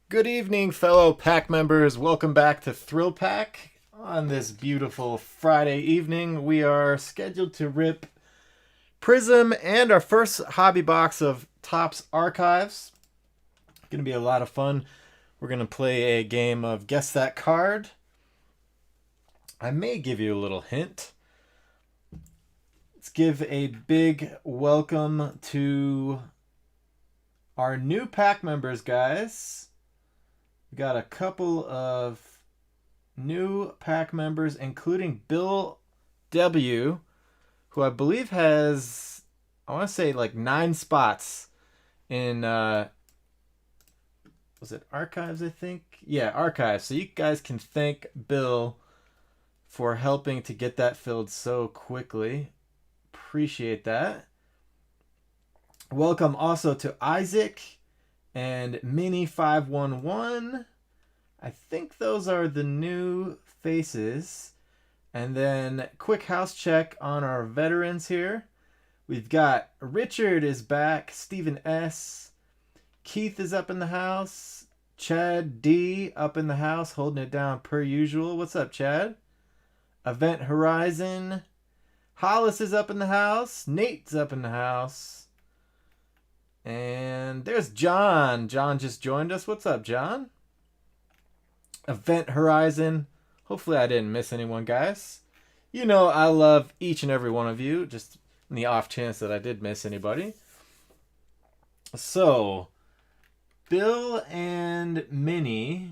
Good evening, fellow pack members. Welcome back to Thrillpack. On this beautiful Friday evening, we are scheduled to rip Prizm and our first hobby box of Topps Archives. Going to be a lot of fun. We're going to play a game of Guess That Card. I may give you a little hint. Let's give a big welcome to our new pack members, guys. We got a couple of new pack members, including Bill W., who I believe has, I want to say, like 9 spots in, was it Archives, I think? Yeah, Archives. So you guys can thank Bill for helping to get that filled so quickly. Appreciate that. Welcome also to Isaac and Mini511. I think those are the new faces. And then quick house check on our veterans here. We've got Richard is back, Stephen S. Keith is up in the house. Chad D up in the house, holding it down per usual. What's up, Chad? Event Horizon. Hollis is up in the house. Nate's up in the house. And there's John. John just joined us. What's up, John? Event Horizon. Hopefully I didn't miss anyone, guys. You know I love each and every one of you, just in the off chance that I did miss anybody. So, Bill and Minnie,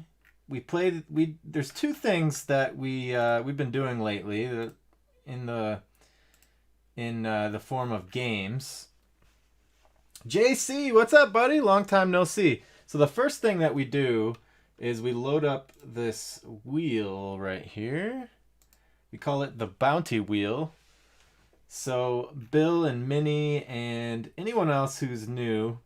there's two things that we've been doing lately in the form of games. JC, what's up, buddy? Long time no see. So the first thing that we do is we load up this wheel right here. We call it the bounty wheel. So Bill and Minnie and anyone else who's new,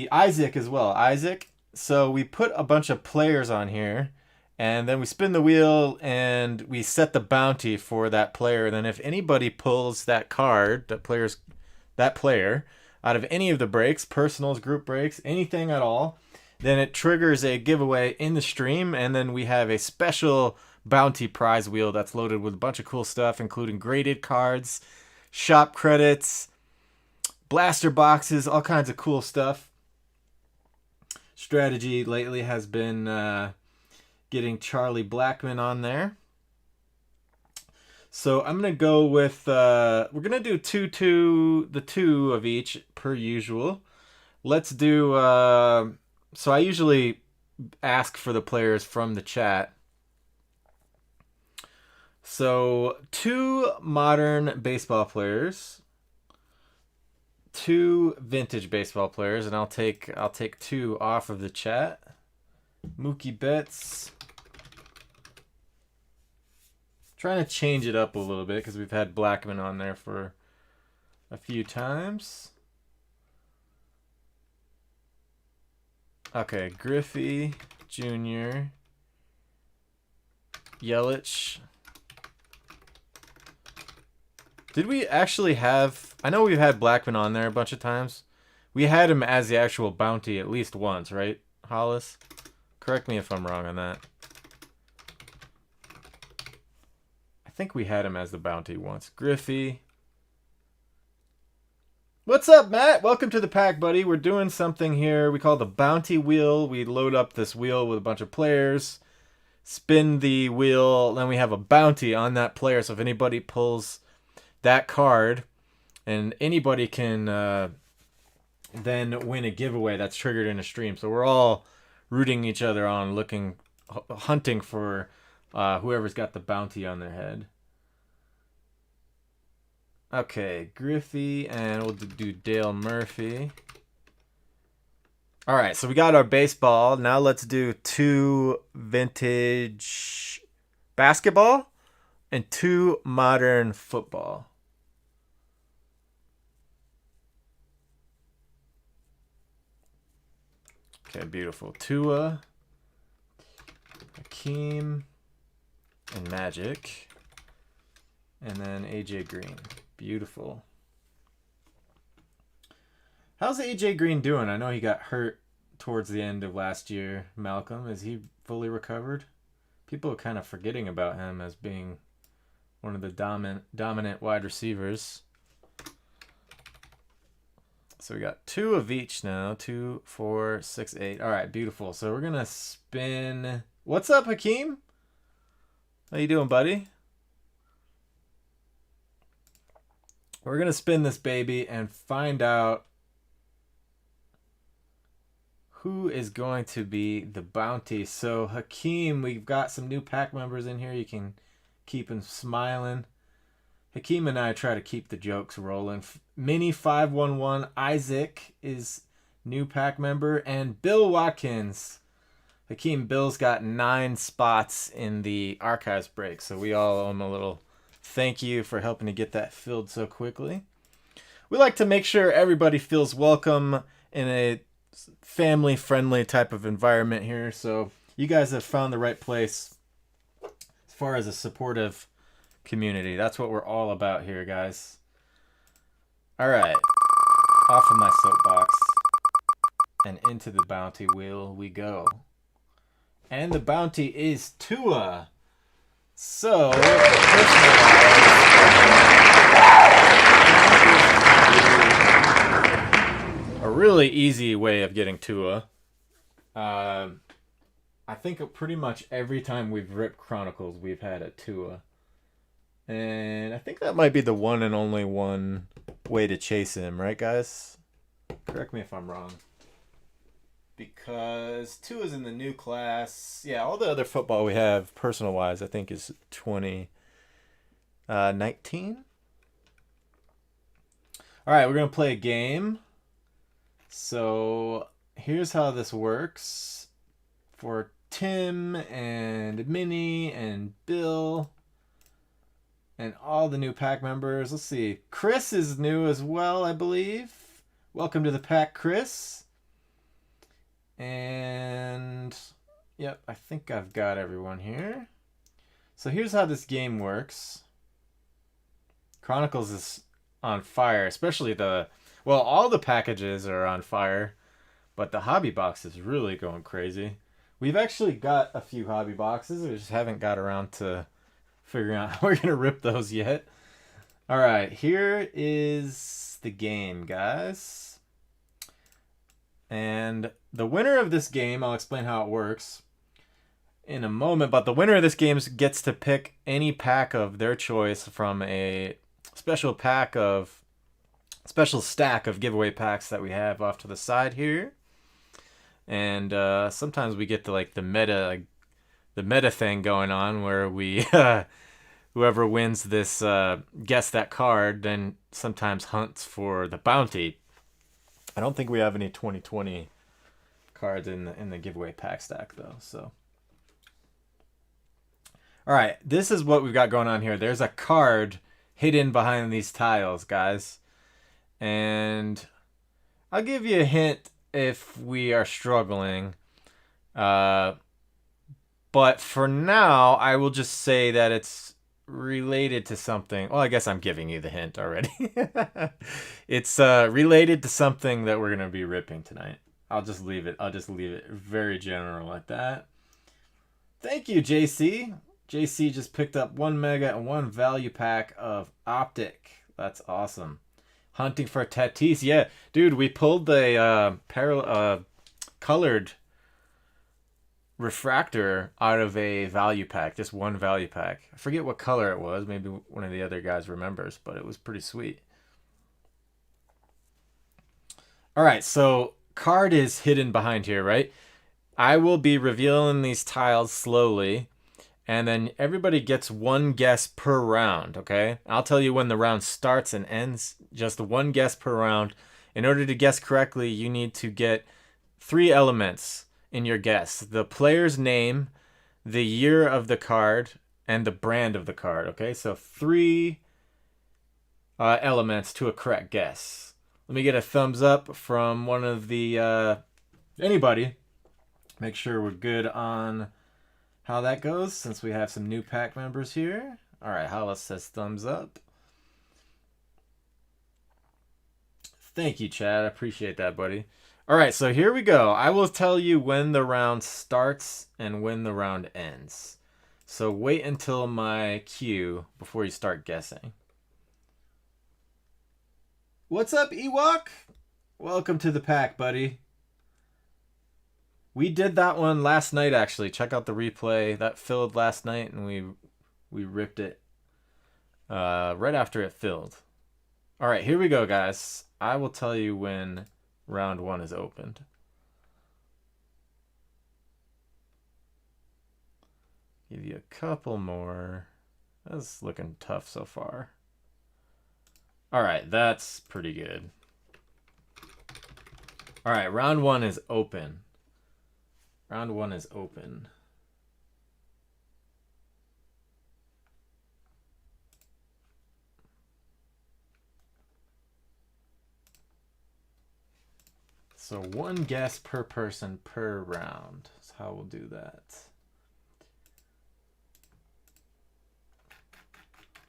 Isaac as well. Isaac. So we put a bunch of players on here, and then we spin the wheel and we set the bounty for that player. And then if anybody pulls that card, that player, out of any of the breaks, personals, group breaks, anything at all, then it triggers a giveaway in the stream, and then we have a special bounty prize wheel that's loaded with a bunch of cool stuff, including graded cards, shop credits, blaster boxes, all kinds of cool stuff. Strategy lately has been getting Charlie Blackman on there. So I'm going to go with, we're going to do two of each per usual. Let's do, so I usually ask for the players from the chat. So 2 modern baseball players, 2 vintage baseball players, and I'll take 2 off of the chat. Mookie Betts. Trying to change it up a little bit because we've had Blackman on there for a few times. Okay, Griffey Jr., Yelich. Did we actually have... I know we've had Blackman on there a bunch of times. We had him as the actual bounty at least once, right, Hollis? Correct me if I'm wrong on that. I think we had him as the bounty once. Griffey. What's up, Matt? Welcome to the pack, buddy. We're doing something here we call the bounty wheel. We load up this wheel with a bunch of players, spin the wheel, then we have a bounty on that player. So if anybody pulls that card, and anybody can then win a giveaway that's triggered in a stream. So we're all rooting each other on, hunting for whoever's got the bounty on their head. Okay, Griffey, and we'll do Dale Murphy. All right, so we got our baseball. Now let's do 2 vintage basketball and 2 modern football. Okay, beautiful. Tua, Hakeem, and Magic. And then AJ Green. Beautiful. How's AJ Green doing? I know he got hurt towards the end of last year. Malcolm, is he fully recovered? People are kind of forgetting about him as being one of the dominant wide receivers. So we got 2 of each now. 2, 4, 6, 8. All right, beautiful. So we're gonna spin. What's up, Hakeem? How you doing, buddy? We're gonna spin this baby and find out who is going to be the bounty. So Hakeem, we've got some new pack members in here. You can keep him smiling. Hakeem and I try to keep the jokes rolling. Mini 511 Isaac is new pack member, and Bill Watkins. Hakeem, Bill's got 9 spots in the archives break, so we all owe him a little thank you for helping to get that filled so quickly. We like to make sure everybody feels welcome in a family-friendly type of environment here, so you guys have found the right place as far as a supportive community. That's what we're all about here, guys. All right, off of my soapbox and into the bounty wheel we go. And the bounty is Tua. So, a really easy way of getting Tua. I think pretty much every time we've ripped Chronicles, we've had a Tua. And I think that might be the one and only one way to chase him, right, guys? Correct me if I'm wrong. Because Tua's in the new class. Yeah, all the other football we have, personal-wise, I think is 2019. All right, we're going to play a game. So here's how this works. For Tim and Minnie and Bill and all the new pack members. Let's see. Chris is new as well, I believe. Welcome to the pack, Chris. And yep, I think I've got everyone here. So here's how this game works. Chronicles is on fire, especially well, all the packages are on fire, but the hobby box is really going crazy. We've actually got a few hobby boxes. We just haven't got around to figuring out how we're going to rip those yet. All right, here is the game, guys. And the winner of this game, I'll explain how it works in a moment, but the winner of this game gets to pick any pack of their choice from a special stack of giveaway packs that we have off to the side here. And sometimes we get to like the meta thing going on where we whoever wins this guess that card then sometimes hunts for the bounty. I don't think we have any 2020 cards in the giveaway pack stack though. So, all right, this is what we've got going on here. There's a card hidden behind these tiles, guys, and I'll give you a hint if we are struggling. But for now, I will just say that it's related to something. Well, I guess I'm giving you the hint already. It's related to something that we're gonna be ripping tonight. I'll just leave it very general at that. Thank you, JC. JC just picked up 1 mega and 1 value pack of Optic. That's awesome. Hunting for Tatis. Yeah, dude, we pulled the colored refractor out of a value pack, just 1 value pack. I forget what color it was. Maybe one of the other guys remembers, but it was pretty sweet. All right, so card is hidden behind here, right? I will be revealing these tiles slowly, and then everybody gets 1 guess per round, okay? I'll tell you when the round starts and ends, just 1 guess per round. In order to guess correctly, you need to get 3 elements in your guess: the player's name, the year of the card, and the brand of the card. Okay, so 3 elements to a correct guess. Let me get a thumbs up from one of the anybody. Make sure we're good on how that goes, since we have some new pack members here. All right, Hollis says thumbs up. Thank you, Chad. I appreciate that, buddy. All right, so here we go. I will tell you when the round starts and when the round ends. So wait until my cue before you start guessing. What's up, Ewok? Welcome to the pack, buddy. We did that one last night, actually. Check out the replay. That filled last night, and we ripped it right after it filled. All right, here we go, guys. I will tell you when round 1 is opened. Give you a couple more. That's looking tough so far. All right, that's pretty good. All right, round 1 is open. Round 1 is open. So 1 guess per person per round. That's how we'll do that.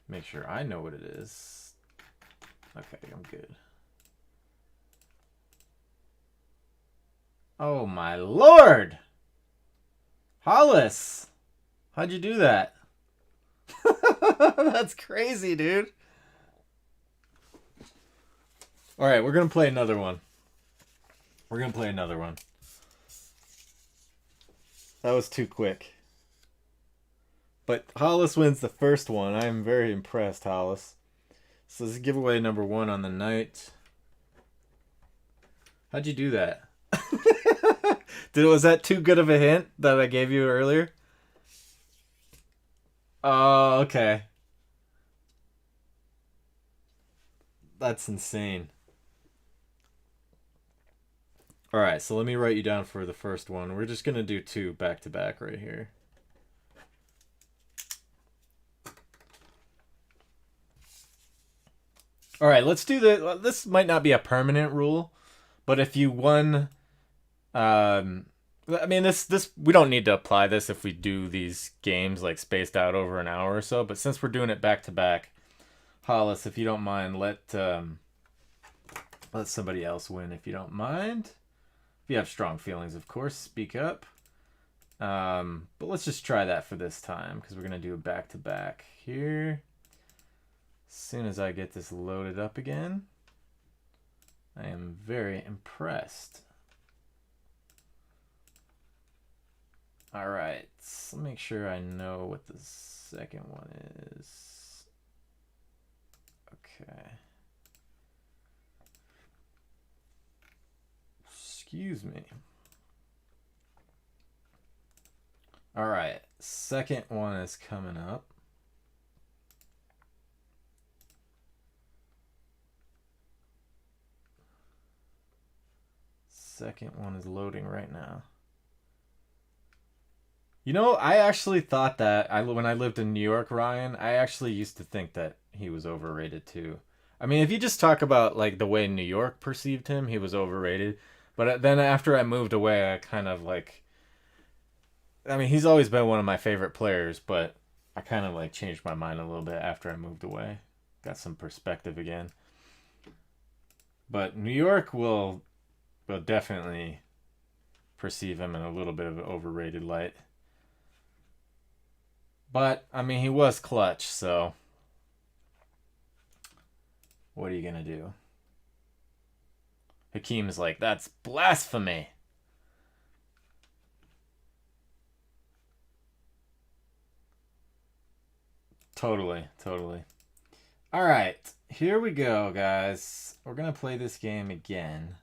Make sure I know what it is. Okay, I'm good. Oh my lord! Hollis! How'd you do that? That's crazy, dude. Alright, we're gonna play another one. We're gonna play another one. That was too quick. But Hollis wins the first one. I am very impressed, Hollis. So this is giveaway number 1 on the night. How'd you do that? Was that too good of a hint that I gave you earlier? Oh, okay. That's insane. Alright, so let me write you down for the first one. We're just going to do 2 back-to-back right here. Alright, let's do this might not be a permanent rule, but if you won... I mean, this we don't need to apply this if we do these games like spaced out over an hour or so, but since we're doing it back-to-back, Hollis, if you don't mind, let somebody else win if you don't mind. If you have strong feelings, of course, speak up. But let's just try that for this time because we're going to do a back-to-back here. As soon as I get this loaded up again, I am very impressed. All right, so make sure I know what the second one is. Okay. Excuse me. All right, second one is coming up. Second one is loading right now. You know, I actually thought that when I lived in New York, Ryan, I actually used to think that he was overrated too. I mean, if you just talk about like the way New York perceived him, he was overrated. But then after I moved away, I kind of like... I mean, he's always been one of my favorite players, but I kind of like changed my mind a little bit after I moved away. Got some perspective again. But New York will definitely perceive him in a little bit of an overrated light. But, I mean, he was clutch, so... What are you going to do? Hakeem's like, that's blasphemy! Totally, totally. Alright, here we go, guys. We're going to play this game again.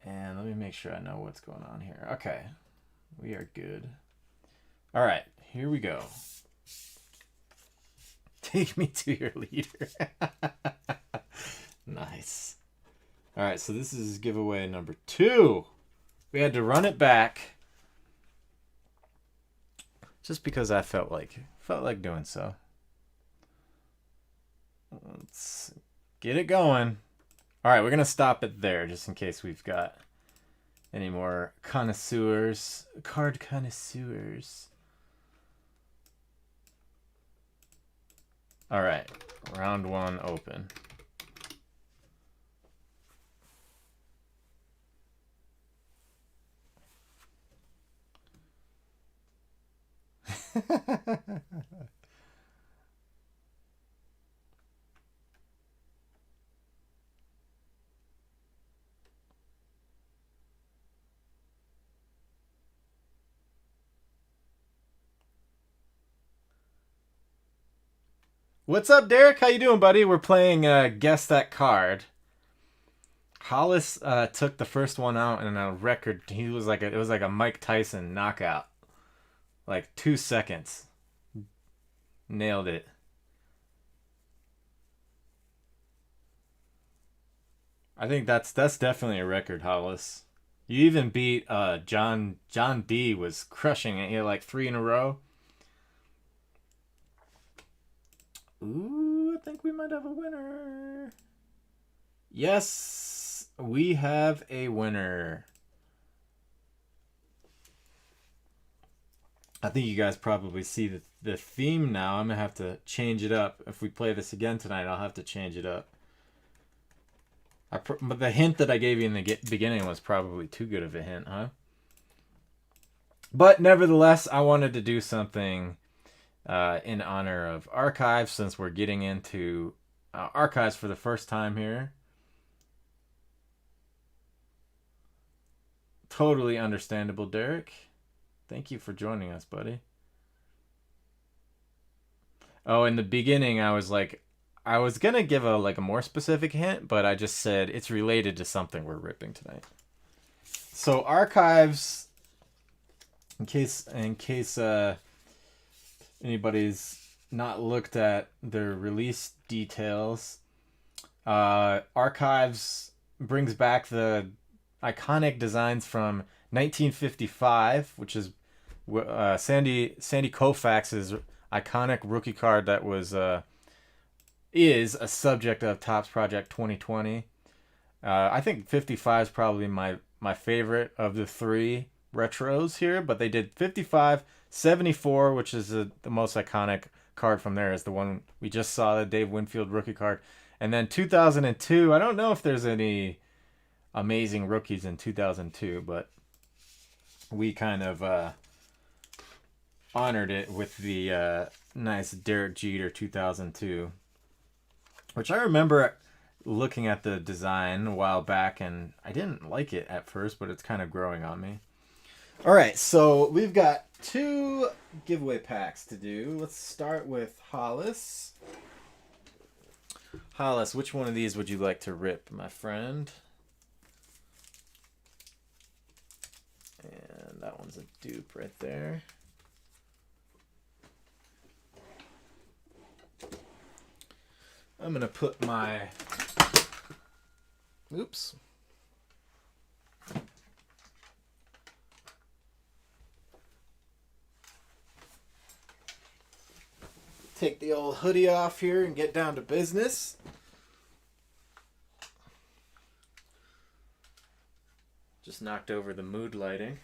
And let me make sure I know what's going on here. Okay, we are good. Alright, here we go. Take me to your leader. Nice. Alright, so this is giveaway number 2. We had to run it back. Just because I felt like doing so. Let's get it going. Alright, we're going to stop it there just in case we've got any more connoisseurs. Card connoisseurs. Alright, round 1 open. What's up, Derek? How you doing, buddy? We're playing Guess That Card. Hollis took the first one out in a record. He was like it was like a Mike Tyson knockout, like 2 seconds. Nailed it. I think that's definitely a record, Hollis. You even beat John D was crushing it. He had like 3 in a row. Ooh, I think we might have a winner. Yes, we have a winner. I think you guys probably see the theme now. I'm going to have to change it up. If we play this again tonight, I'll have to change it up. But the hint that I gave you in the beginning was probably too good of a hint, huh? But nevertheless, I wanted to do something in honor of archives, since we're getting into archives for the first time here. Totally understandable, Derek. Thank you for joining us, buddy. Oh, in the beginning, I was gonna give a more specific hint, but I just said it's related to something we're ripping tonight. So archives, in case anybody's not looked at their release details, archives brings back the iconic designs from 1955, which is Sandy Koufax's iconic rookie card that was is a subject of Topps Project 2020. I think 55 is probably my favorite of the 3 retros here, but they did 55, 74, which is the most iconic card from there, is the one we just saw, the Dave Winfield rookie card. And then 2002, I don't know if there's any amazing rookies in 2002, but we kind of honored it with the nice Derek Jeter 2002, which I remember looking at the design a while back, and I didn't like it at first, but it's kind of growing on me. All right, so we've got 2 giveaway packs to do. Let's start with Hollis. Hollis, which one of these would you like to rip, my friend? And that one's a dupe right there. I'm going to put my... Oops. Take the old hoodie off here and get down to business. Just knocked over the mood lighting.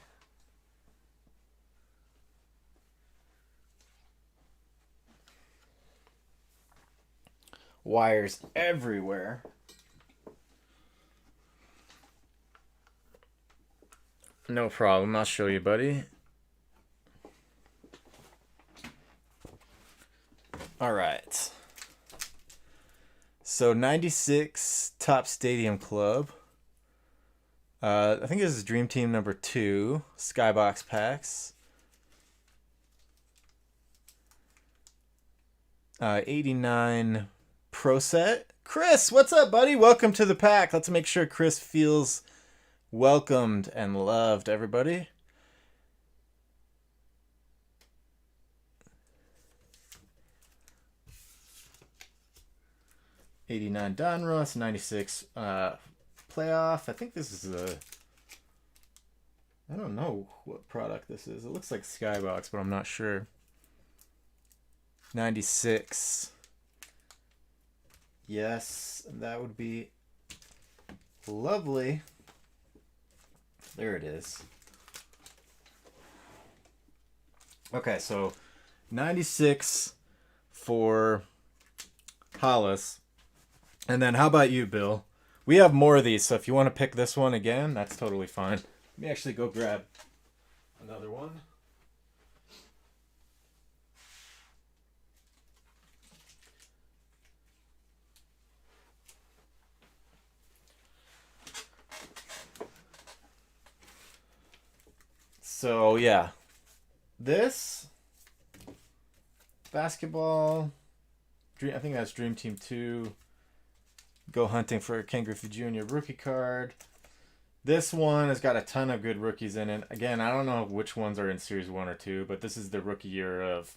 Wires everywhere. No problem, I'll show you, buddy. All right. So 96 Topps Stadium Club. I think this is Dream Team number 2, Skybox packs. 89 Pro Set. Chris, what's up, buddy? Welcome to the pack. Let's make sure Chris feels welcomed and loved, everybody. '89 Donruss, 96 Playoff. I think this is I don't know what product this is. It looks like Skybox, but I'm not sure. 96. Yes, that would be lovely. There it is. Okay, so 96 for Hollis. And then how about you, Bill? We have more of these, so if you want to pick this one again, that's totally fine. Let me actually go grab another one. So yeah, this basketball, I think that's Dream Team 2. Go hunting for a Ken Griffey Jr. rookie card. This one has got a ton of good rookies in it. Again, I don't know which ones are in Series 1 or 2, but this is the rookie year of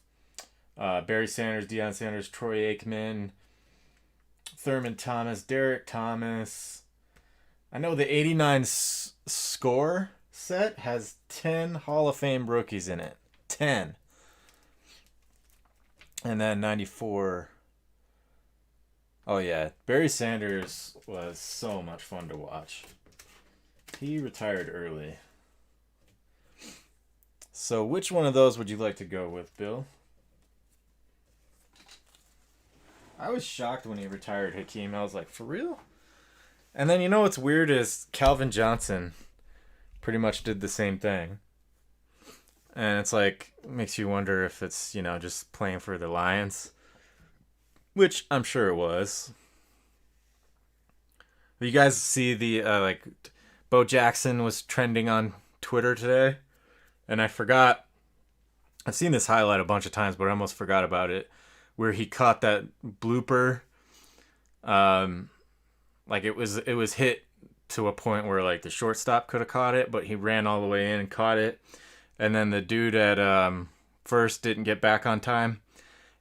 Barry Sanders, Deion Sanders, Troy Aikman, Thurman Thomas, Derek Thomas. I know the 89 score set has 10 Hall of Fame rookies in it. 10. And then 94. Oh, yeah. Barry Sanders was so much fun to watch. He retired early. So which one of those would you like to go with, Bill? I was shocked when he retired, Hakeem. I was like, for real? And then you know what's weird is Calvin Johnson pretty much did the same thing. And it's like, makes you wonder if it's, you know, just playing for the Lions. Which I'm sure it was. You guys see the, like, Bo Jackson was trending on Twitter today. And I forgot. I've seen this highlight a bunch of times, but I almost forgot about it. Where he caught that blooper. Like it was hit to a point where like the shortstop could have caught it, but he ran all the way in and caught it. And then the dude at first didn't get back on time.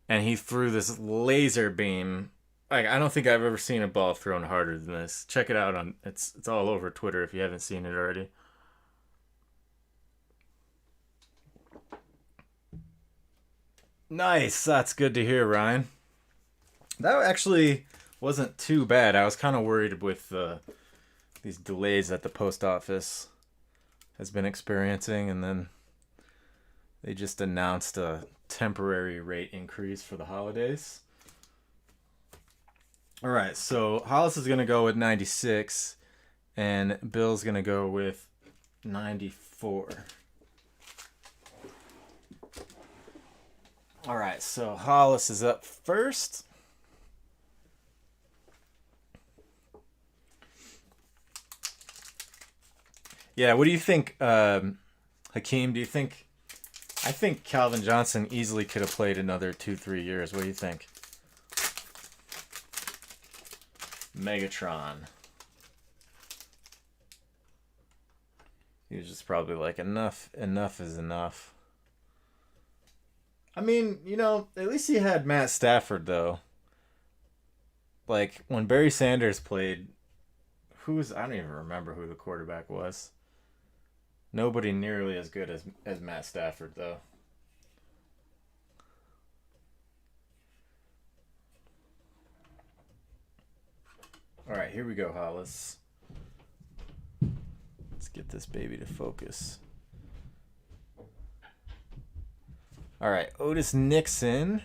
And he threw this laser beam. Like, I don't think I've ever seen a ball thrown harder than this. Check it out on it's all over Twitter if you haven't seen it already. Nice. That's good to hear, Ryan. That actually wasn't too bad. I was kind of worried with these delays that the post office has been experiencing, and then they just announced a temporary rate increase for the holidays. All right, so Hollis is going to go with 96, and Bill's going to go with 94. All right, so Hollis is up first. Yeah, what do you think, Hakeem? Do you think... I think Calvin Johnson easily could have played another 2-3 years. What do you think? Megatron. He was just probably like, enough is enough. I mean, you know, at least he had Matt Stafford, though. Like, when Barry Sanders played, I don't even remember who the quarterback was. Nobody nearly as good as Matt Stafford, though. All right, here we go, Hollis. Let's get this baby to focus. All right, Otis Nixon.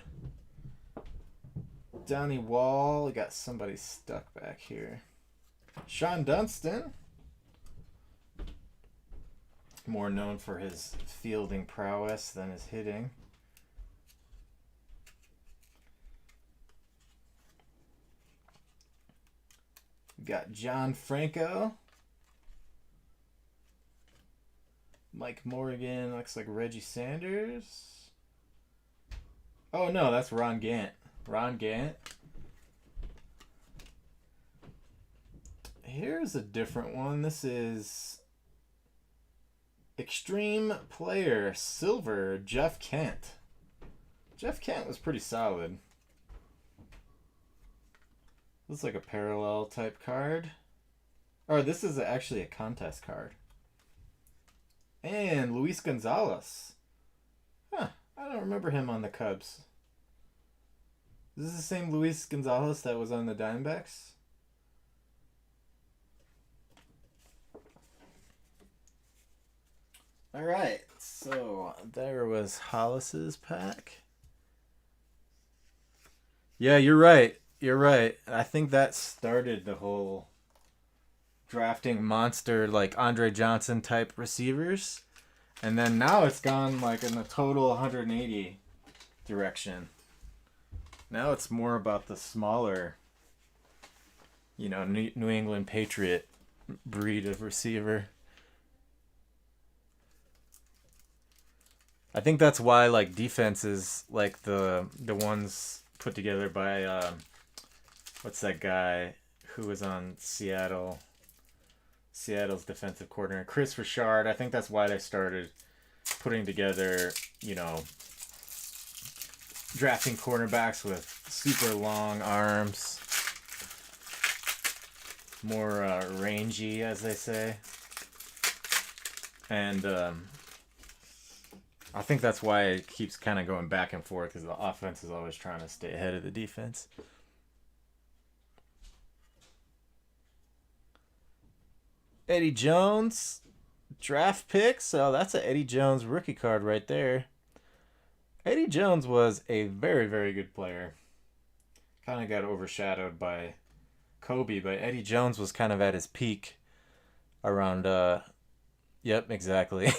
Donnie Wall. We got somebody stuck back here. Sean Dunston. More known for his fielding prowess than his hitting. We got John Franco. Mike Morgan. Looks like Reggie Sanders. Oh no, that's Ron Gant. Ron Gant. Here's a different one. This is Extreme Player Silver Jeff Kent. Jeff Kent was pretty solid. Looks like a parallel type card. Oh, this is actually a contest card. And Luis Gonzalez. Huh, I don't remember him on the Cubs. Is this the same Luis Gonzalez that was on the Diamondbacks? All right, so there was Hollis's pack. Yeah, you're right. You're right. I think that started the whole drafting monster like Andre Johnson type receivers. And then now it's gone like in the total 180 direction. Now it's more about the smaller, you know, New England Patriot breed of receiver. I think that's why like defenses like the ones put together by what's that guy who was on Seattle's defensive coordinator, Chris Richard. I think that's why they started putting together, you know, drafting cornerbacks with super long arms, more rangy, as they say. And I think that's why it keeps kind of going back and forth, because the offense is always trying to stay ahead of the defense. Eddie Jones draft pick. So that's an Eddie Jones rookie card right there. Eddie Jones was a very, very good player. Kind of got overshadowed by Kobe, but Eddie Jones was kind of at his peak around yep, exactly.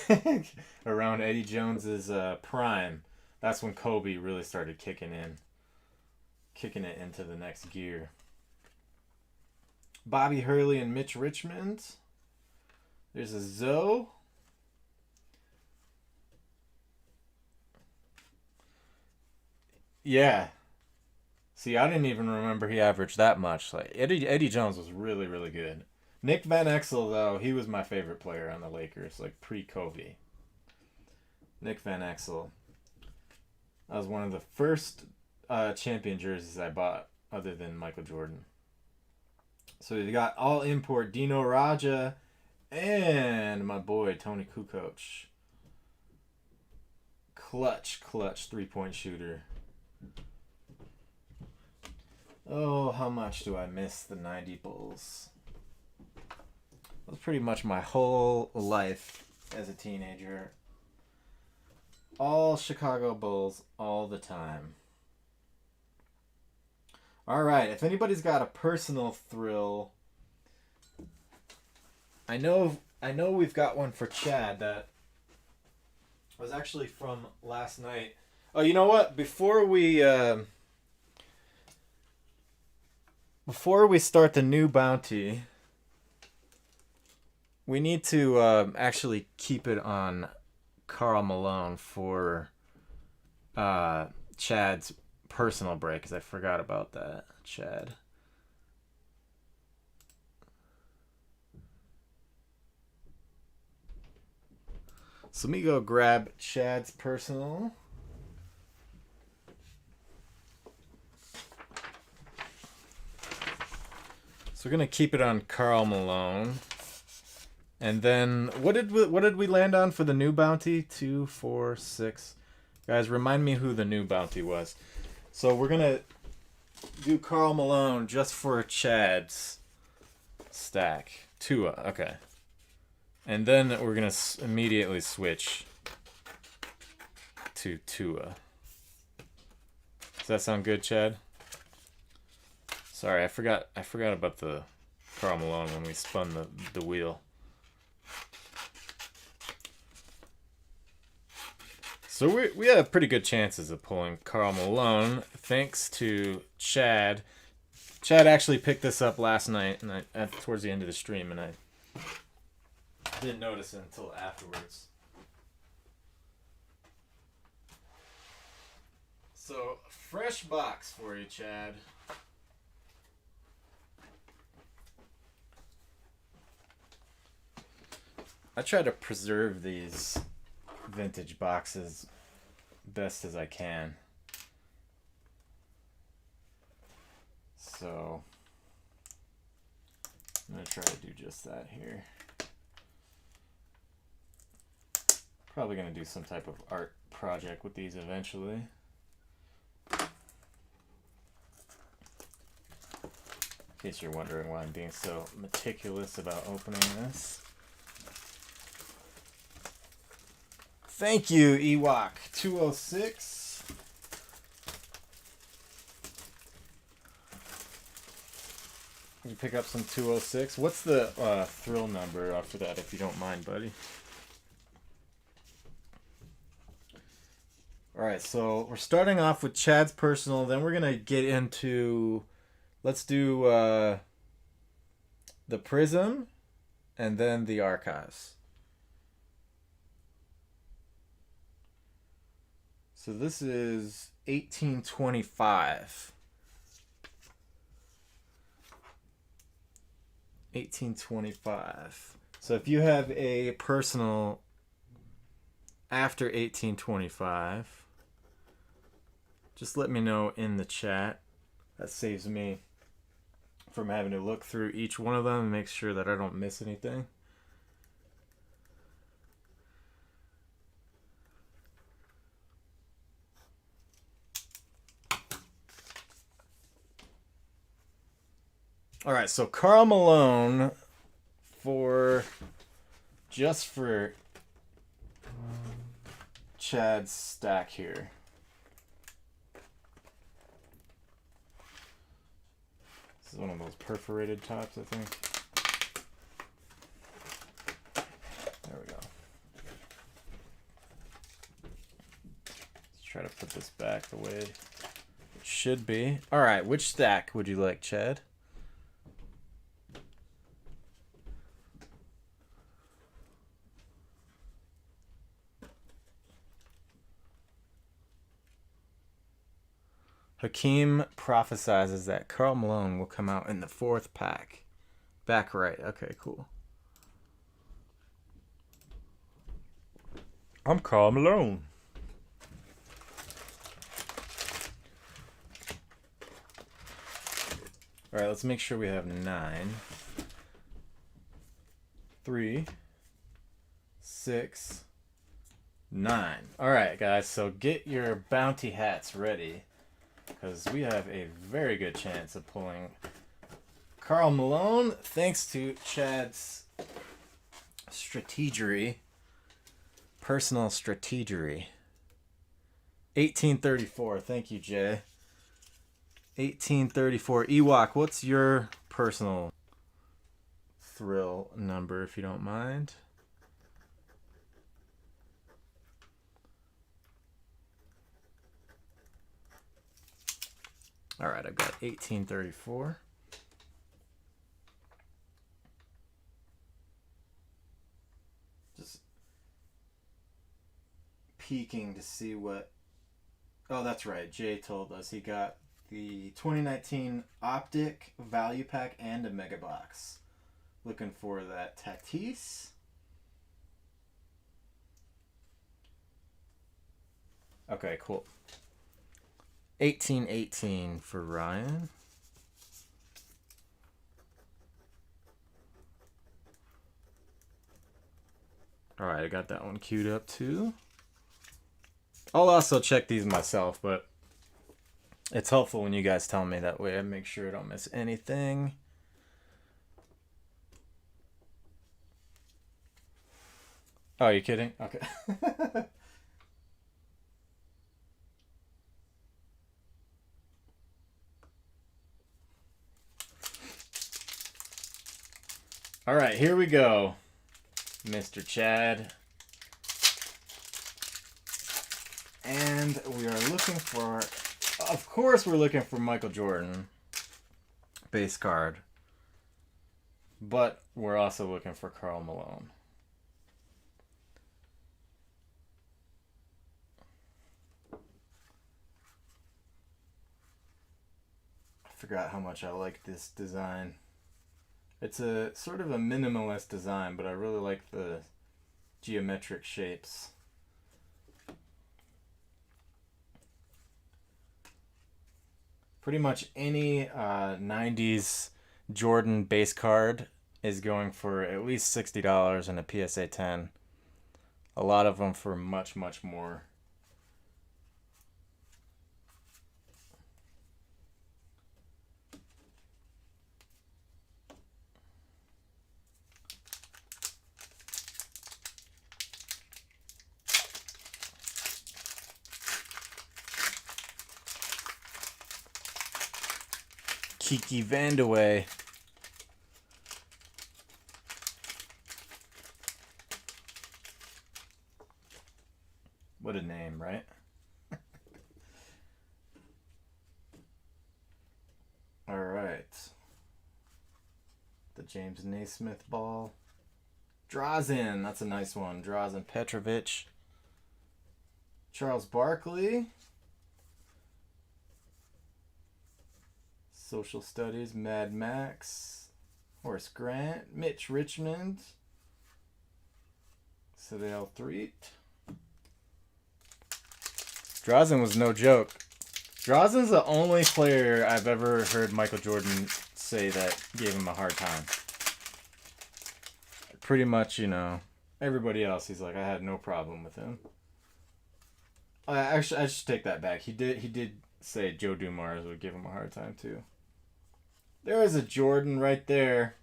Around Eddie Jones's prime. That's when Kobe really started kicking it into the next gear. Bobby Hurley and Mitch Richmond. There's a Zoe. Yeah. See, I didn't even remember he averaged that much. Like Eddie Jones was really, really good. Nick Van Exel, though, he was my favorite player on the Lakers, like pre-Kobe. Nick Van Exel. That was one of the first champion jerseys I bought, other than Michael Jordan. So you got all import Dino Raja and my boy Tony Kukoc. Clutch 3-point shooter. Oh, how much do I miss the 90 Bulls? That was pretty much my whole life as a teenager. All Chicago Bulls all the time. All right, if anybody's got a personal thrill, I know we've got one for Chad that was actually from last night. Oh, you know what? Before we start the new bounty, we need to actually keep it on Karl Malone for Chad's personal break, because I forgot about that, Chad. So let me go grab Chad's personal. So we're gonna keep it on Karl Malone. And then what did we land on for the new bounty? 2, 4, 6. Guys, remind me who the new bounty was. So we're gonna do Karl Malone just for Chad's stack. Tua, okay. And then we're gonna immediately switch to Tua. Does that sound good, Chad? Sorry, I forgot about the Karl Malone when we spun the wheel. So we have pretty good chances of pulling Karl Malone, thanks to Chad. Chad actually picked this up last night, and towards the end of the stream, and I didn't notice it until afterwards. So, fresh box for you, Chad. I try to preserve these vintage boxes best as I can. So I'm going to try to do just that here. Probably going to do some type of art project with these eventually. In case you're wondering why I'm being so meticulous about opening this. Thank you, Ewok 206. You pick up some 206. What's the thrill number after that, if you don't mind, buddy? Alright, so we're starting off with Chad's personal, then we're going to get into, let's do the Prizm, and then the Archives. So this is 1825. 1825. So if you have a personal after 1825, just let me know in the chat. That saves me from having to look through each one of them and make sure that I don't miss anything. All right, so Karl Malone just for Chad's stack here. This is one of those perforated tops, I think. There we go. Let's try to put this back the way it should be. All right, which stack would you like, Chad? Hakeem prophesizes that Karl Malone will come out in the 4th pack. Back right. Okay, cool. I'm Karl Malone. All right, let's make sure we have 9. 3, 6, 9. All right, guys, so get your bounty hats ready, because we have a very good chance of pulling Karl Malone thanks to Chad's strategery, personal strategery. 1834. Thank you, Jay. 1834. Ewok, what's your personal thrill number, if you don't mind? All right, I've got 1834. Just peeking to see what... Oh, that's right. Jay told us he got the 2019 OPTIC Value Pack and a Mega Box. Looking for that Tatis. Okay, cool. 1818 for Ryan. All right, I got that one queued up too. I'll also check these myself, but it's helpful when you guys tell me, that way I make sure I don't miss anything. Oh, you kidding? Okay. All right, here we go, Mr. Chad. And we are looking for, of course we're looking for Michael Jordan base card, but we're also looking for Karl Malone. I forgot how much I like this design. It's a sort of a minimalist design, but I really like the geometric shapes. Pretty much any 90s Jordan base card is going for at least $60 in a PSA 10. A lot of them for much, much more. Kiki Vandeweghe. What a name, right? All right. The James Naismith ball. Drazen, that's a nice one. Drazen Petrovic. Charles Barkley. Social Studies, Mad Max. Horace Grant. Mitch Richmond. Citadel Threat. Drazen was no joke. Drazen's the only player I've ever heard Michael Jordan say that gave him a hard time. Pretty much, you know, everybody else, he's like, I had no problem with him. Actually, I should take that back. He did say Joe Dumars would give him a hard time too. There is a Jordan right there.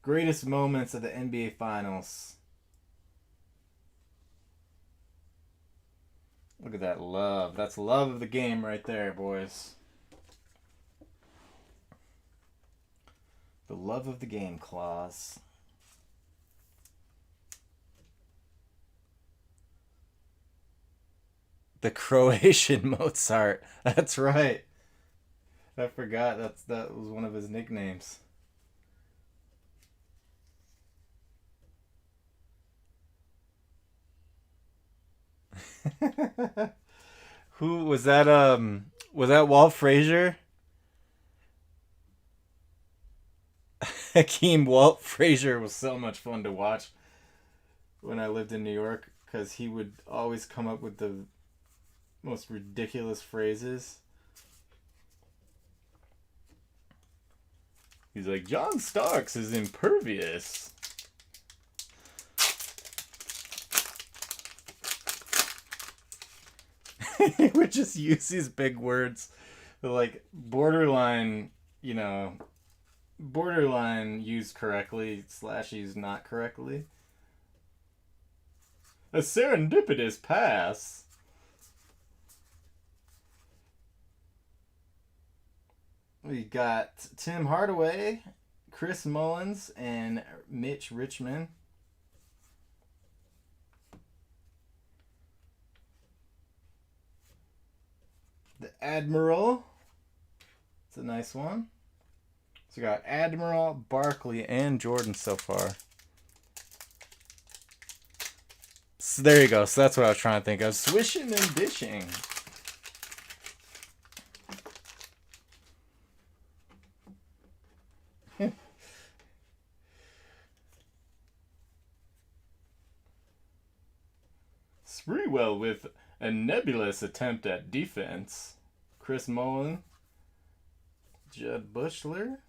Greatest moments of the NBA Finals. Look at that love. That's love of the game right there, boys. The love of the game clause. The Croatian Mozart. That's right. I forgot that was one of his nicknames. Who was that? Was that Walt Frazier? Hakeem Walt Frazier was so much fun to watch when I lived in New York because he would always come up with the most ridiculous phrases. He's like, John Starks is impervious. He would just use these big words, like borderline, you know, borderline used correctly / used not correctly. A serendipitous pass. We got Tim Hardaway, Chris Mullins, and Mitch Richmond. The Admiral. It's a nice one. So we got Admiral, Barkley, and Jordan so far. So there you go. So that's what I was trying to think of. Swishing and dishing. Spreewell with a nebulous attempt at defense. Chris Mullin. Judd Bushler.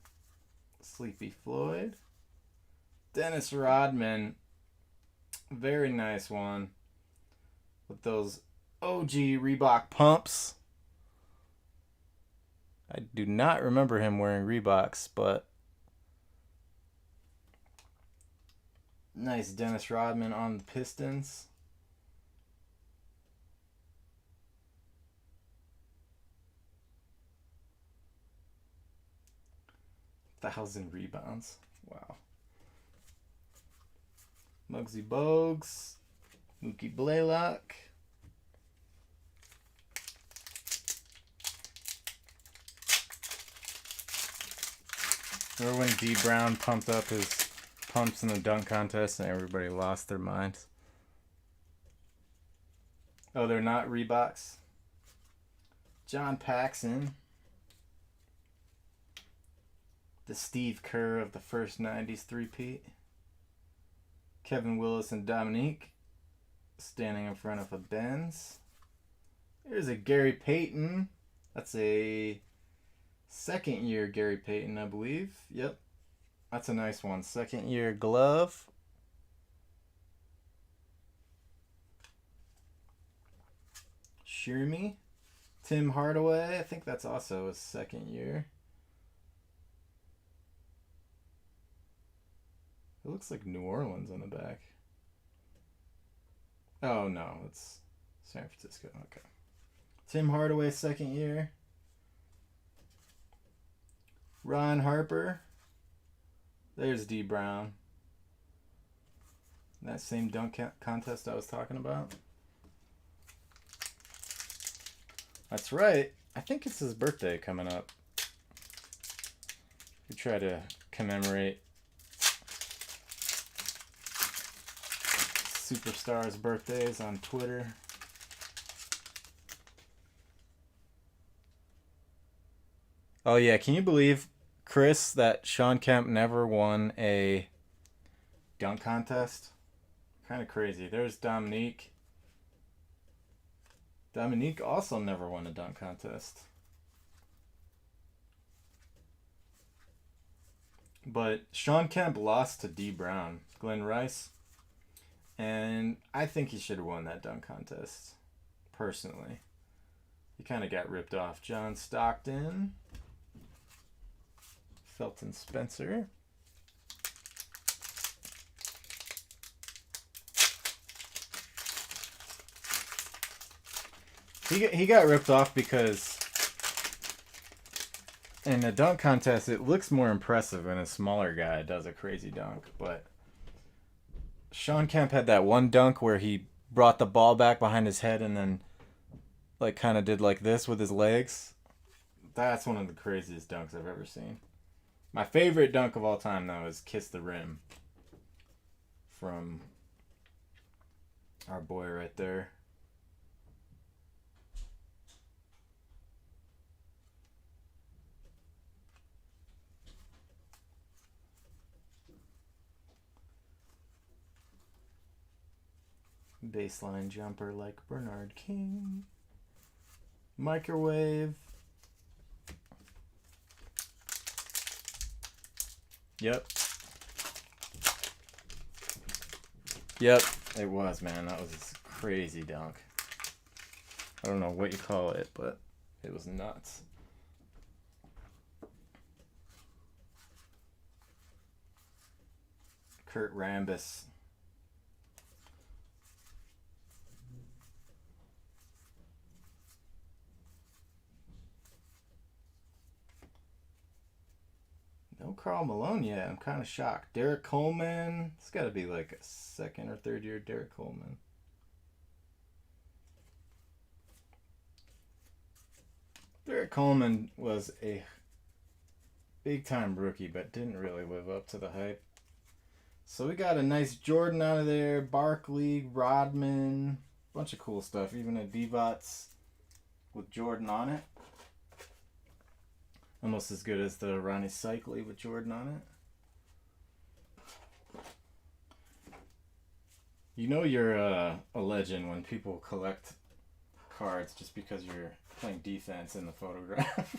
Sleepy Floyd. Dennis Rodman. Very nice one. With those OG Reebok pumps. I do not remember him wearing Reeboks, but nice Dennis Rodman on the Pistons. Thousand rebounds. Wow. Muggsy Bogues. Mookie Blaylock. Remember when D. Brown pumped up his pumps in the dunk contest and everybody lost their minds? Oh, they're not Reeboks? John Paxson. The Steve Kerr of the first 90s three-peat. Kevin Willis and Dominique standing in front of a Benz. Here's a Gary Payton. That's a second year Gary Payton, I believe. Yep. That's a nice one. Second year glove. Shirmy. Tim Hardaway. I think that's also a second year. It looks like New Orleans on the back. Oh, no. It's San Francisco. Okay. Tim Hardaway, second year. Ron Harper. There's D. Brown. That same dunk contest I was talking about. That's right. I think it's his birthday coming up. We try to commemorate superstars' birthdays on Twitter. Oh yeah, can you believe, Chris, that Sean Kemp never won a dunk contest? Kind of crazy. There's Dominique. Dominique also never won a dunk contest. But Sean Kemp lost to D. Brown, Glenn Rice. And I think he should have won that dunk contest, personally. He kind of got ripped off. John Stockton. Felton Spencer. He got ripped off because in a dunk contest, it looks more impressive when a smaller guy does a crazy dunk. But Sean Kemp had that one dunk where he brought the ball back behind his head and then like kind of did like this with his legs. That's one of the craziest dunks I've ever seen. My favorite dunk of all time, though, is Kiss the Rim from our boy right there. Baseline jumper like Bernard King. Microwave. Yep. Yep, it was, man. That was a crazy dunk. I don't know what you call it, but it was nuts. Kurt Rambis. No Karl Malone yet. I'm kind of shocked. Derek Coleman. It's got to be like a second or third year Derek Coleman. Derek Coleman was a big time rookie, but didn't really live up to the hype. So we got a nice Jordan out of there. Barkley, Rodman. Bunch of cool stuff. Even a Divac with Jordan on it. Almost as good as the Ronnie Cycli with Jordan on it. You know you're a legend when people collect cards just because you're playing defense in the photograph.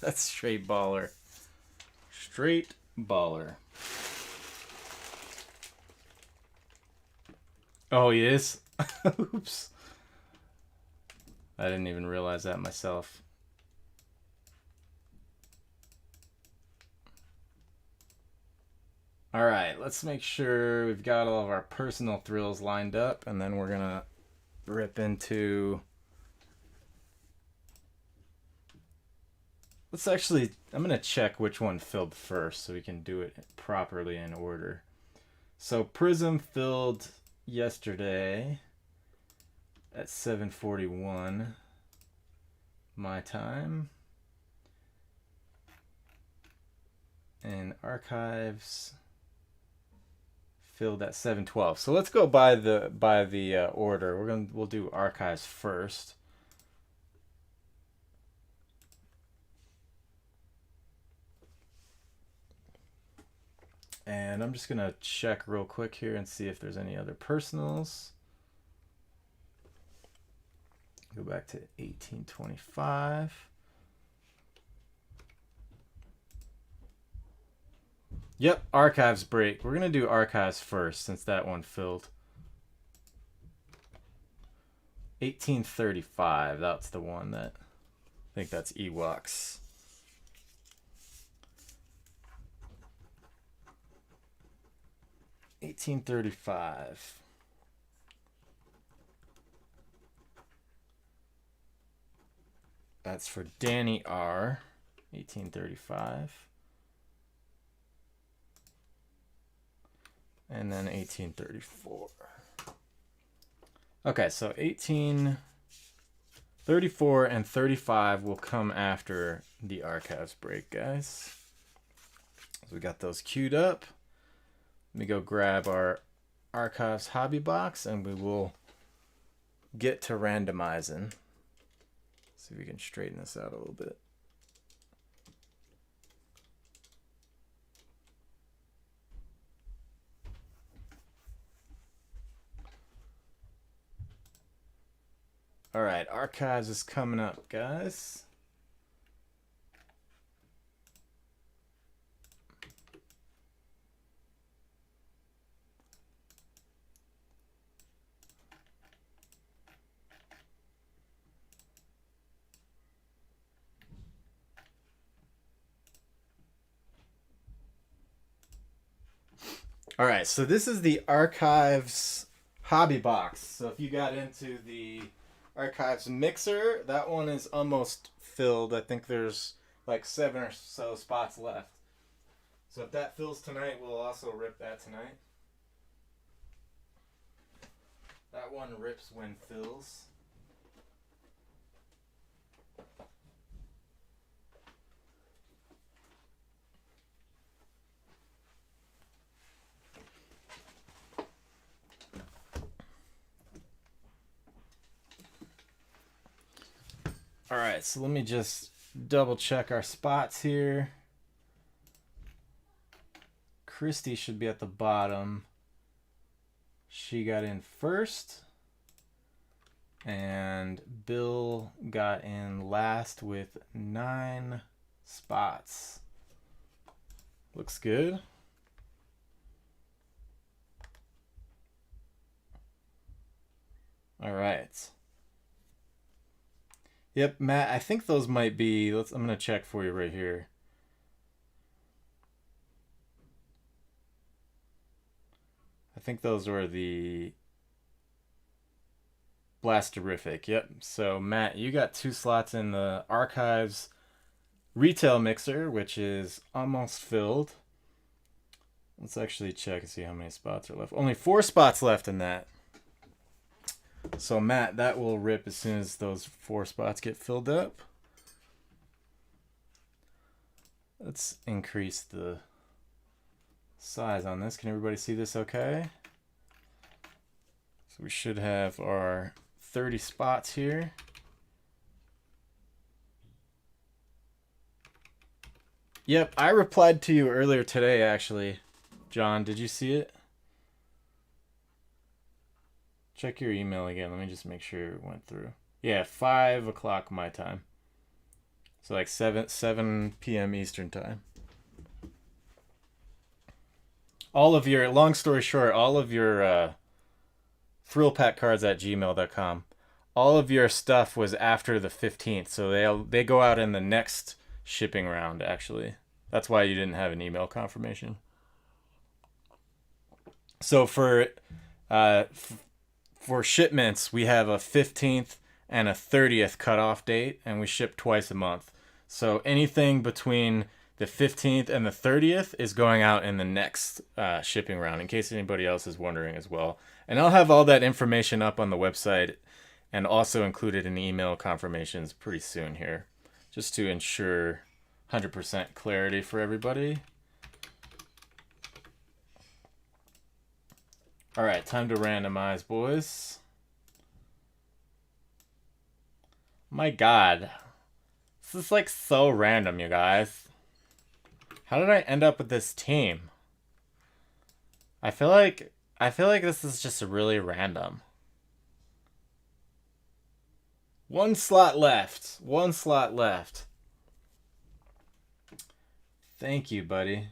That's straight baller. Straight baller. Oh, he is? Oops. I didn't even realize that myself. All right, let's make sure we've got all of our personal thrills lined up, and then we're going to rip into... I'm going to check which one filled first so we can do it properly in order. So Prizm filled yesterday at 7:41 my time. And Archives filled at 7:12. So let's go by the order. We'll do Archives first. And I'm just gonna check real quick here and see if there's any other personals. Go back to 1825. Yep, Archives break. We're going to do Archives first since that one filled. 1835. That's the one that... I think that's Ewoks. $18.35. That's for Danny R. $18.35. And then 1834. Okay, so 1834 and 35 will come after the Archives break, guys. So we got those queued up. Let me go grab our Archives hobby box, and we will get to randomizing. See if we can straighten this out a little bit. All right, Archives is coming up, guys. All right, so this is the Archives hobby box. So if you got into the Archives mixer, that one is almost filled. I think there's like 7 or so spots left. So if that fills tonight, we'll also rip that tonight. That one rips when fills. All right, so let me just double check our spots here. Christy should be at the bottom. She got in first. And Bill got in last with 9 spots. Looks good. All right. Yep, Matt, I think those might be, I'm going to check for you right here. I think those were the Blasterific. Yep. So, Matt, you got 2 slots in the Archives Retail Mixer, which is almost filled. Let's actually check and see how many spots are left. Only 4 spots left in that. So, Matt, that will rip as soon as those 4 spots get filled up. Let's increase the size on this. Can everybody see this okay? So we should have our 30 spots here. Yep, I replied to you earlier today, actually. John, did you see it? Check your email again. Let me just make sure it went through. Yeah, 5 o'clock my time. So like 7 p.m. Eastern time. All of your, long story short, all of your Thrillpack cards at gmail.com. All of your stuff was after the 15th. So they go out in the next shipping round, actually. That's why you didn't have an email confirmation. So for shipments, we have a 15th and a 30th cutoff date, and we ship twice a month. So anything between the 15th and the 30th is going out in the next shipping round, in case anybody else is wondering as well. And I'll have all that information up on the website and also included in email confirmations pretty soon here, just to ensure 100% clarity for everybody. All right, time to randomize, boys. My God, this is like so random, you guys. How did I end up with this team? I feel like this is just really random. 1 slot left. 1 slot left. Thank you, buddy.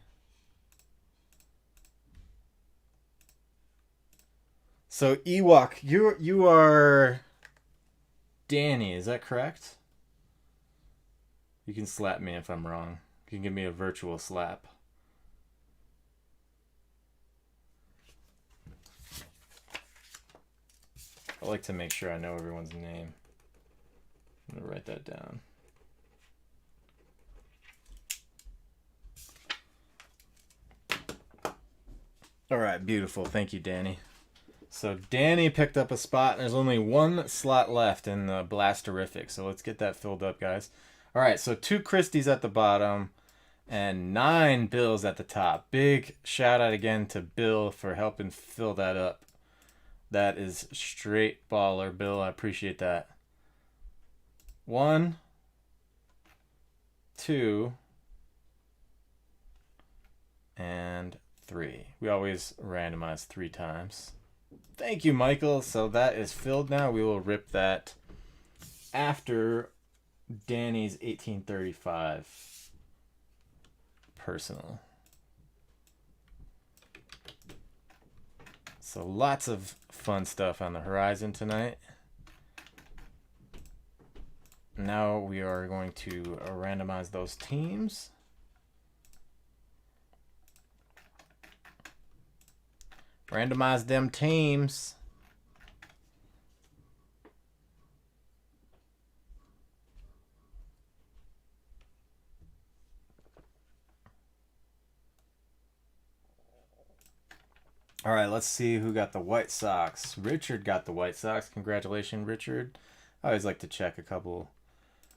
So Ewok, you are Danny, is that correct? You can slap me if I'm wrong. You can give me a virtual slap. I like to make sure I know everyone's name. I'm gonna write that down. All right, beautiful. Thank you, Danny. So Danny picked up a spot, and there's only 1 slot left in the Blasterific. So let's get that filled up, guys. All right, so 2 Christies at the bottom, And 9 bills at the top. Big shout out again to Bill for helping fill that up. That is straight baller, Bill. I appreciate that. 1, 2, and 3. We always randomize 3 times. Thank you, Michael. So that is filled now. We will rip that after Danny's 1835 personal. So lots of fun stuff on the horizon tonight. Now we are going to randomize those teams. Randomize them teams. All right, let's see who got the White Sox. Richard got the White Sox. Congratulations, Richard. I always like to check a couple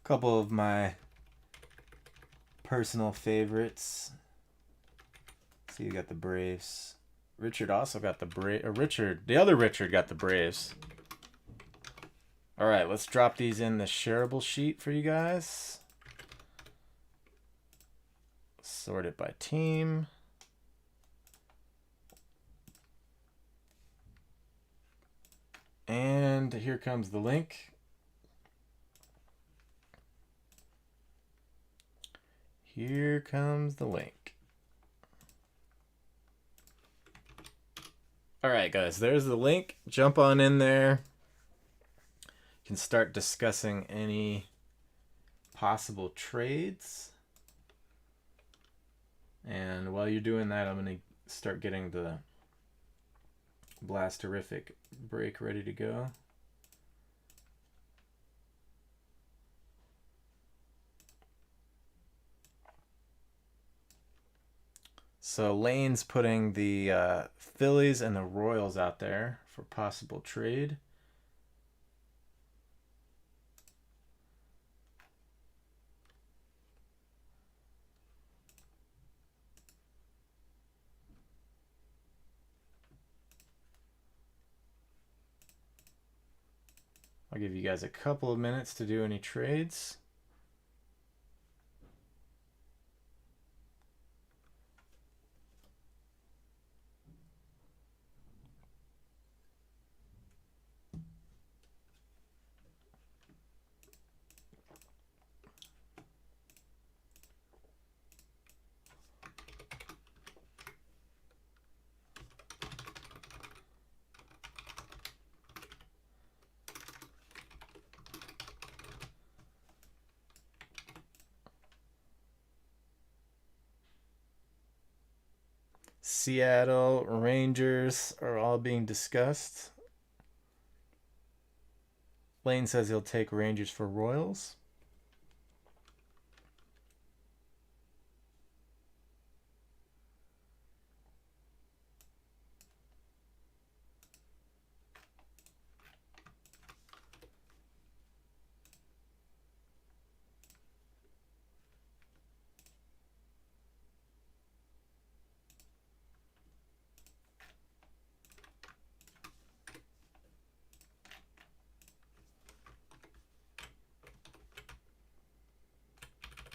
of my personal favorites. See who got the Braves. Richard also got the the other Richard got the Braves. All right, let's drop these in the shareable sheet for you guys. Sort it by team. And here comes the link. Here comes the link. All right, guys, there's the link. Jump on in there. You can start discussing any possible trades. And while you're doing that, I'm going to start getting the Blasterific break ready to go. So Lane's putting the Phillies and the Royals out there for possible trade. I'll give you guys a couple of minutes to do any trades. Seattle Rangers are all being discussed. Lane says he'll take Rangers for Royals.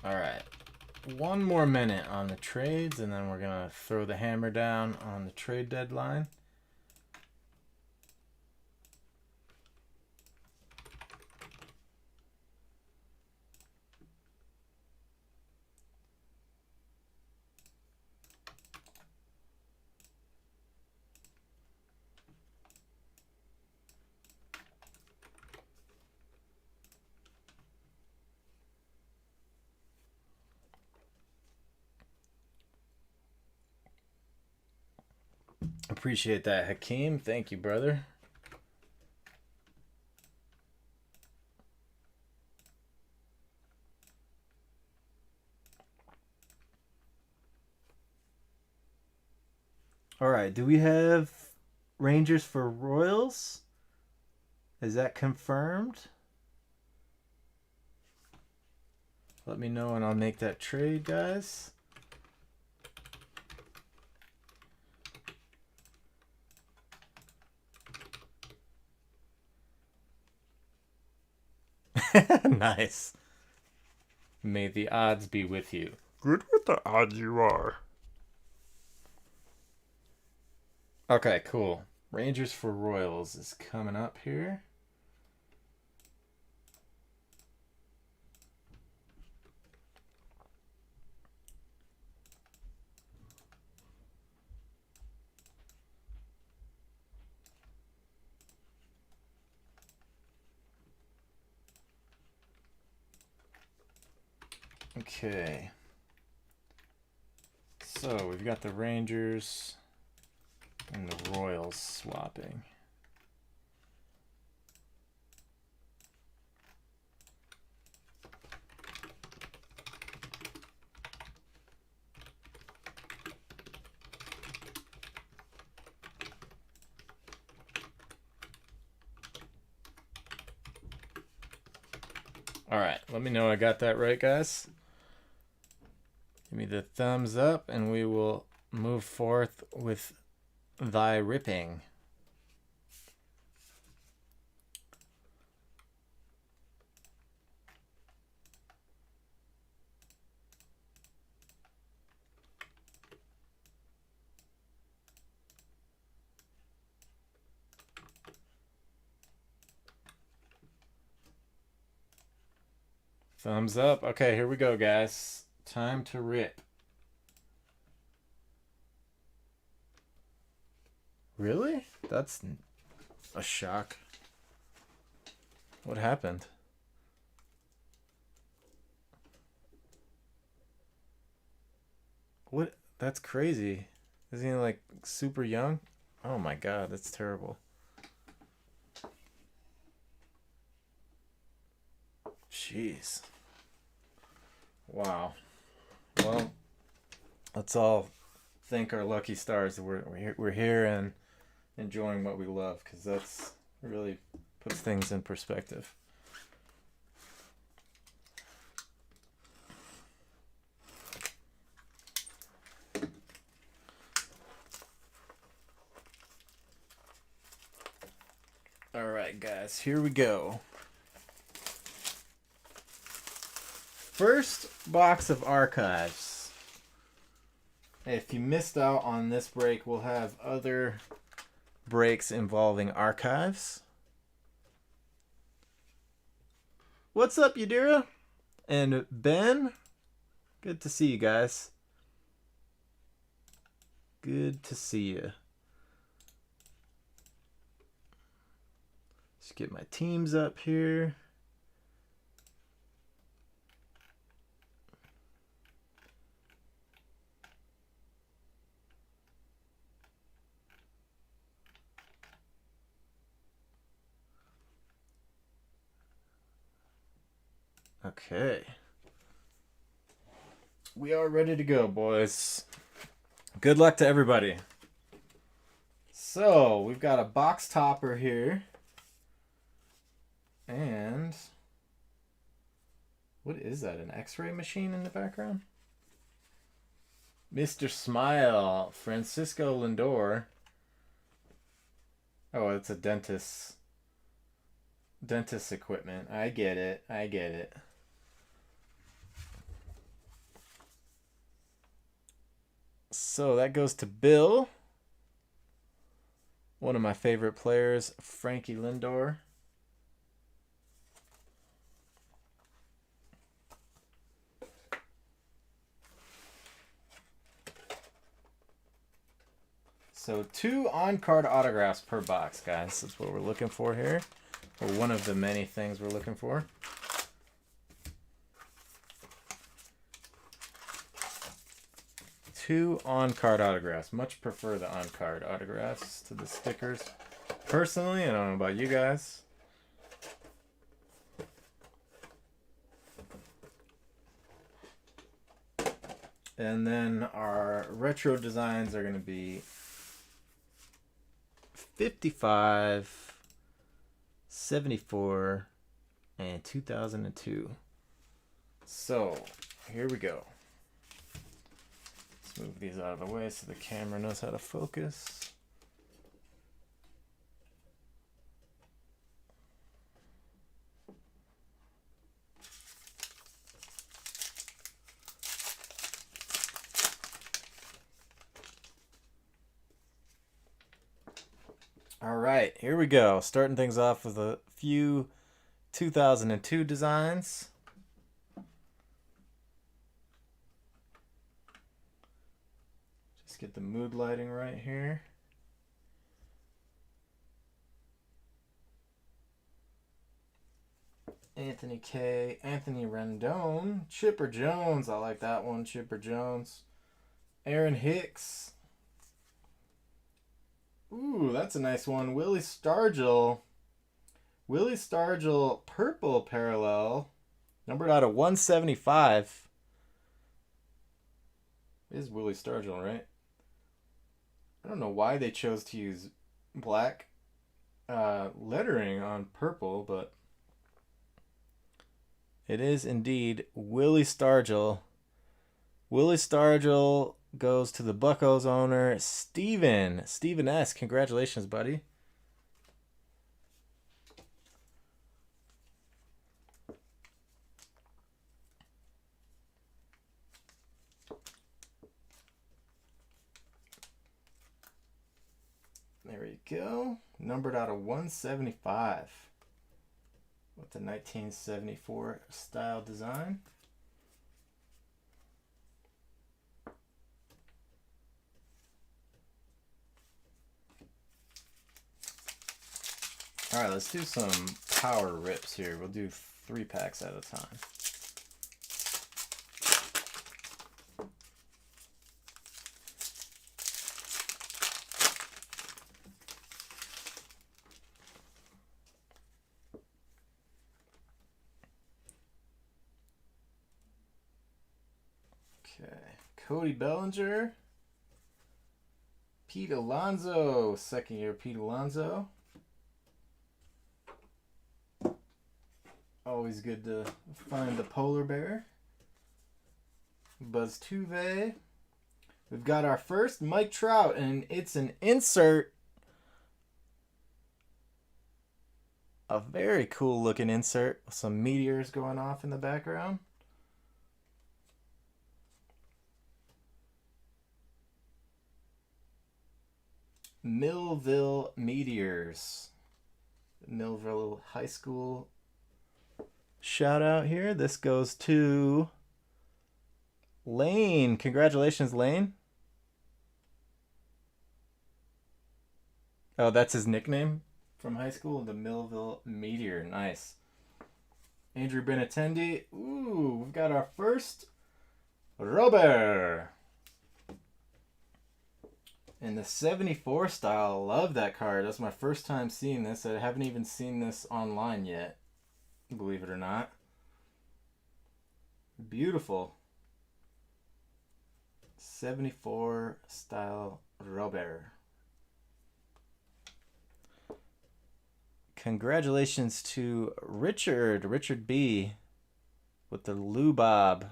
All right, one more minute on the trades, and then we're gonna throw the hammer down on the trade deadline. Appreciate that, Hakeem. Thank you, brother. All right, do we have Rangers for Royals? Is that confirmed? Let me know and I'll make that trade, guys. Nice. May the odds be with you. Good with the odds you are. Okay, cool. Rangers for Royals is coming up here. Okay. So we've got the Rangers and the Royals swapping. All right, let me know I got that right, guys. Give me the thumbs up and we will move forth with thy ripping. Thumbs up. Okay, here we go, guys. Time to rip. Really? That's a shock. What happened? What? That's crazy. Isn't he like super young? Oh my god, that's terrible. Jeez. Wow. Well, let's all thank our lucky stars that we're here and enjoying what we love, because that's really puts things in perspective. All right, guys, here we go. First box of archives. If you missed out on this break, we'll have other breaks involving archives. What's up, Yadira? And Ben? Good to see you guys. Good to see you. Just get my teams up here. Okay. We are ready to go, boys. Good luck to everybody. So, we've got a box topper here. And what is that? An X-ray machine in the background? Mr. Smile, Francisco Lindor. Oh, it's a dentist's equipment. I get it. I get it. So that goes to Bill. One of my favorite players, Frankie Lindor. So 2 on-card autographs per box, guys. That's what we're looking for here. Or one of the many things we're looking for. Two on-card autographs. Much prefer the on-card autographs to the stickers. Personally, I don't know about you guys. And then our retro designs are going to be 55, 74, and 2002. So, here we go. Let's move these out of the way so the camera knows how to focus. All right, here we go. Starting things off with a few 2002 designs. Just get the mood lighting right here. Anthony K, Anthony Rendon, Chipper Jones. I like that one, Chipper Jones. Aaron Hicks. Ooh, that's a nice one. Willie Stargell. Willie Stargell purple parallel. Numbered out of 175. It is Willie Stargell, right? I don't know why they chose to use black lettering on purple, but it is indeed Willie Stargell. Willie Stargell goes to the Buccos owner, Steven. Steven S. Congratulations, buddy. There we go. Numbered out of 175 with the 1974 style design. All right, let's do some power rips here. We'll do 3 packs at a time. Okay, Cody Bellinger, Pete Alonso, second year Pete Alonso. Always good to find the polar bear. Buzz Tuve. We've got our first Mike Trout, and it's an insert. A very cool looking insert with some meteors going off in the background. Millville Meteors. Millville High School shout out here. This goes to Lane. Congratulations, Lane. Oh, that's his nickname from high school, the Millville Meteor. Nice. Andrew Benatendi. Ooh, we've got our first Robert. In the 74 style. Love that card. That's my first time seeing this. I haven't even seen this online yet, believe it or not. Beautiful. 74 style Robert. Congratulations to Richard B. with the Lubob.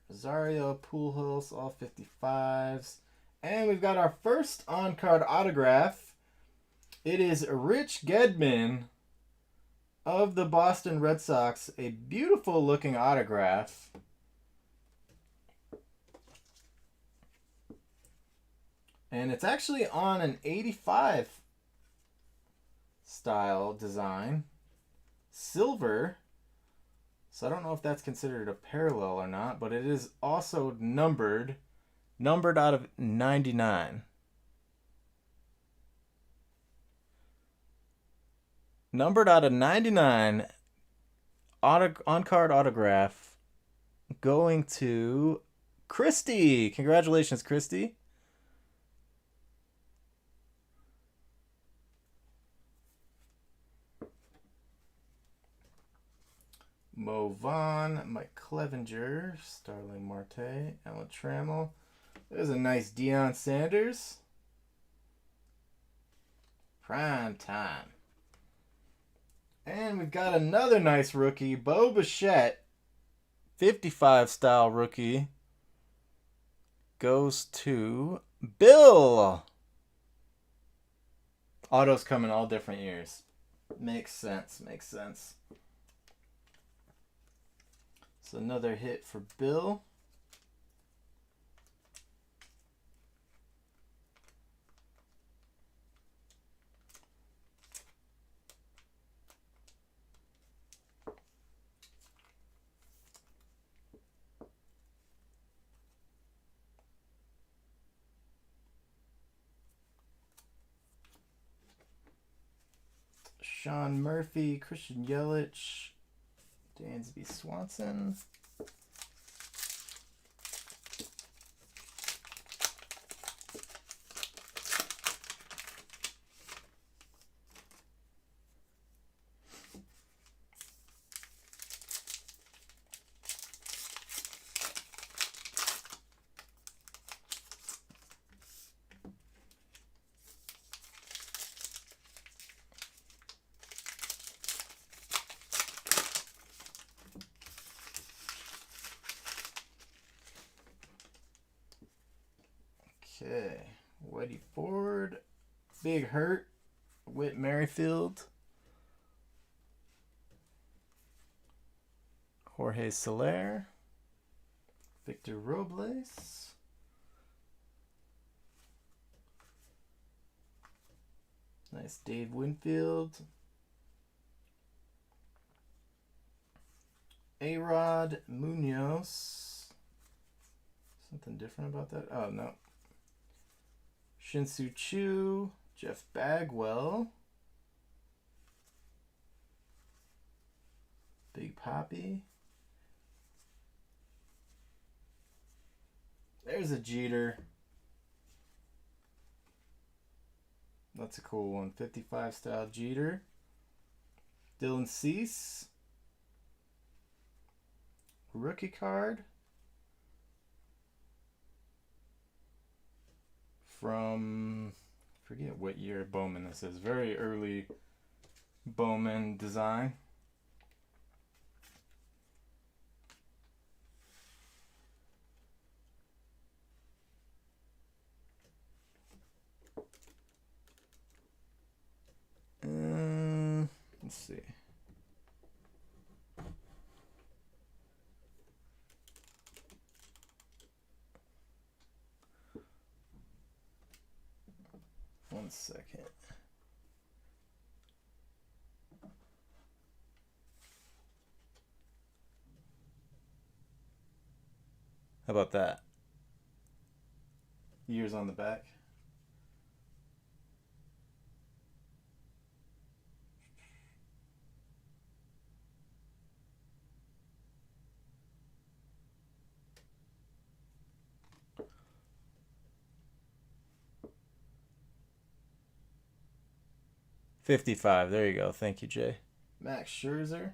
Rosario Pujols, all 55s. And we've got our first on-card autograph. It is Rich Gedman of the Boston Red Sox. A beautiful looking autograph. And it's actually on an 85 style design. Silver. So I don't know if that's considered a parallel or not, but it is also numbered out of 99. Numbered out of 99. On-card autograph going to Christy. Congratulations, Christy. Mo Vaughn, Mike Clevenger, Starling Marte, Alan Trammell. There's a nice Deion Sanders. Prime time. And we've got another nice rookie, Bo Bichette. 55 style rookie. Goes to Bill. Autos come in all different years. Makes sense, makes sense. So another hit for Bill. Sean Murphy, Christian Yelich, Dansby Swanson. Okay, Whitey Ford, Big Hurt, Whit Merrifield, Jorge Soler, Victor Robles, nice Dave Winfield, A-Rod Munoz, something different about that? Oh, no. Shin-Soo Choo, Jeff Bagwell, Big Poppy. There's a Jeter. That's a cool one. 55 style Jeter. Dylan Cease. Rookie card. From, forget what year Bowman this is. Very early Bowman design. Let's see. One second. How about that? Years on the back. $55. There you go. Thank you, Jay. Max Scherzer.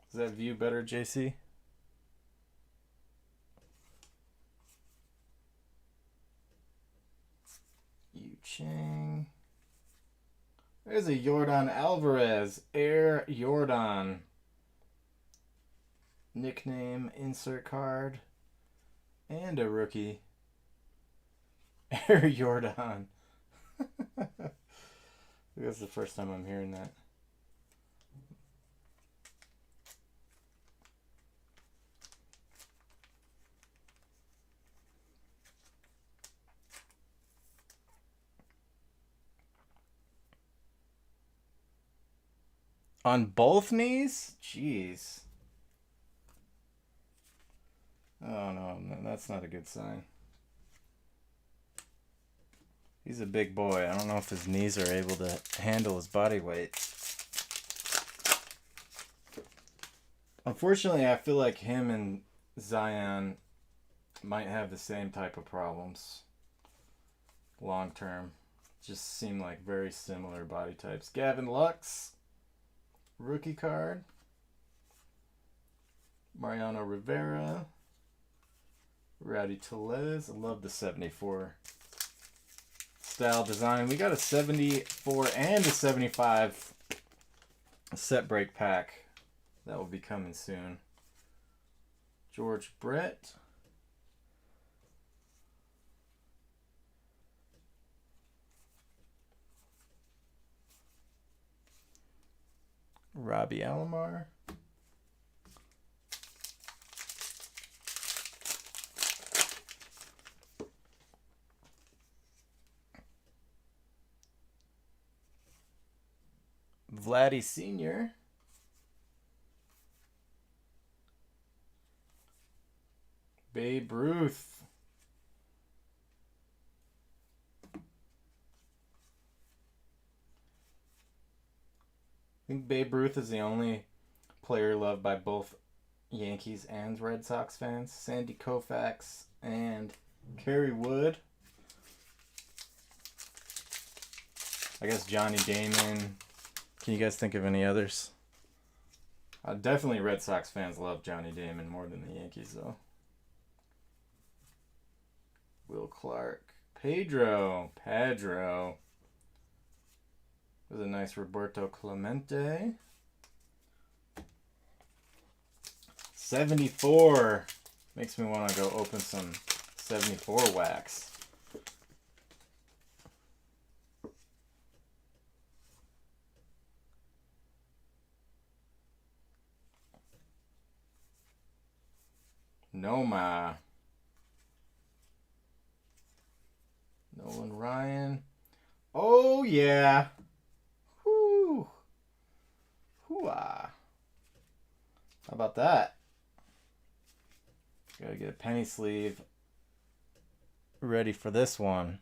Is that view better, JC? Yu Chang. There's a Yordan Alvarez. Air Yordan. Nickname, insert card, and a rookie. Air Yordan. That's the first time I'm hearing that. On both knees? Jeez. Oh, no, that's not a good sign. He's a big boy. I don't know if his knees are able to handle his body weight. Unfortunately, I feel like him and Zion might have the same type of problems long term. Just seem like very similar body types. Gavin Lux, rookie card. Mariano Rivera. Rowdy Tellez. I love the 74 style design. We got a 74 and a 75 set break pack that will be coming soon. George Brett. Robbie Alomar. Vladdy Sr. Babe Ruth. I think Babe Ruth is the only player loved by both Yankees and Red Sox fans. Sandy Koufax and Kerry Wood. I guess Johnny Damon. Can you guys think of any others? Definitely Red Sox fans love Johnny Damon more than the Yankees, though. Will Clark. Pedro. There's a nice Roberto Clemente. 74. Makes me want to go open some 74 wax. Noma. Nolan Ryan. Oh, yeah. Whoo. Hoo-ah. How about that? Gotta get a penny sleeve ready for this one.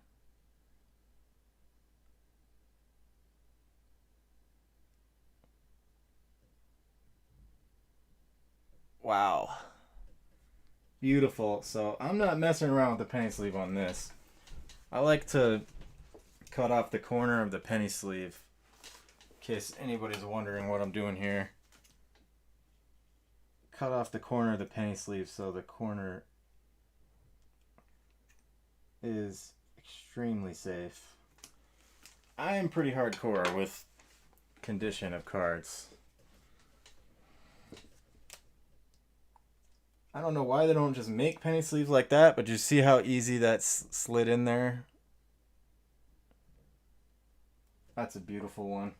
Wow. Beautiful. So I'm not messing around with the penny sleeve on this. I like to cut off the corner of the penny sleeve in case anybody's wondering what I'm doing here. Cut off the corner of the penny sleeve so the corner is extremely safe. I am pretty hardcore with condition of cards. I don't know why they don't just make penny sleeves like that, but you see how easy that's slid in there? That's a beautiful one.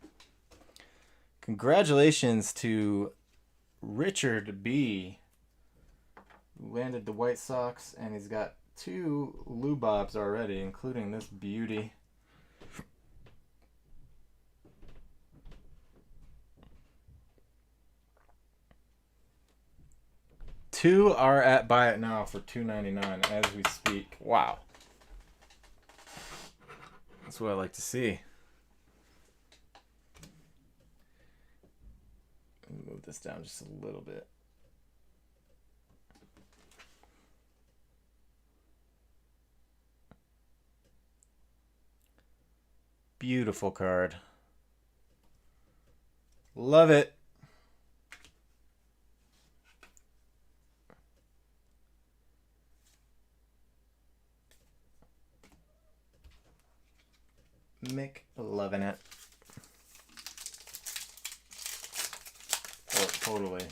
Congratulations to Richard B, who landed the White Sox, and he's got 2 Lou Bobs already, including this beauty. Two are at buy it now for $2.99 as we speak. Wow. That's what I like to see. Let me move this down just a little bit. Beautiful card. Love it. Mick loving it. Oh, totally.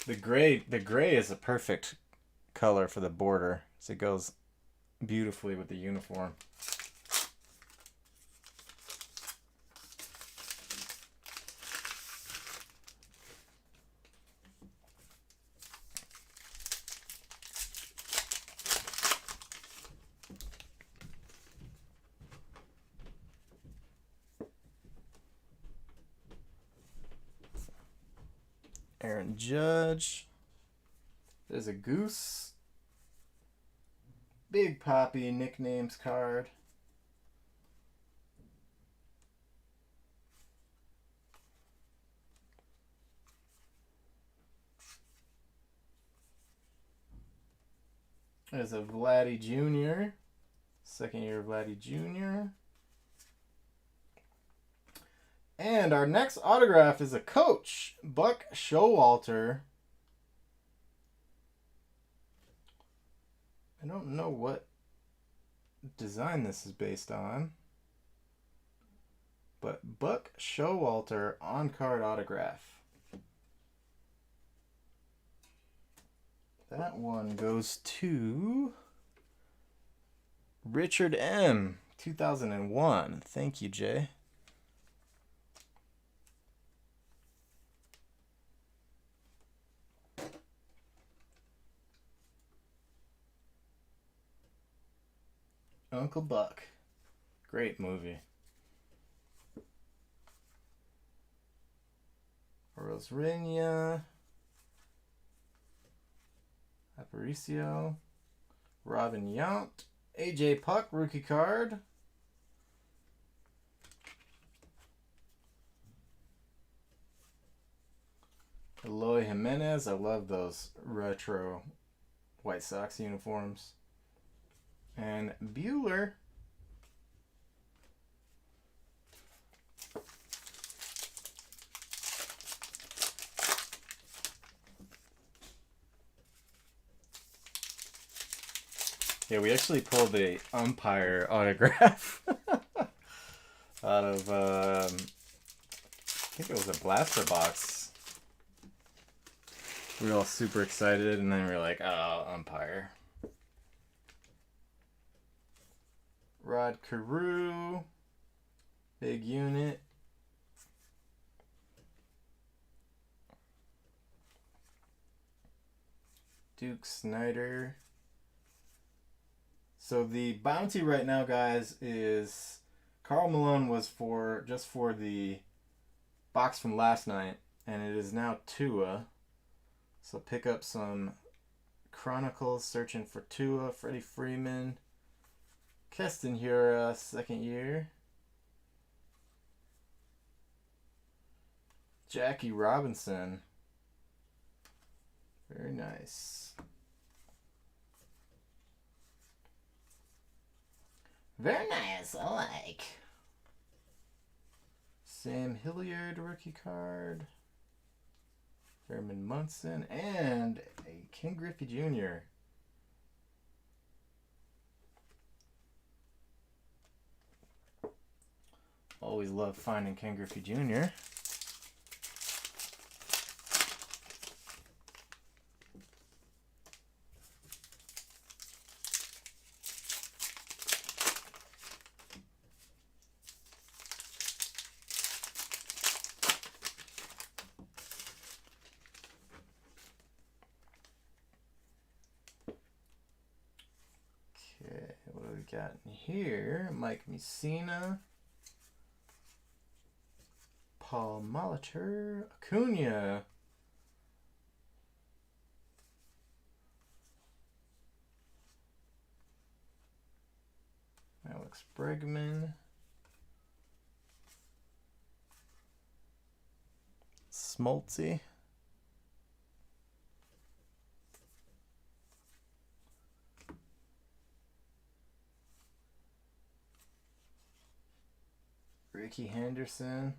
The gray is a perfect color for the border, so it goes beautifully with the uniform. Aaron Judge. There's a Goose. Big Poppy nicknames card. There's a Vladdy Jr. Second year Vladdy Jr. And our next autograph is a coach, Buck Showalter. I don't know what design this is based on, but Buck Showalter on-card autograph. That one goes to Richard M. 2001. Thank you, Jay. Uncle Buck. Great movie. Rosarinia. Aparicio. Robin Yount. AJ Puck, rookie card. Eloy Jimenez. I love those retro White Sox uniforms. And Bueller. Yeah, we actually pulled the umpire autograph out of, I think it was a blaster box. We were all super excited, and then we were like, oh, umpire. Rod Carew, big unit. Duke Snyder. So the bounty right now, guys, is Karl Malone was just for the box from last night, and it is now Tua. So pick up some Chronicles, searching for Tua, Freddie Freeman, Keston Hiura, second year, Jackie Robinson. Very nice. Very nice, I like. Sam Hilliard rookie card. Fairman Munson and a Ken Griffey Jr. Always love finding Ken Griffey Jr. What do we got in here? Mike Mussina, Paul Molitor, Acuna, Alex Bregman, Smoltzy, Ricky Henderson,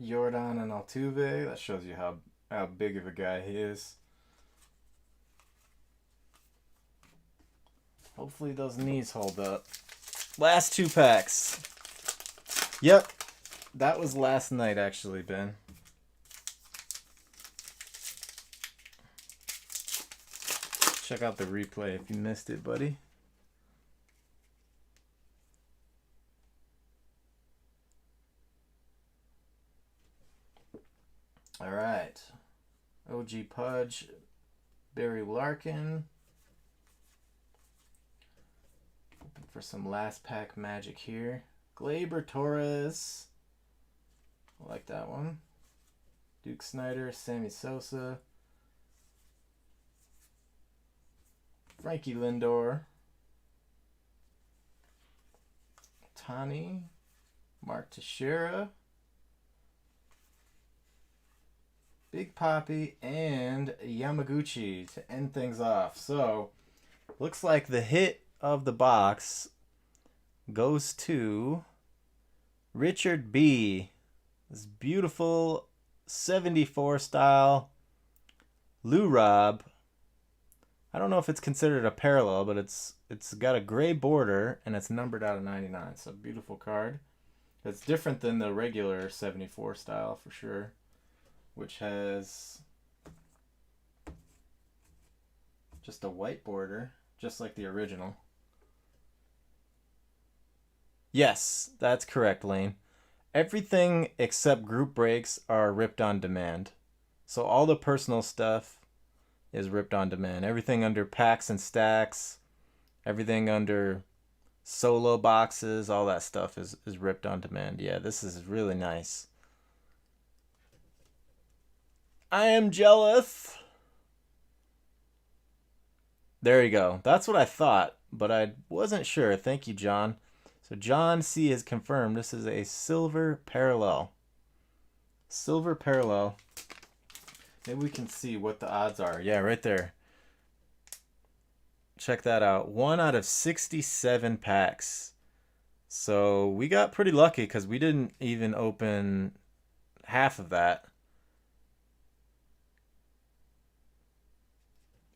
Jordan and Altuve. That shows you how big of a guy he is. Hopefully those knees hold up. Last 2 packs. Yep, that was last night actually, Ben. Check out the replay if you missed it, buddy. All right. OG Pudge, Barry Larkin. Hoping for some last pack magic here. Gleyber Torres. I like that one. Duke Snyder, Sammy Sosa. Frankie Lindor. Tani. Mark Teixeira. Big Papi and Yamaguchi to end things off. So, looks like the hit of the box goes to Richard B. This beautiful 74 style Lou Rob. I don't know if it's considered a parallel, but it's got a gray border and it's numbered out of 99. So beautiful card. It's different than the regular 74 style for sure, which has just a white border, just like the original. Yes, that's correct, Lane. Everything except group breaks are ripped on demand. So all the personal stuff is ripped on demand. Everything under packs and stacks, everything under solo boxes, all that stuff is ripped on demand. Yeah, this is really nice. I am jealous. There you go. That's what I thought, but I wasn't sure. Thank you, John. So John C has confirmed this is a silver parallel. Silver parallel. Maybe we can see what the odds are. Yeah, right there. Check that out. 1 out of 67 packs. So we got pretty lucky because we didn't even open half of that.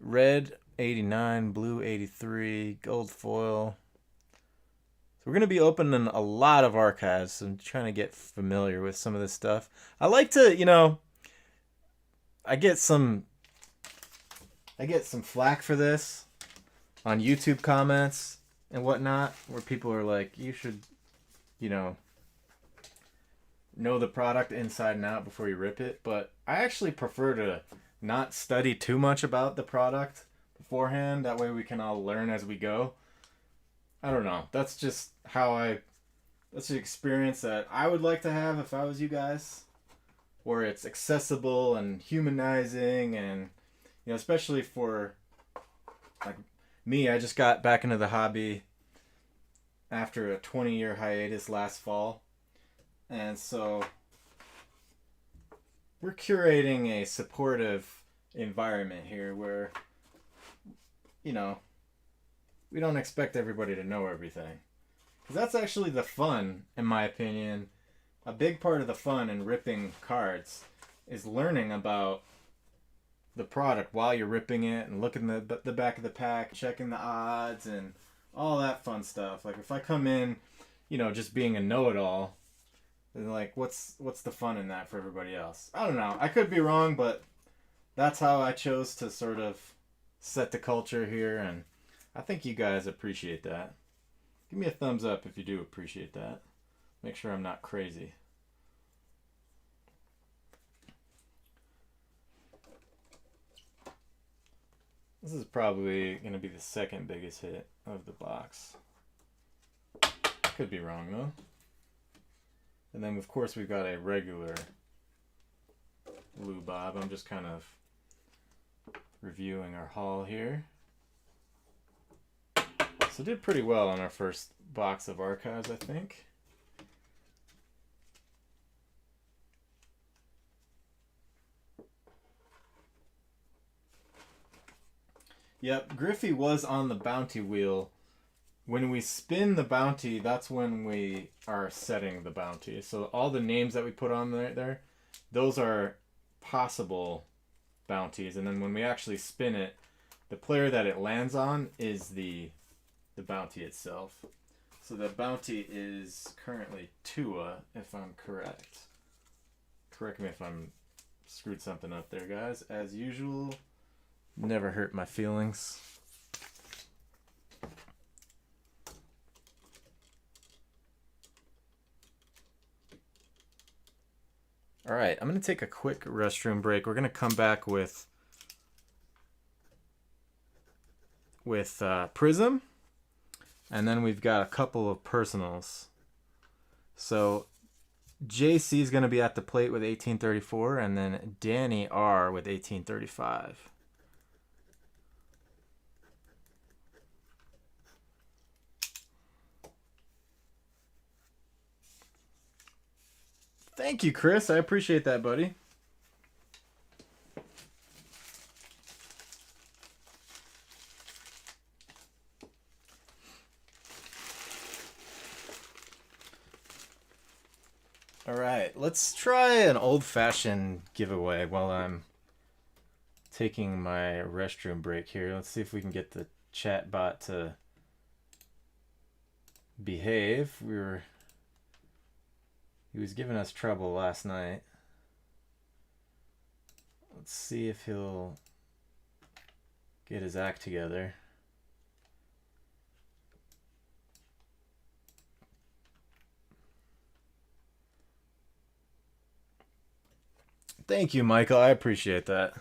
Red 89, blue 83, gold foil. So we're going to be opening a lot of archives and trying to get familiar with some of this stuff. I like to, you know, I get some flack for this on YouTube comments and whatnot, where people are like, you should, you know the product inside and out before you rip it. But I actually prefer to not study too much about the product beforehand. That way we can all learn as we go. I don't know. That's just that's an experience that I would like to have if I was you guys, where it's accessible and humanizing, and especially for like me. I just got back into the hobby after a 20-year hiatus last fall, and so we're curating a supportive environment here where we don't expect everybody to know everything, because that's actually the fun, in my opinion. A big part of the fun in ripping cards is learning about the product while you're ripping it and looking at the back of the pack, checking the odds and all that fun stuff. Like if I come in, just being a know-it-all, then like what's the fun in that for everybody else? I don't know. I could be wrong, but that's how I chose to sort of set the culture here, and I think you guys appreciate that. Give me a thumbs up if you do appreciate that. Make sure I'm not crazy. This is probably going to be the second biggest hit of the box. Could be wrong though. And then of course we've got a regular Lou Bob. I'm just kind of reviewing our haul here. So did pretty well on our first box of archives, I think. Yep, Griffey was on the bounty wheel. When we spin the bounty, that's when we are setting the bounty. So all the names that we put on there, those are possible bounties. And then when we actually spin it, the player that it lands on is the bounty itself. So the bounty is currently Tua, if I'm correct. Correct me if I'm screwed something up there, guys. As usual, never hurt my feelings. All right, I'm going to take a quick restroom break. We're going to come back with Prizm, and then we've got a couple of personals. So JC is going to be at the plate with 1834, and then Danny R with 1835. Thank you, Chris. I appreciate that, buddy. All right, let's try an old-fashioned giveaway while I'm taking my restroom break here. Let's see if we can get the chat bot to behave. He was giving us trouble last night. Let's see if he'll get his act together. Thank you, Michael. I appreciate that.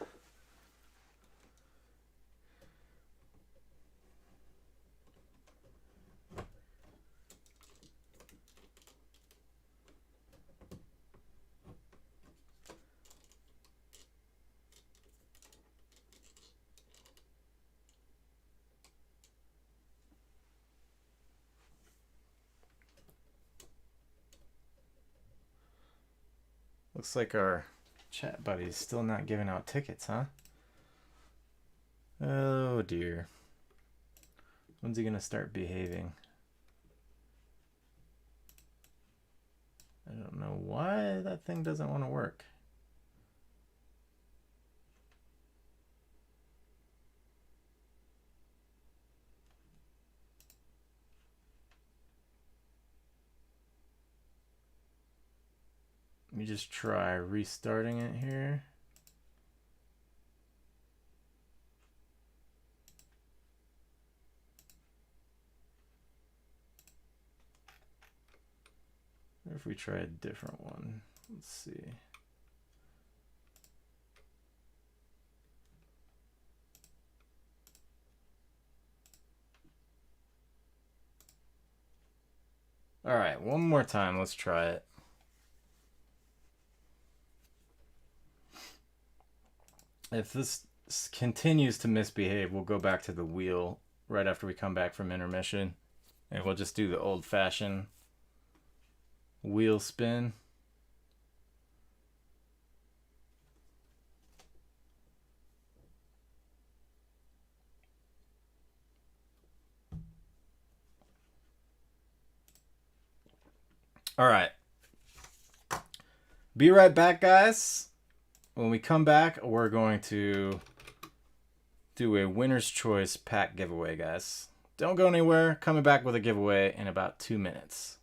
Looks like our chat buddy's still not giving out tickets, huh? Oh dear. When's he gonna start behaving? I don't know why that thing doesn't want to work. Let me just try restarting it here. Or if we try a different one, let's see. All right, one more time, let's try it. If this continues to misbehave, we'll go back to the wheel right after we come back from intermission. And we'll just do the old-fashioned wheel spin. All right. Be right back, guys. When we come back, we're going to do a winner's choice pack giveaway, guys. Don't go anywhere. Coming back with a giveaway in about 2 minutes.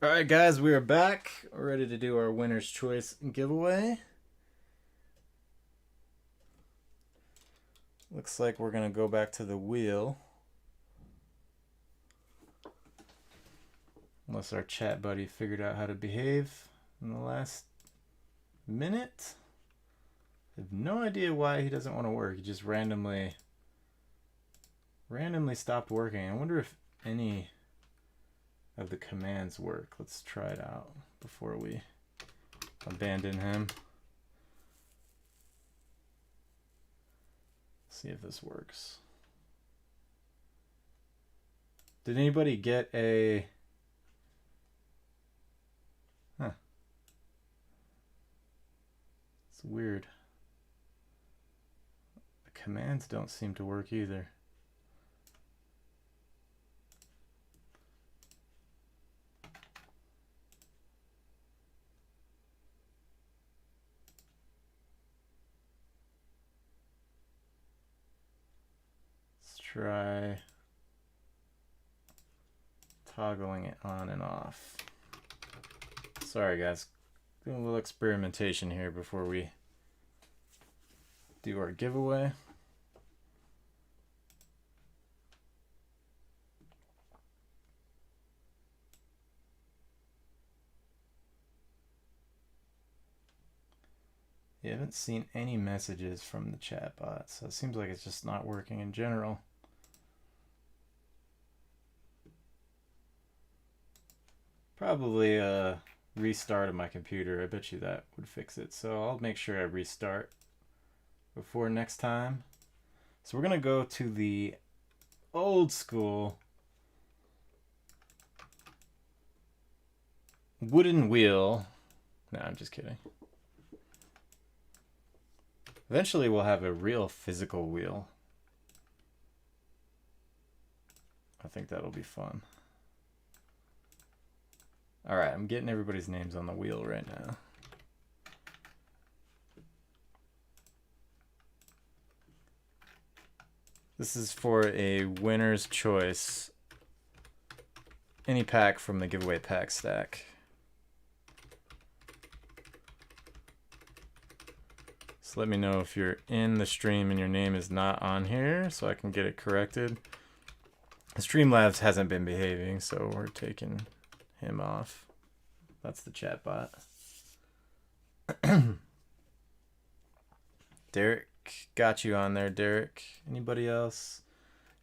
All right, guys, we are back. We're ready to do our winner's choice giveaway. Looks like we're going to go back to the wheel. Unless our chat buddy figured out how to behave in the last minute. I have no idea why he doesn't want to work. He just randomly stopped working. I wonder if any of the commands work. Let's try it out before we abandon him. See if this works. Did anybody get a... Huh. It's weird. The commands don't seem to work either. try toggling it on and off. Sorry guys, doing a little experimentation here before we do our giveaway. You haven't seen any messages from the chat bot, so it seems like it's just not working in general. Probably a restart of my computer. I bet you that would fix it. So I'll make sure I restart before next time. So we're gonna go to the old school wooden wheel. No, I'm just kidding. Eventually we'll have a real physical wheel. I think that'll be fun. All right, I'm getting everybody's names on the wheel right now. This is for a winner's choice. Any pack from the giveaway pack stack. So let me know if you're in the stream and your name is not on here so I can get it corrected. The Streamlabs hasn't been behaving, so we're taking him off. That's the chat bot. Derek, got you on there, Derek. Anybody else?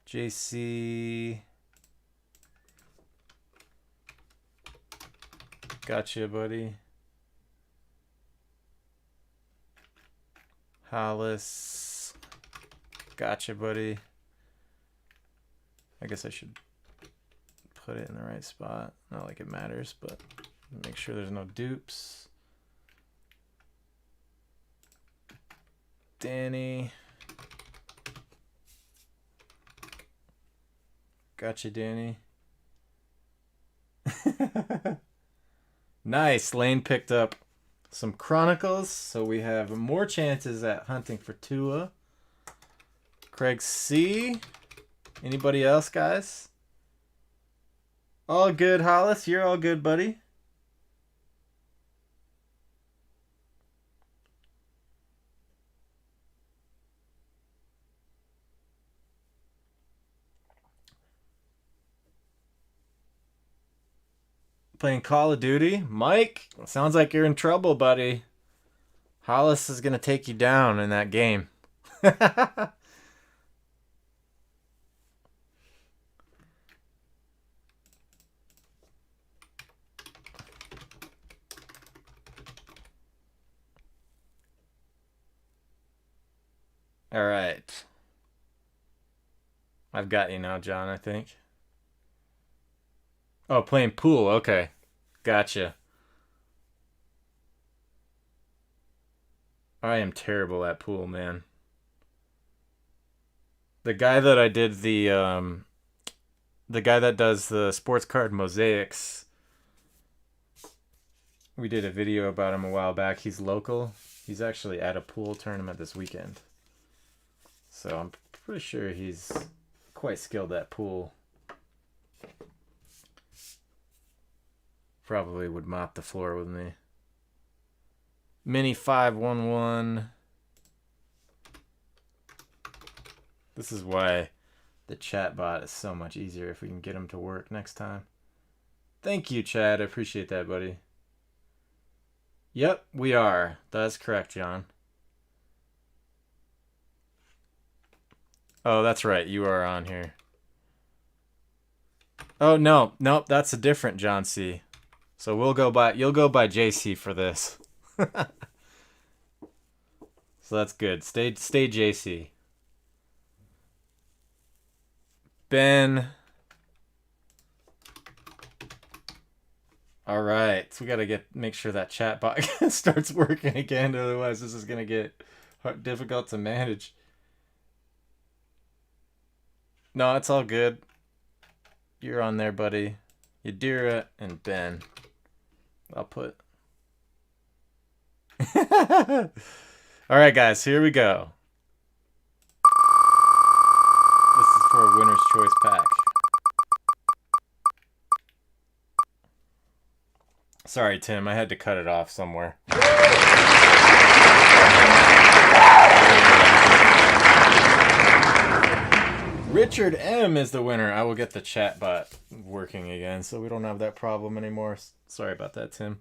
JC. Gotcha, buddy. Hollis. Gotcha, buddy. I guess I should put it in the right spot. Not like it matters, but make sure there's no dupes. Danny. Gotcha, Danny. Nice. Lane picked up some Chronicles, so we have more chances at hunting for Tua. Craig C. Anybody else, guys? All good, Hollis. You're all good, buddy. Playing Call of Duty. Mike, sounds like you're in trouble, buddy. Hollis is going to take you down in that game. All right. I've got you now, John, I think. Oh, playing pool. Okay. Gotcha. I am terrible at pool, man. The guy that I did the guy that does the sports card mosaics, we did a video about him a while back. He's local. He's actually at a pool tournament this weekend. So I'm pretty sure he's quite skilled at pool. Probably would mop the floor with me. Mini 511. This is why the chat bot is so much easier if we can get him to work next time. Thank you, Chad. I appreciate that, buddy. Yep, we are. That's correct, John. Oh, that's right. You are on here. Oh, no. Nope, that's a different John C. So you'll go by JC for this. So that's good. Stay JC. Ben. All right. So we got to make sure that chat bot starts working again. Otherwise, this is going to get difficult to manage. No, it's all good. You're on there, buddy. Yadira and Ben. I'll put. All right, guys. Here we go. This is for choice pack. Sorry, Tim, I had to cut it off somewhere. Richard M is the winner. I will get the chat bot working again so we don't have that problem anymore. Sorry about that, Tim.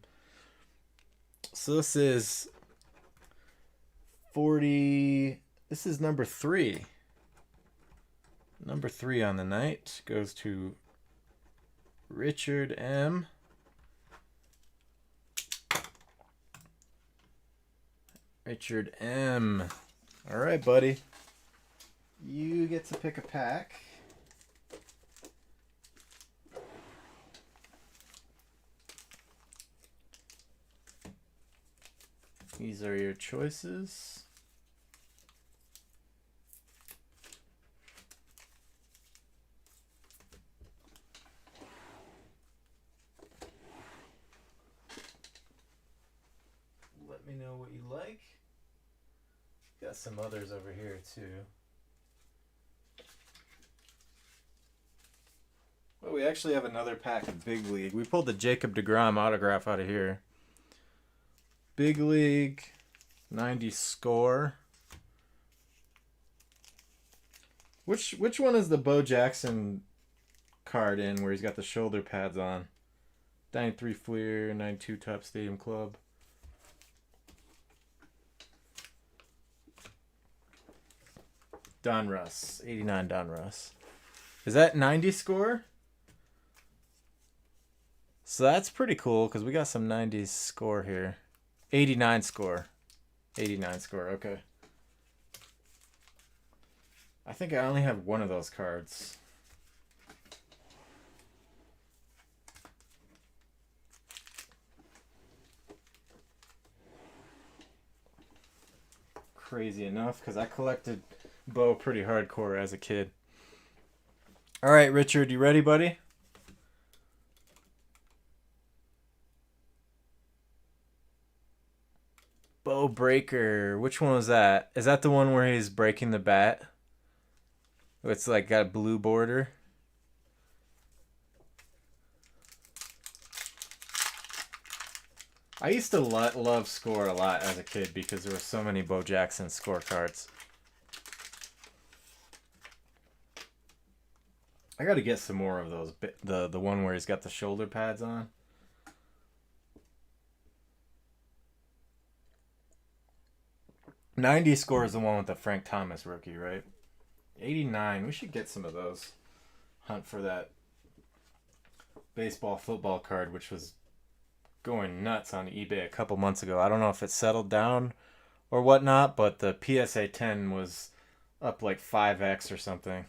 So this is 40. This is number 3. Number 3 on the night goes to Richard M. Richard M. All right, buddy. You get to pick a pack. These are your choices. Let me know what you like. Got some others over here too. Well, we actually have another pack of Big League. We pulled the Jacob deGrom autograph out of here. Big League, 90 score. Which one is the Bo Jackson card in where he's got the shoulder pads on? 93 Fleer, 92 Top Stadium Club. Don Russ, 89 Don Russ. Is that 90 score? So that's pretty cool because we got some 90s score here. 89 score. 89 score, okay. I think I only have one of those cards. Crazy enough because I collected Bo pretty hardcore as a kid. All right, Richard, you ready, buddy? Bo Breaker. Which one was that? Is that the one where he's breaking the bat? It's like got a blue border. I used to love Score a lot as a kid because there were so many Bo Jackson Score cards. I got to get some more of those. The one where he's got the shoulder pads on. '90 Score is the one with the Frank Thomas rookie, right? 89. We should get some of those. Hunt for that baseball football card, which was going nuts on eBay a couple months ago. I don't know if it settled down or whatnot, but the PSA 10 was up like 5x or something.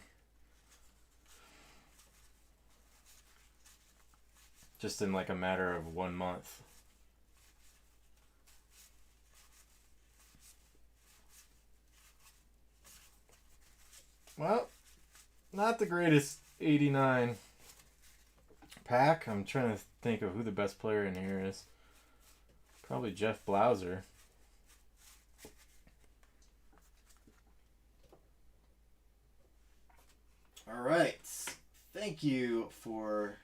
Just in like a matter of 1 month. Well, not the greatest 89 pack. I'm trying to think of who the best player in here is. Probably Jeff Blauser. All right. Thank you for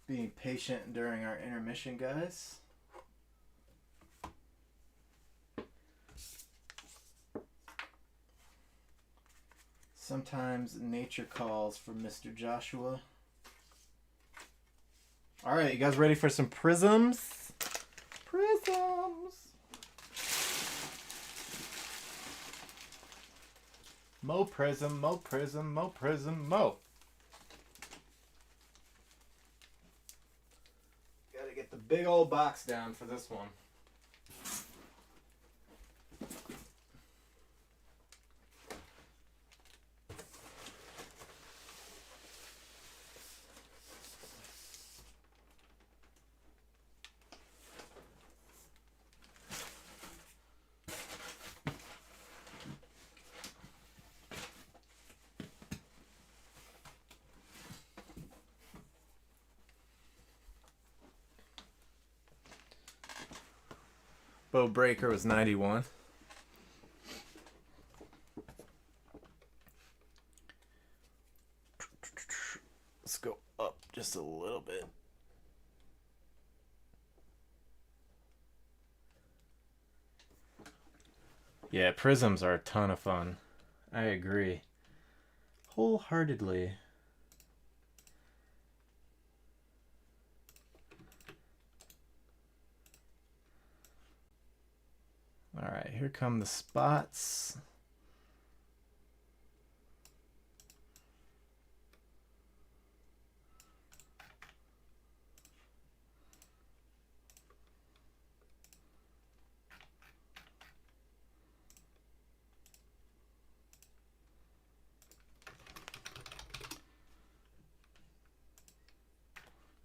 being patient during our intermission, guys. Sometimes nature calls for Mr. Joshua. All right, you guys ready for some Prizms? Prizms. Mo Prizm, Mo Prizm, Mo Prizm, Mo. Gotta get the big old box down for this one. Bo Breaker was 91. little bit. Yeah, prisms are a ton of fun. I agree. Wholeheartedly. Alright, here come the spots.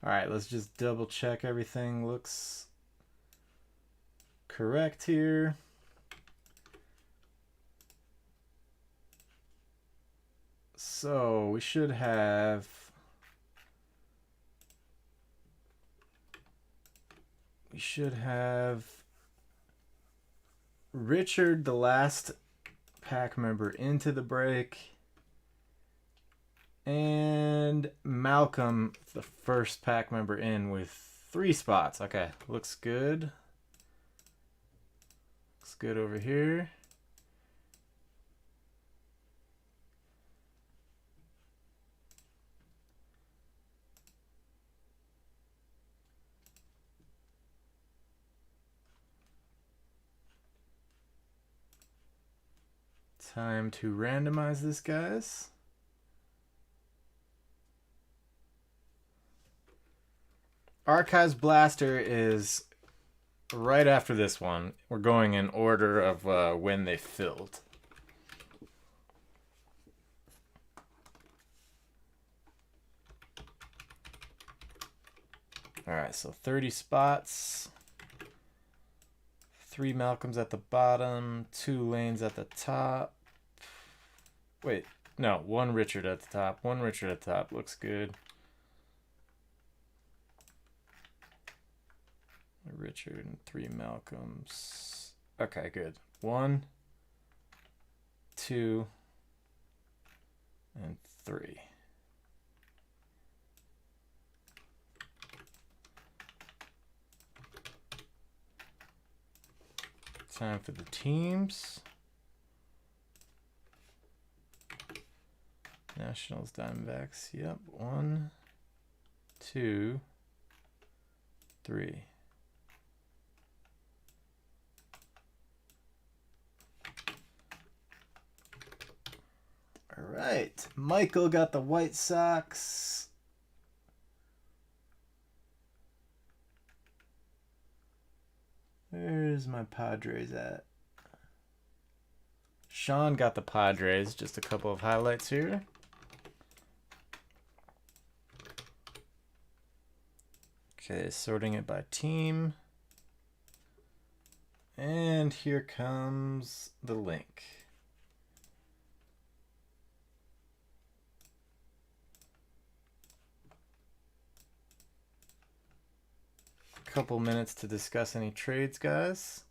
Alright, let's just double check everything looks correct here. So we should have Richard, the last pack member, into the break, and Malcolm, the first pack member, in with 3 spots. Okay, looks good. Looks good over here. Time to randomize this, guys. Archives Blaster is right after this one. We're going in order of when they filled. Alright, so 30 spots. 3 Malcolms at the bottom, 2 Lanes at the top. Wait, no, 1 Richard at the top. 1 Richard at the top. Looks good. Richard and 3 Malcolms. Okay, good. 1, 2, and 3. Time for the teams. Nationals, Diamondbacks. Yep. 1, 2, 3. All right. Michael got the White Sox. Where's my Padres at? Sean got the Padres. Just a couple of highlights here. Okay, sorting it by team. And here comes the link. Couple minutes to discuss any trades, guys.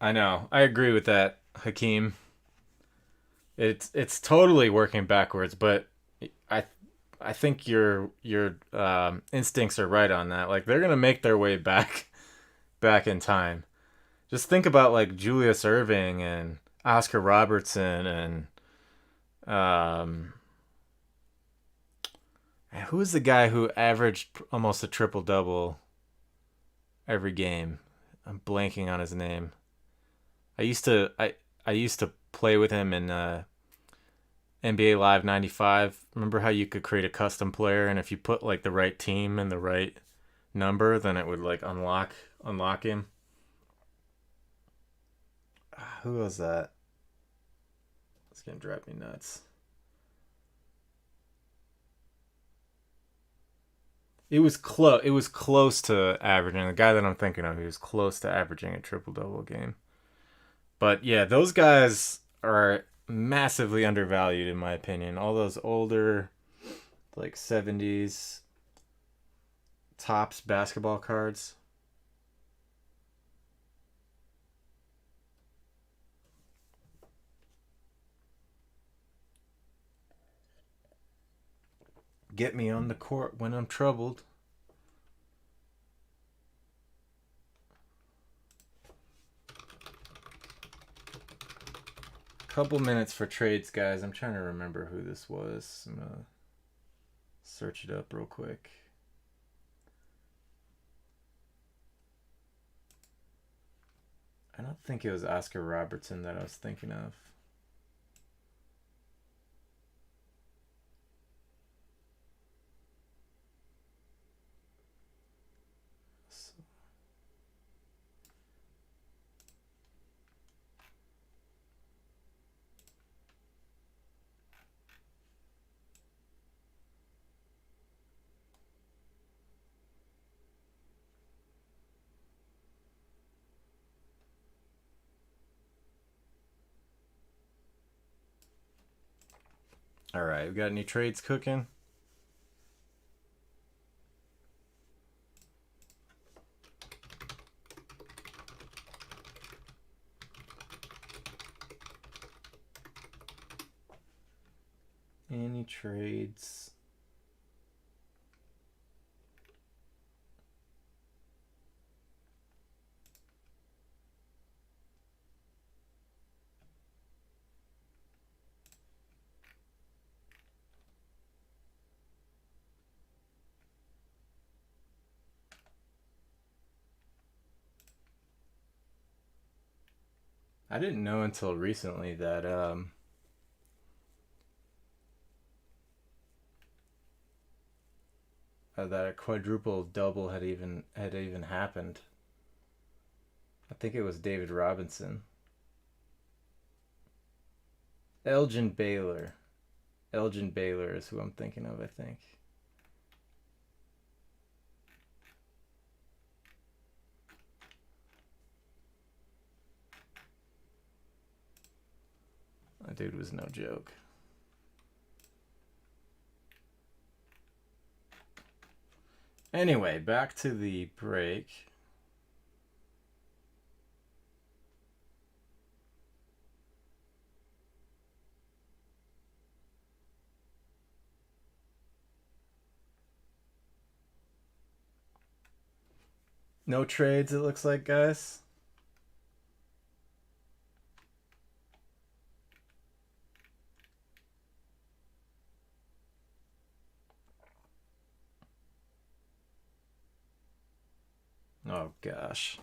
I know. I agree with that, Hakeem. It's totally working backwards, but I think your instincts are right on that. Like, they're gonna make their way back in time. Just think about like Julius Erving and Oscar Robertson and who was the guy who averaged almost a triple-double every game? I'm blanking on his name. I used to play with him in NBA Live 95. Remember how you could create a custom player, and if you put like the right team and the right number, then it would like unlock him? Who was that? It's gonna drive me nuts. It was close to averaging. The guy that I'm thinking of, he was close to averaging a triple-double game. But yeah, those guys are massively undervalued in my opinion. All those older, like 70s Topps basketball cards. Get me on the court when I'm troubled. Couple minutes for trades, guys. I'm trying to remember who this was. I'm gonna search it up real quick. I don't think it was Oscar Robertson that I was thinking of. All right, we got any trades cooking? Any trades? I didn't know until recently that that a quadruple double had even happened. I think it was David Robinson. Elgin Baylor. Elgin Baylor is who I'm thinking of, I think. That dude was no joke. Anyway, back to the break. No trades, it looks like, guys. Oh, gosh.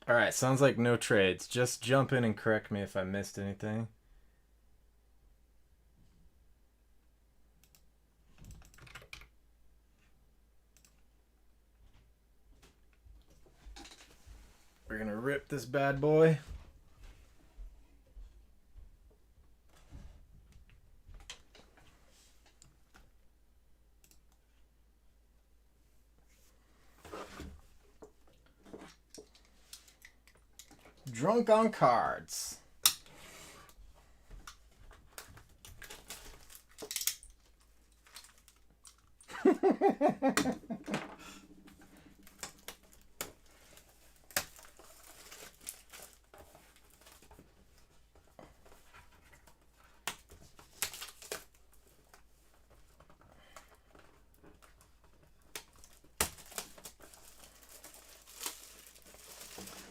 All right, sounds like no trades. Just jump in and correct me if I missed anything. We're gonna rip this bad boy. Drunk on cards.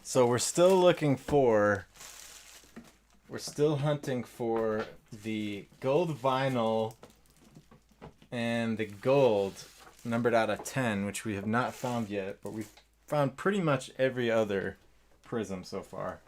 So we're still hunting for the gold vinyl and the gold numbered out of 10, which we have not found yet, but we've found pretty much every other Prizm so far.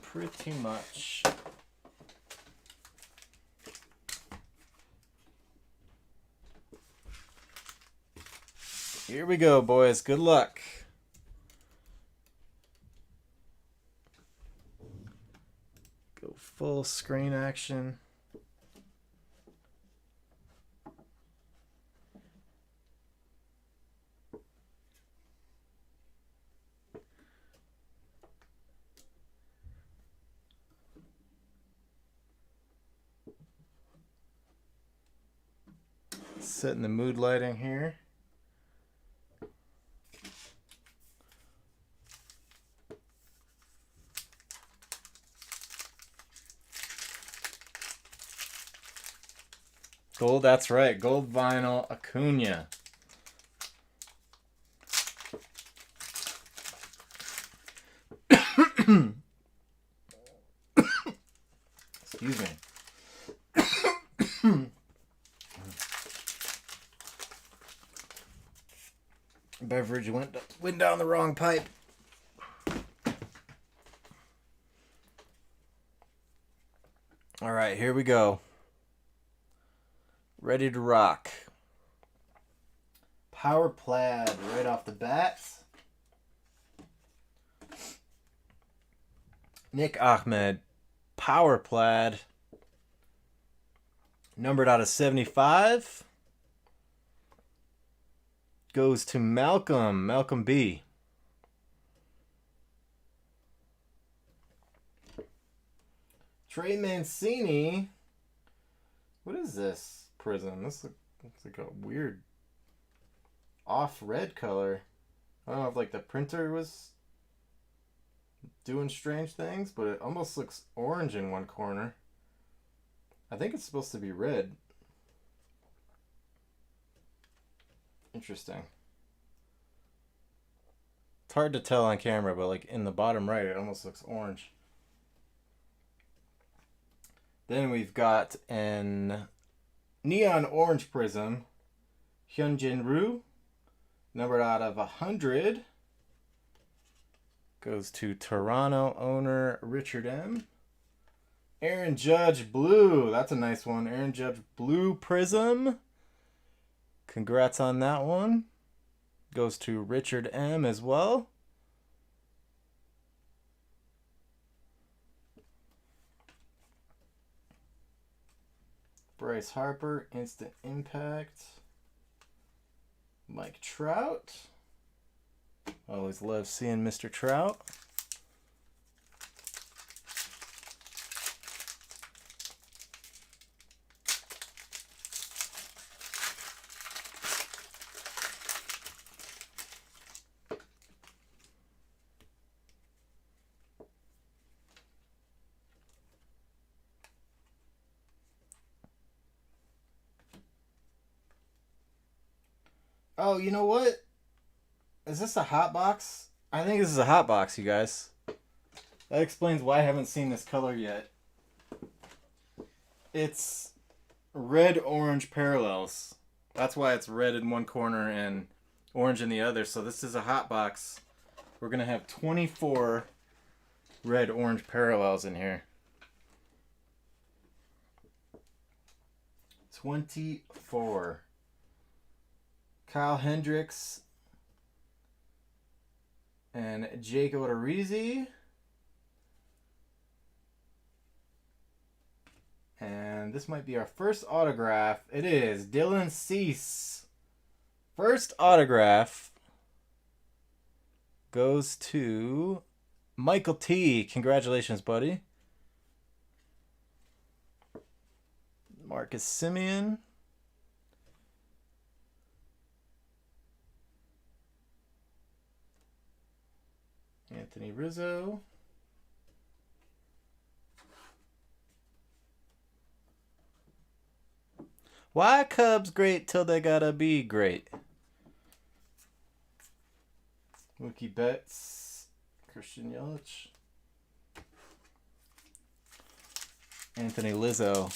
Pretty much. Here we go, boys. Good luck. Go full screen action. Setting the mood lighting here. Gold, that's right. Gold vinyl Acuna. Excuse me. Beverage went down the wrong pipe. All right, here we go. Ready to rock. Power plaid right off the bat. Nick Ahmed, power plaid. Numbered out of 75. Goes to Malcolm B. Trey Mancini. What is this Prizm? This looks like a weird off red color. I don't know if like the printer was doing strange things, but it almost looks orange in one corner. I think it's supposed to be red. Interesting. It's hard to tell on camera, but like in the bottom right, it almost looks orange. Then we've got an neon orange Prizm, Hyunjin Ryu, numbered out of 100. Goes to Toronto owner Richard M. Aaron Judge Blue. That's a nice one. Aaron Judge Blue Prizm. Congrats on that one. Goes to Richard M as well. Bryce Harper, Instant Impact. Mike Trout. Always love seeing Mr. Trout. Oh, you know what? Is this a hot box? I think this is a hot box, you guys. That explains why I haven't seen this color yet. It's red-orange parallels. That's why it's red in one corner and orange in the other. So this is a hot box. We're going to have 24 red-orange parallels in here. 24. Kyle Hendricks and Jake Odorizzi. And this might be our first autograph. It is Dylan Cease. First autograph goes to Michael T. Congratulations, buddy. Marcus Semien. Anthony Rizzo. Why Cubs great till they gotta be great? Mookie Betts. Christian Yelich. Anthony Lizzo.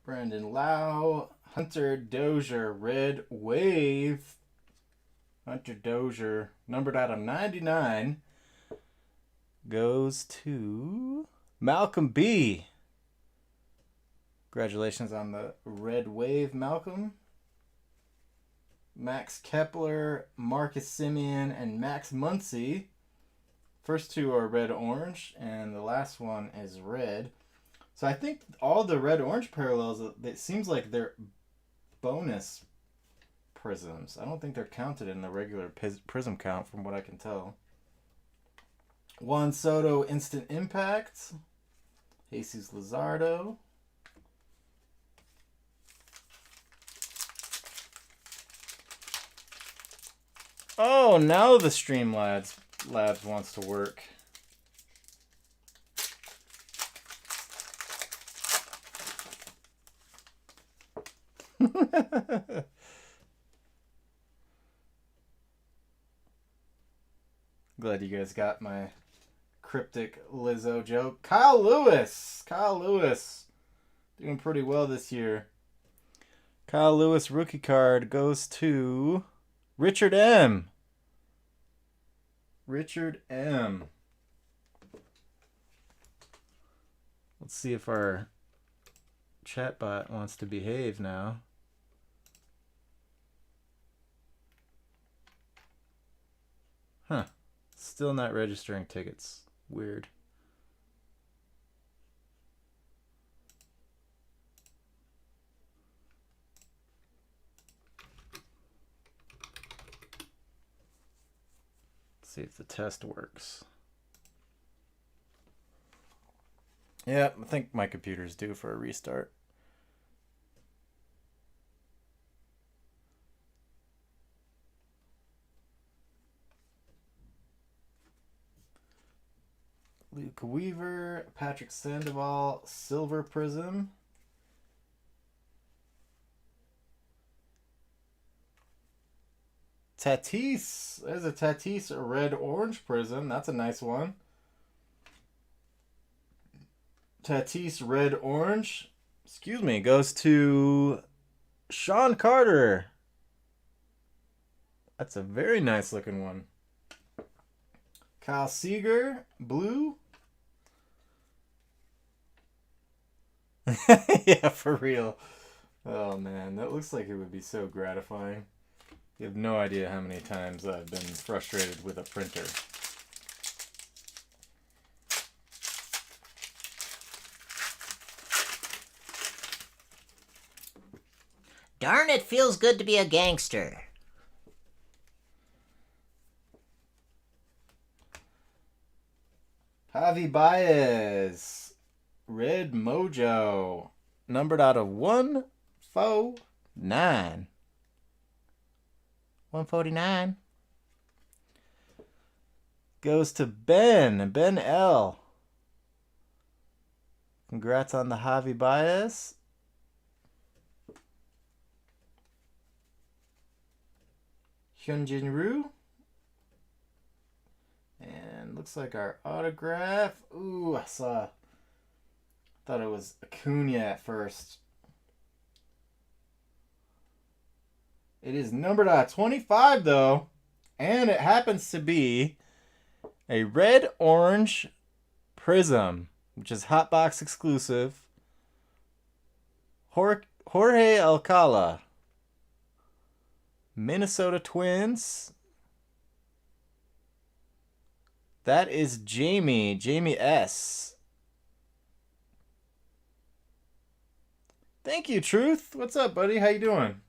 Brandon Lau, Hunter Dozier, Red Wave. Hunter Dozier, numbered out of 99, goes to Malcolm B. Congratulations on the Red Wave, Malcolm. Max Kepler, Marcus Semien, and Max Muncy. First two are red-orange, and the last one is red. So I think all the red-orange parallels, it seems like they're bonus prisms. I don't think they're counted in the regular prism count from what I can tell. Juan Soto Instant Impact. Jesus Luzardo. Oh, now the Streamlabs wants to work. Glad you guys got my cryptic Lizzo joke. Kyle Lewis. Doing pretty well this year. Kyle Lewis rookie card goes to Richard M. Let's see if our chatbot wants to behave now. Huh. Still not registering tickets. Weird. Let's see if the test works. Yeah, I think my computer's due for a restart. Luke Weaver, Patrick Sandoval, Silver Prism. Tatis. There's a Tatis red-orange prism. That's a nice one. Tatis red-orange. Excuse me. Goes to Sean Carter. That's a very nice looking one. Kyle Seager, blue. Yeah, for real. Oh man, that looks like it would be so gratifying. You have no idea how many times I've been frustrated with a printer. Darn, it feels good to be a gangster. Javi Baez, Red Mojo, numbered out of 149. 149 goes to Ben L. Congrats on the Javi Baez. Hyunjin Ryu. And looks like our autograph. Ooh, thought it was Acuna at first. It is numbered out 25 though. And it happens to be a red-orange prism, which is Hotbox exclusive. Jorge Alcala. Minnesota Twins. That is Jamie S. Thank you, Truth. What's up, buddy? How you doing?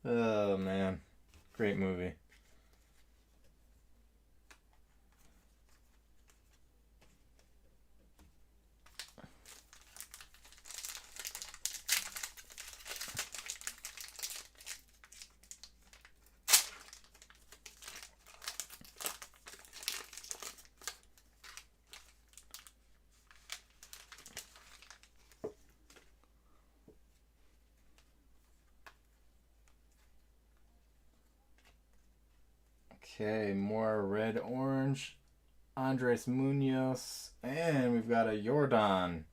Oh, man. Great movie. Okay, more red-orange. Andres Munoz. And we've got a Jordan.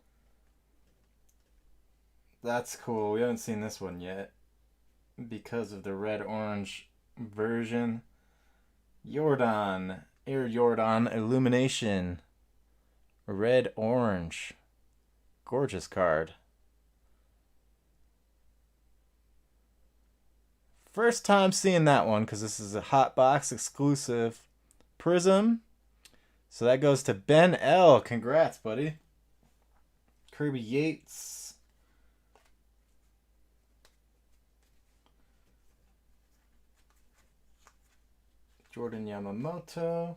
That's cool. We haven't seen this one yet because of the red-orange version. Jordan. Air Jordan Illumination. Red Orange. Gorgeous card. First time seeing that one because this is a hot box exclusive. Prizm. So that goes to Ben L. Congrats, buddy. Kirby Yates. Jordan Yamamoto.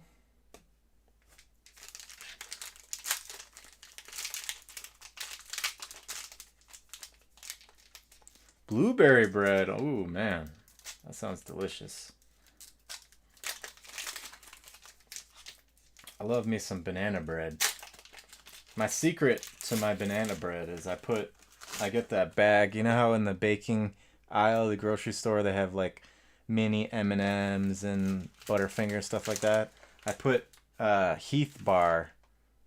Blueberry bread. Oh, man. That sounds delicious. I love me some banana bread. My secret to my banana bread is I get that bag. You know how in the baking aisle of the grocery store they have like mini M&Ms and Butterfinger, stuff like that? I put Heath Bar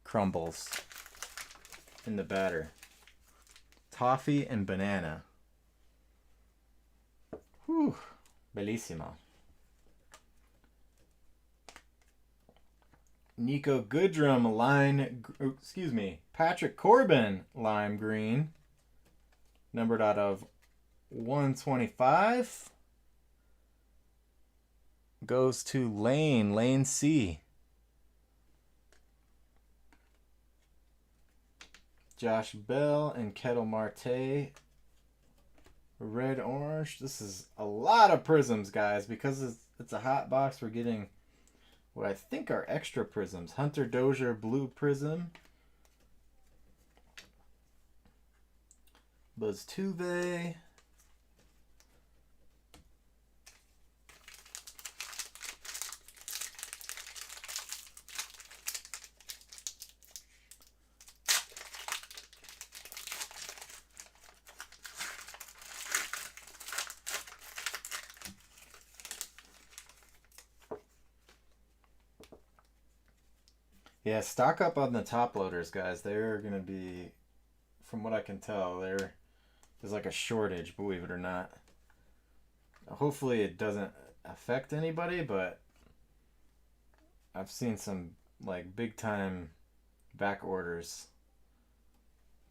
crumbles in the batter. Toffee and banana. Whew. Bellissimo. Nico Goodrum Patrick Corbin lime green, numbered out of 125. Goes to Lane C. Josh Bell and Kettle Marte. Red orange. This is a lot of Prizms, guys, because it's a hot box. We're getting what I think are extra Prizms. Hunter Dozier blue Prizm. Buzz Tuve. Yeah, stock up on the top loaders, guys. They're going to be, from what I can tell, there's like a shortage, believe it or not. Hopefully it doesn't affect anybody, but I've seen some like big time back orders.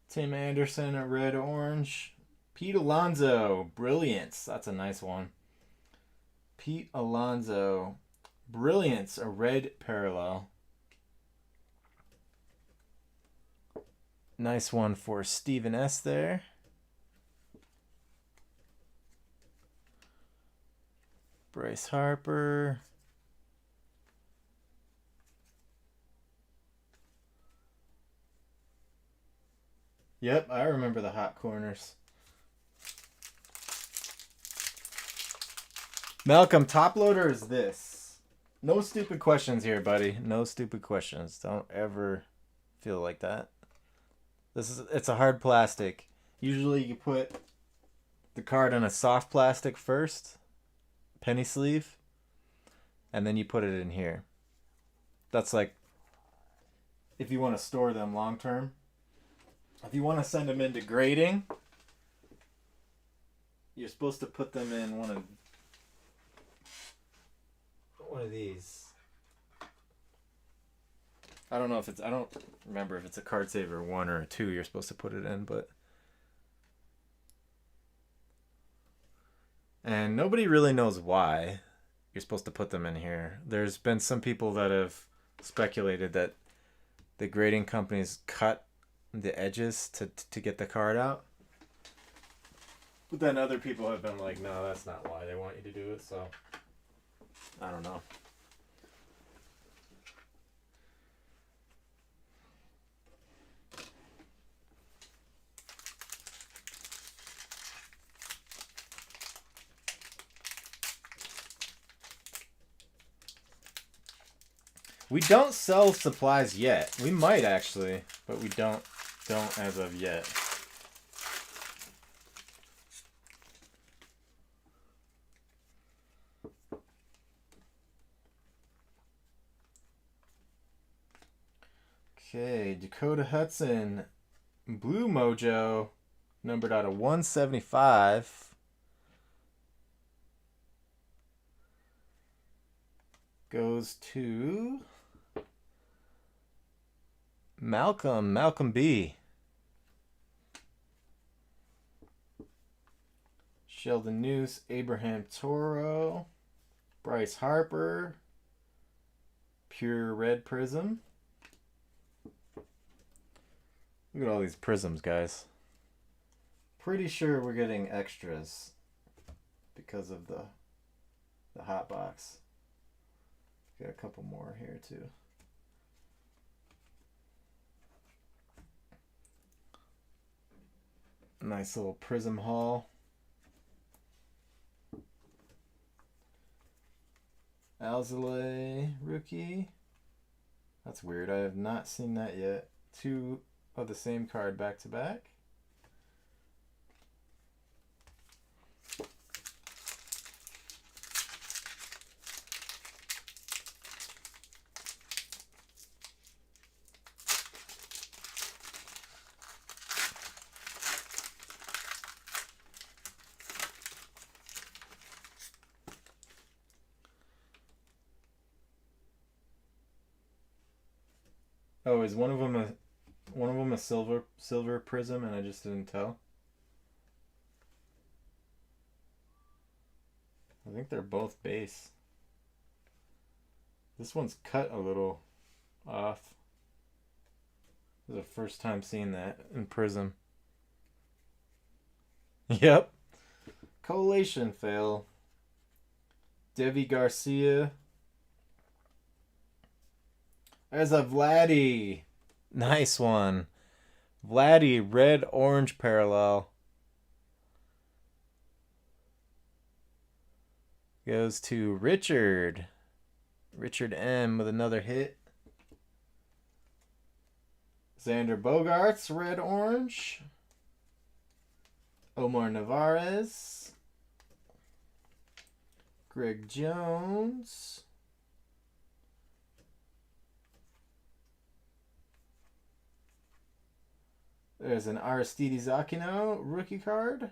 Tim Anderson, a red orange. Pete Alonso, Brilliance. That's a nice one. Pete Alonso, Brilliance, a red parallel. Nice one for Stephen S. there. Bryce Harper. Yep, I remember the hot corners. Malcolm, top loader is this. No stupid questions here, buddy. No stupid questions. Don't ever feel like that. It's a hard plastic. Usually you put the card on a soft plastic first, penny sleeve, and then you put it in here. That's like if you want to store them long term. If you want to send them into grading, you're supposed to put them in one of these. I don't remember if it's a card saver 1 or a 2 you're supposed to put it in, but and nobody really knows why you're supposed to put them in here. There's been some people that have speculated that the grading companies cut the edges to get the card out. But then other people have been like, no, that's not why they want you to do it, so I don't know. We don't sell supplies yet. We might actually, but we don't as of yet. Okay, Dakota Hudson, Blue Mojo, numbered out of 175. goes to Malcolm B. Sheldon Noose, Abraham Toro, Bryce Harper, Pure Red Prizm. Look at all these prisms, guys. Pretty sure we're getting extras because of the hot box. Got a couple more here too. Nice little prism haul. Alzale rookie. That's weird. I have not seen that yet. Two of the same card back to back. Oh, is one of them a silver prism and I just didn't tell? I think they're both base. This one's cut a little off. This is the first time seeing that in Prizm. Yep. Collation fail. Devi Garcia. There's a Vladdy. Nice one. Vladdy, red-orange parallel. Goes to Richard. Richard M with another hit. Xander Bogaerts, red-orange. Omar Narvaez. Greg Jones. There's an Aristides Aquino rookie card.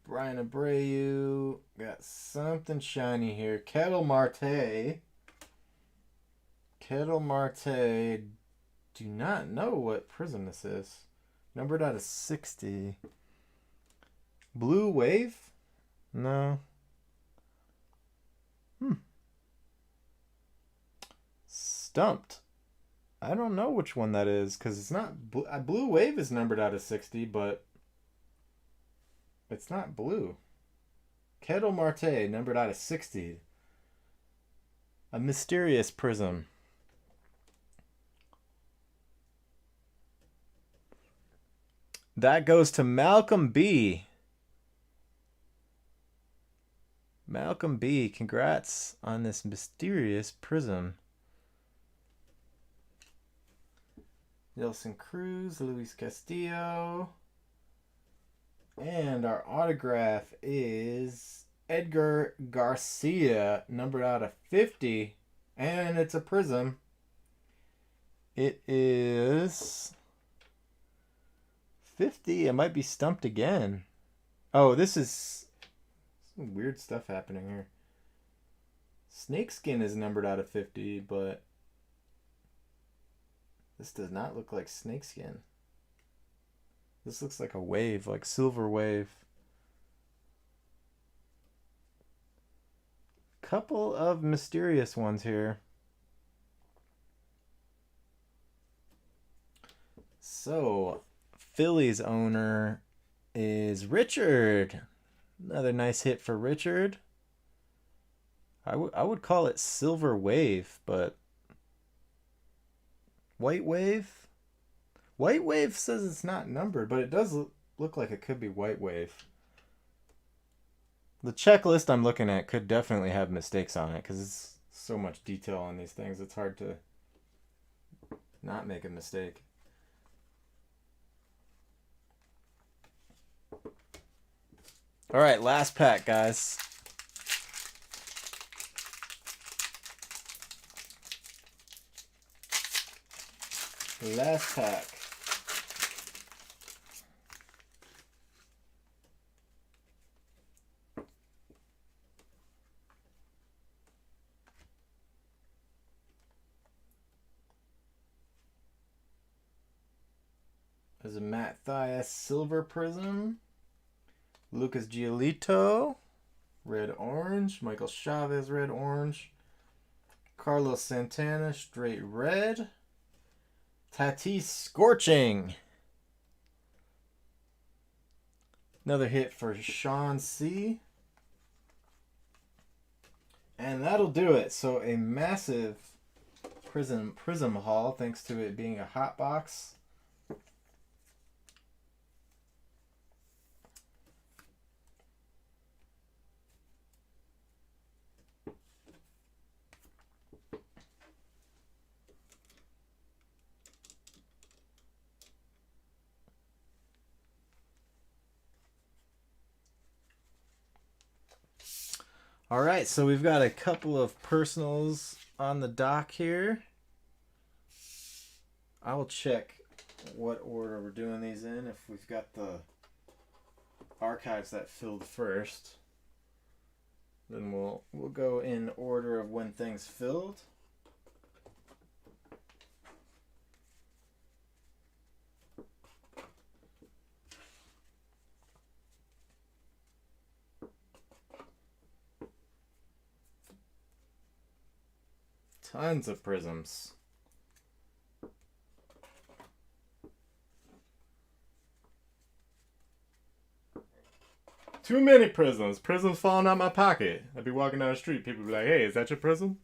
Brian Abreu. Got something shiny here. Kettle Marte. Kettle Marte. Do not know what prism this is. Numbered out of 60. Blue Wave? No. Stumped. I don't know which one that is because it's not. Blue Wave is numbered out of 60, but it's not blue. Kettle Marte, numbered out of 60. A mysterious prism. That goes to Malcolm B. Malcolm B, congrats on this mysterious prism. Nelson Cruz, Luis Castillo. And our autograph is Edgar Garcia, numbered out of 50. And it's a prism. It is 50. It might be stumped again. Oh, this is some weird stuff happening here. Snakeskin is numbered out of 50, but this does not look like snakeskin. This looks like a wave, like silver wave. Couple of mysterious ones here. So, Phillies owner is Richard. Another nice hit for Richard. I would call it silver wave, but white wave? White wave says it's not numbered, but it does look like it could be white wave. The checklist I'm looking at could definitely have mistakes on it because it's so much detail on these things. It's hard to not make a mistake. All right, last pack, guys. Last pack. There's a Matthias Silver Prizm. Lucas Giolito, red orange. Michael Chavez, red orange. Carlos Santana, straight red. Tatis Scorching. Another hit for Sean C. And that'll do it. So a massive Prizm haul, thanks to it being a hot box. All right, so we've got a couple of personals on the dock here. I will check what order we're doing these in. If we've got the archives that filled first, then we'll go in order of when things filled. Tons of Prizms. Too many Prizms. Prizms falling out my pocket. I'd be walking down the street. People would be like, hey, is that your Prizm?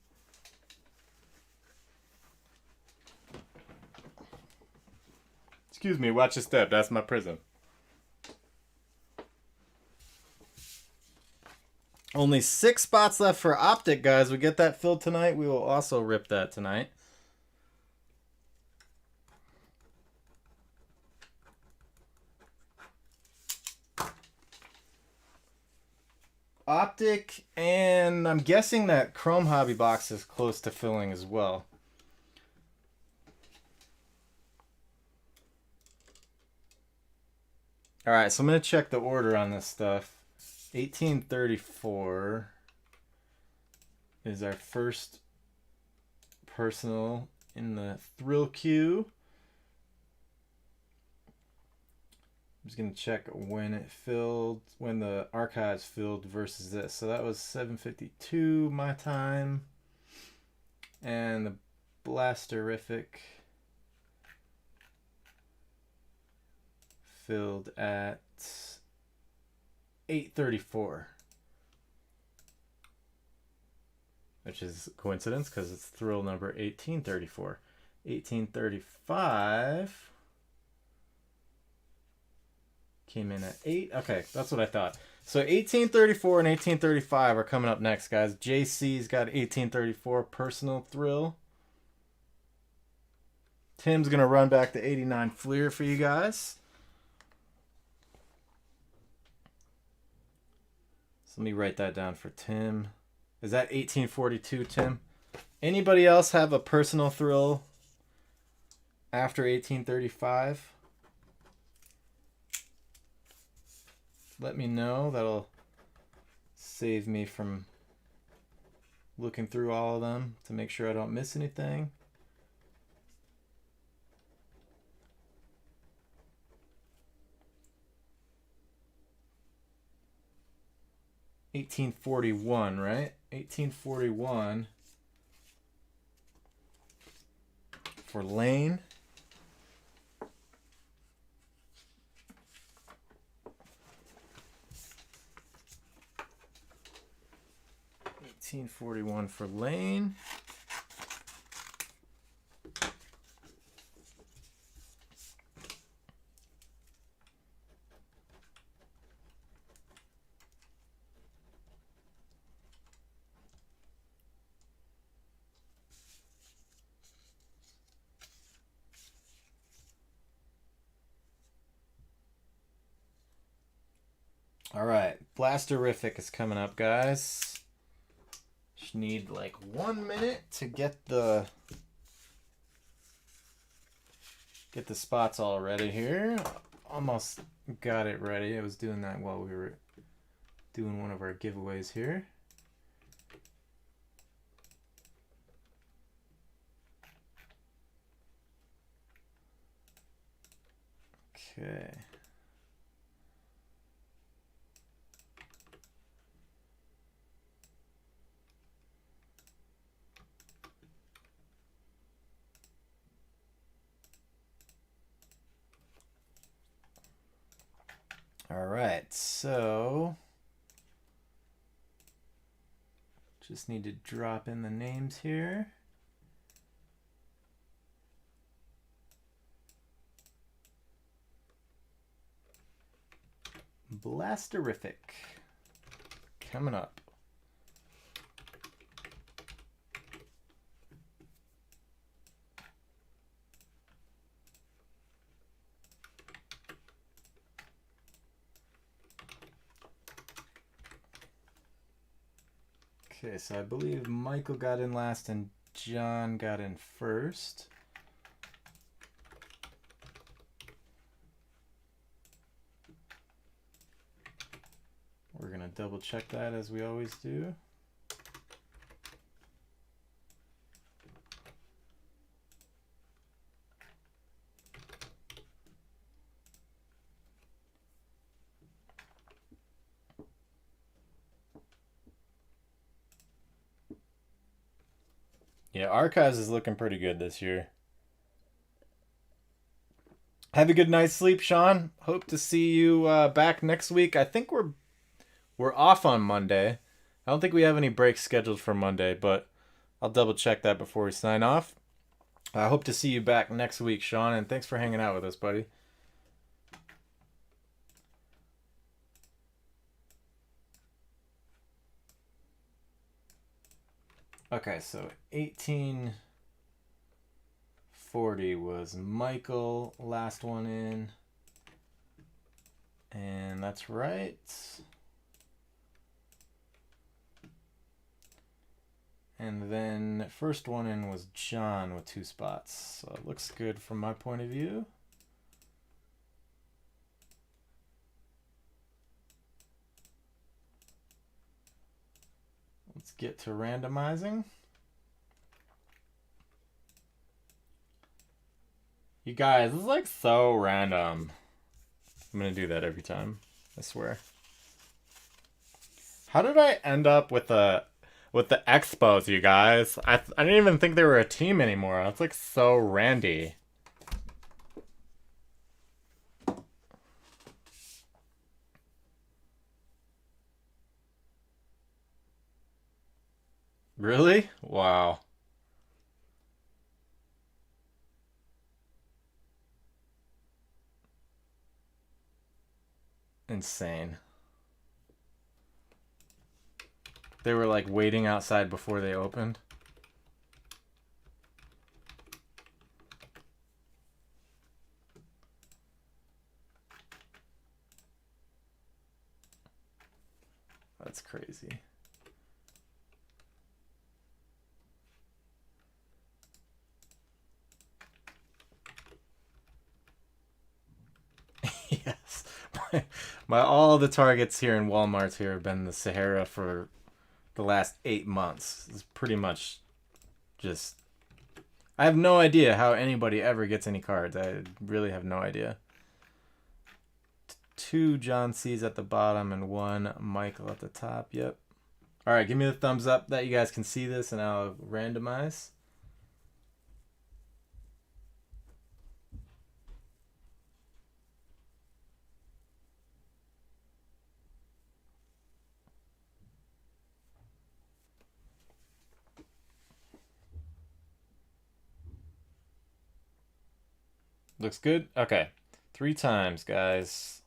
Excuse me, watch your step. That's my Prizm. Only 6 spots left for Optic, guys. We get that filled tonight. We will also rip that tonight. Optic, and I'm guessing that Chrome Hobby box is close to filling as well. All right, so I'm going to check the order on this stuff. 1834 is our first personal in the thrill queue. I'm just going to check when it filled, when the archives filled versus this. So that was 7:52 my time. And the Blasterific filled at 8:34. Which is a coincidence because it's thrill number 1834. 1835 came in at 8. Okay, that's what I thought. So 1834 and 1835 are coming up next, guys. JC's got 1834 personal thrill. Tim's going to run back the 89 Fleer for you guys. So let me write that down for Tim. Is that 1842, Tim? Anybody else have a personal thrill after 1835? Let me know. That'll save me from looking through all of them to make sure I don't miss anything. $1841, right? 1841 for Lane. $1841 for Lane. All right, Blasterific is coming up, guys. Just need like 1 minute to get the spots all ready here. Almost got it ready. I was doing that while we were doing one of our giveaways here. Okay. All right, so just need to drop in the names here. Blasterific coming up. Okay, so I believe Michael got in last and John got in first. We're gonna double check that as we always do. Yeah, Archives is looking pretty good this year. Have a good night's sleep, Sean. Hope to see you back next week. I think we're off on Monday. I don't think we have any breaks scheduled for Monday, but I'll double check that before we sign off. I hope to see you back next week, Sean, and thanks for hanging out with us, buddy. Okay, so 1840 was Michael, last one in. And that's right. And then first one in was John with 2 spots. So it looks good from my point of view. Let's get to randomizing. You guys, this is like so random. I'm gonna do that every time, I swear. How did I end up with the Expos, you guys? I didn't even think they were a team anymore. That's like so randy. Really? Wow. Insane. They were like waiting outside before they opened. That's crazy. Yes. My all the targets here in Walmart here have been the Sahara for the last 8 months. It's pretty much just... I have no idea how anybody ever gets any cards. I really have no idea. 2 John C's at the bottom and 1 Michael at the top. Yep. All right, give me the thumbs up that you guys can see this, and I'll randomize. Looks good? Okay. 3 times, guys.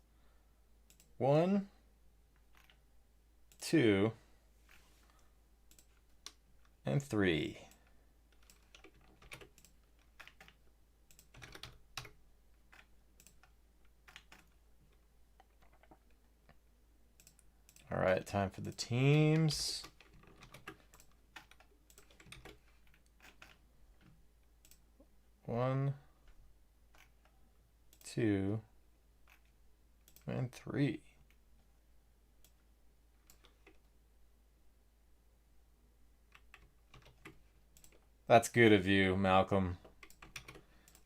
1, 2, and 3. right, time for the teams. One, two, and three. That's good of you, Malcolm.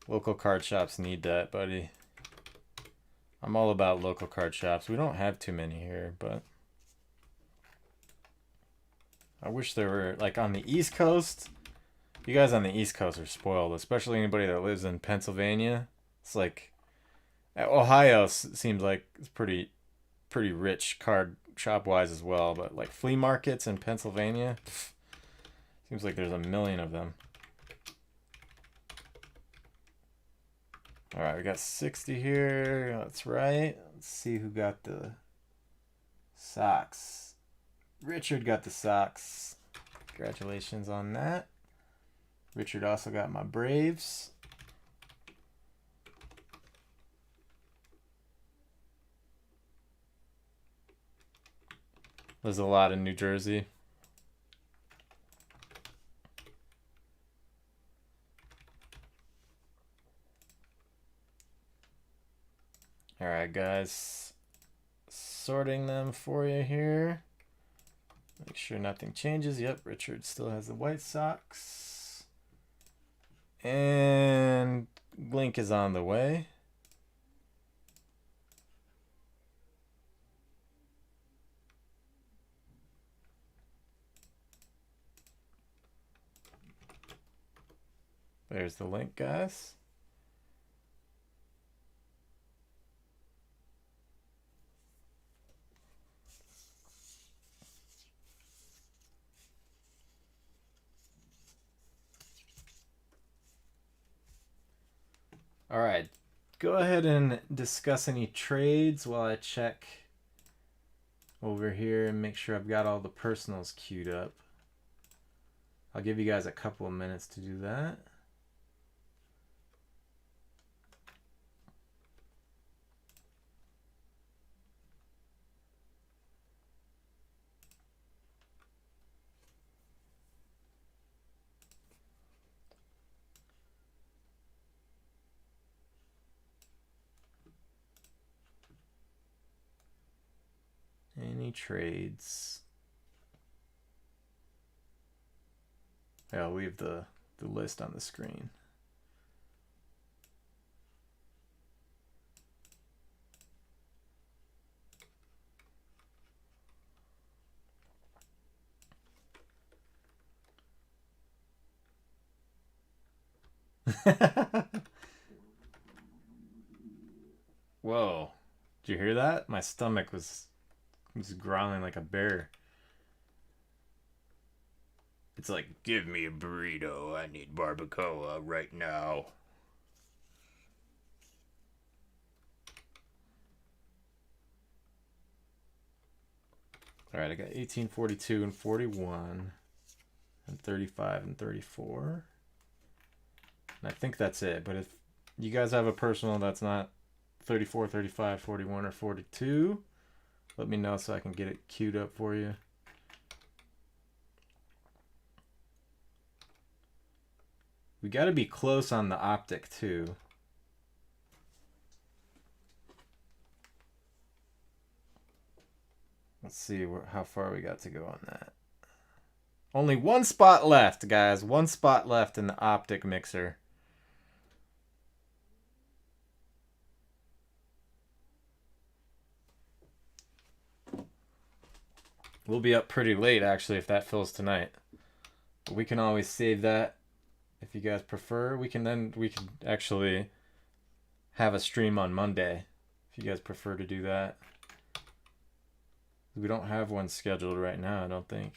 Local card shops need that, buddy. I'm all about local card shops. We don't have too many here, but I wish there were, like, on the East Coast. You guys on the East Coast are spoiled, especially anybody that lives in Pennsylvania. It's like Ohio seems like it's pretty rich card shop wise as well, but like flea markets in Pennsylvania, seems like there's a million of them. All right, we got 60 here. That's right. Let's see who got the socks. Richard got the socks. Congratulations on that. Richard also got my Braves. There's a lot in New Jersey. All right, guys. Sorting them for you here. Make sure nothing changes. Yep, Richard still has the White Sox. And Link is on the way. There's the link, guys. All right, go ahead and discuss any trades while I check over here and make sure I've got all the personals queued up. I'll give you guys a couple of minutes to do that. Any trades? I'll leave the list on the screen. Whoa. Did you hear that? My stomach was growling like a bear. It's like, give me a burrito. I need barbacoa right now. All right, I got 18, 42, and 41, and 35 and 34. And I think that's it. But if you guys have a personal that's not 34, 35, 41, or 42, let me know so I can get it queued up for you. We got to be close on the optic too. Let's see how far we got to go on that. Only one spot left, guys. One spot left in the optic mixer. We'll be up pretty late, actually, if that fills tonight. But we can always save that if you guys prefer. We can actually have a stream on Monday if you guys prefer to do that. We don't have one scheduled right now, I don't think.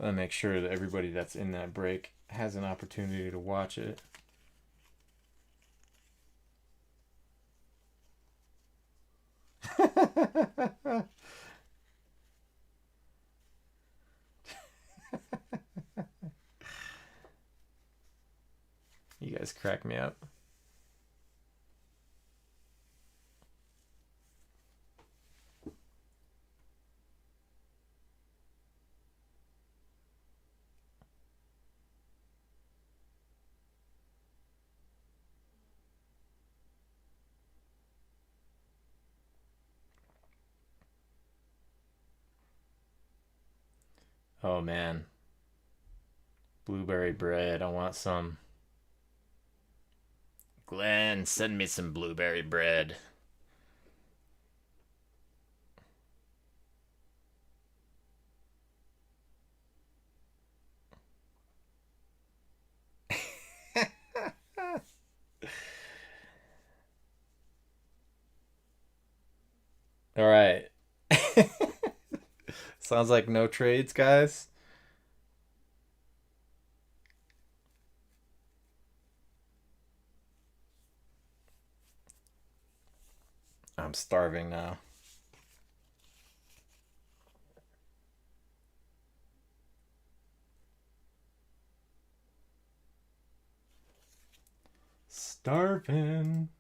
I'll make sure that everybody that's in that break has an opportunity to watch it. You guys crack me up. Oh man. Blueberry bread. I want some. Glenn, send me some blueberry bread. All right. Sounds like no trades, guys. I'm starving now. Starving.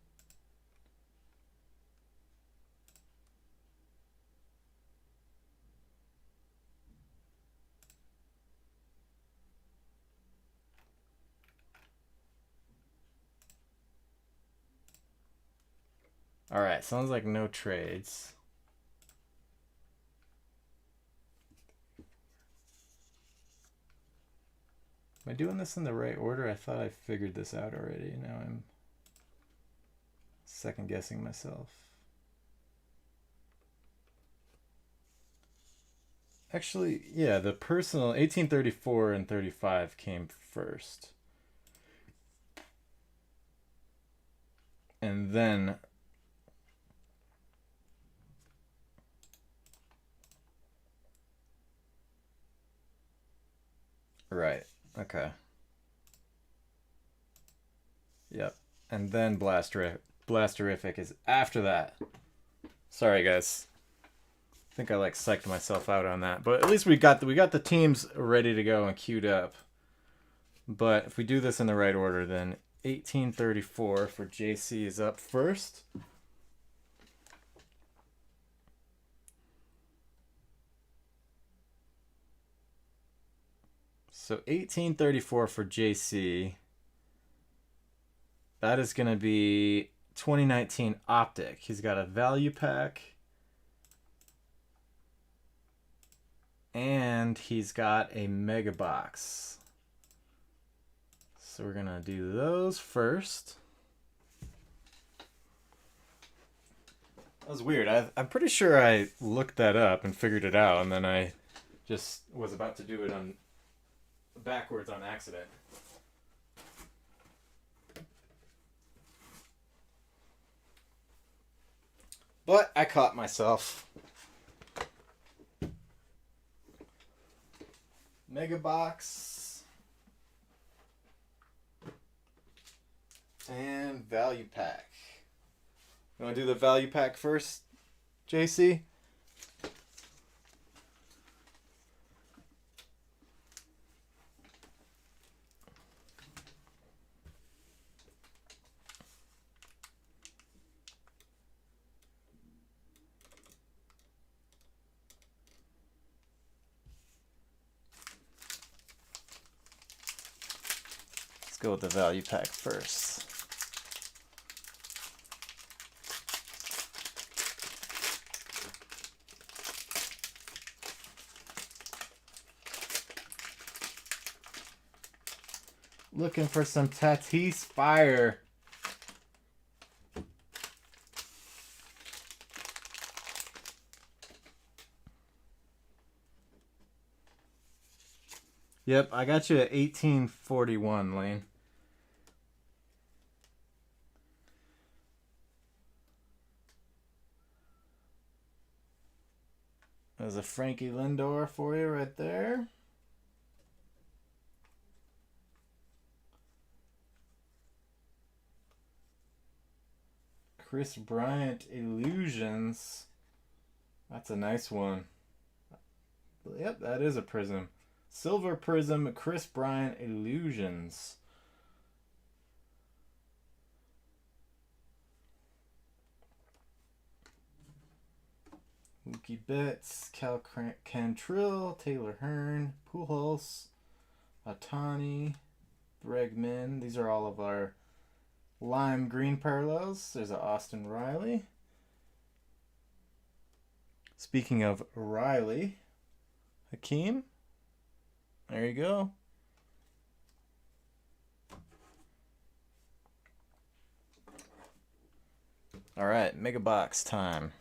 All right, sounds like no trades. Am I doing this in the right order? I thought I figured this out already. Now I'm second guessing myself. Actually, yeah, the personal 1834 and 35 came first. And then right. Okay. Yep. And then Blasterific is after that. Sorry guys. I think I like psyched myself out on that. But at least we got the teams ready to go and queued up. But if we do this in the right order, then 1834 for JC is up first. So 1834 for JC. That is going to be 2019 Optic. He's got a value pack. And he's got a mega box. So we're going to do those first. That was weird. I'm pretty sure I looked that up and figured it out, and then I just was about to do it on backwards on accident. But I caught myself. Mega box and value pack. You want to do the value pack first, JC? Let's go with the value pack first. Looking for some Tatis Fire. Yep, I got you at 1841, Lane. There's a Frankie Lindor for you right there. Chris Bryant Illusions. That's a nice one. Yep, that is a Prizm. Silver Prizm, Chris Bryant Illusions. Mookie Betts, Cal Cantrill, Taylor Hearn, Pujols, Ohtani, Bregman. These are all of our lime green parallels. There's a Austin Riley. Speaking of Riley, Hakeem. There you go. All right, mega box time.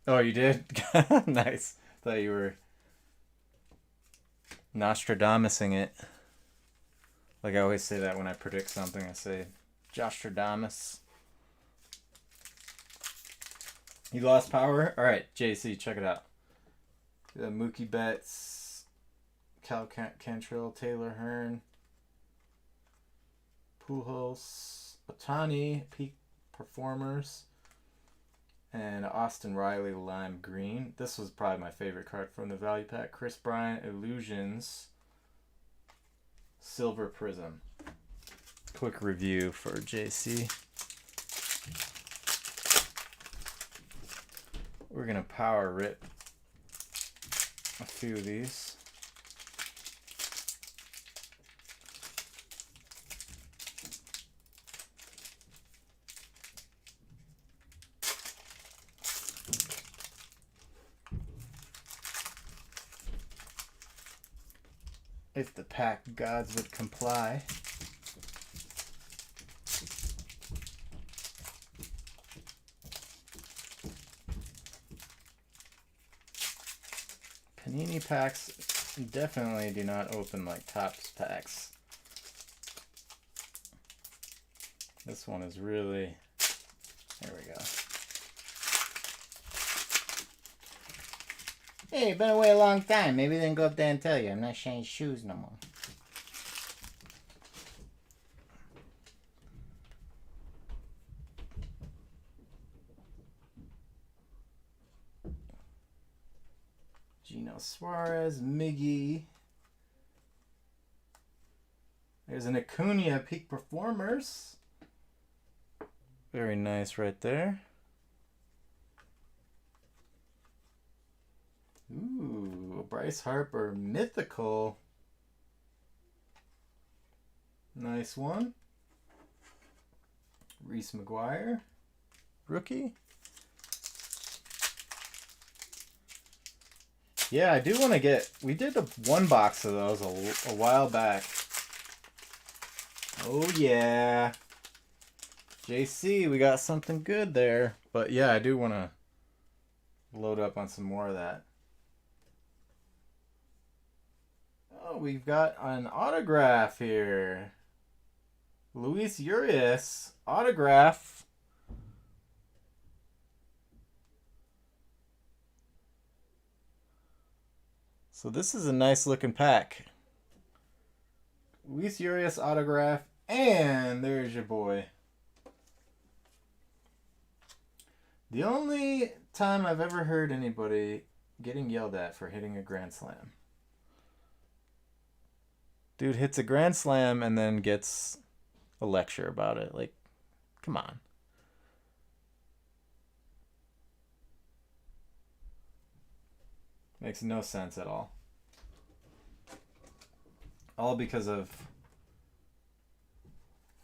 Oh, you did? Nice. Thought you were Nostradamusing it. Like I always say that when I predict something, I say Jostradamus. You lost power? Alright, JC, check it out. Mookie Betts, Cal Cantrell, Taylor Hearn, Pujols, Ohtani, peak performers, and Austin Riley, lime green. This was probably my favorite card from the value pack. Chris Bryant, Illusions, silver prism. Quick review for JC. We're gonna power rip a few of these. If the pack gods would comply. Panini packs definitely do not open like Topps packs. This one is really, there we go. Hey, you've been away a long time. Maybe they didn't go up there and tell you. I'm not sharing shoes no more. Gino Suarez, Miggy. There's an Acuna peak performers. Very nice right there. Ooh, Bryce Harper, mythical. Nice one. Reese McGuire, rookie. Yeah, I do want to get... We did one box of those a while back. Oh, yeah. JC, we got something good there. But, yeah, I do want to load up on some more of that. Oh, we've got an autograph here. Luis Urias, autograph. So this is a nice looking pack. Luis Urias autograph, and there's your boy. The only time I've ever heard anybody getting yelled at for hitting a grand slam. Dude hits a grand slam and then gets a lecture about it. Like, come on. Makes no sense at all. All because of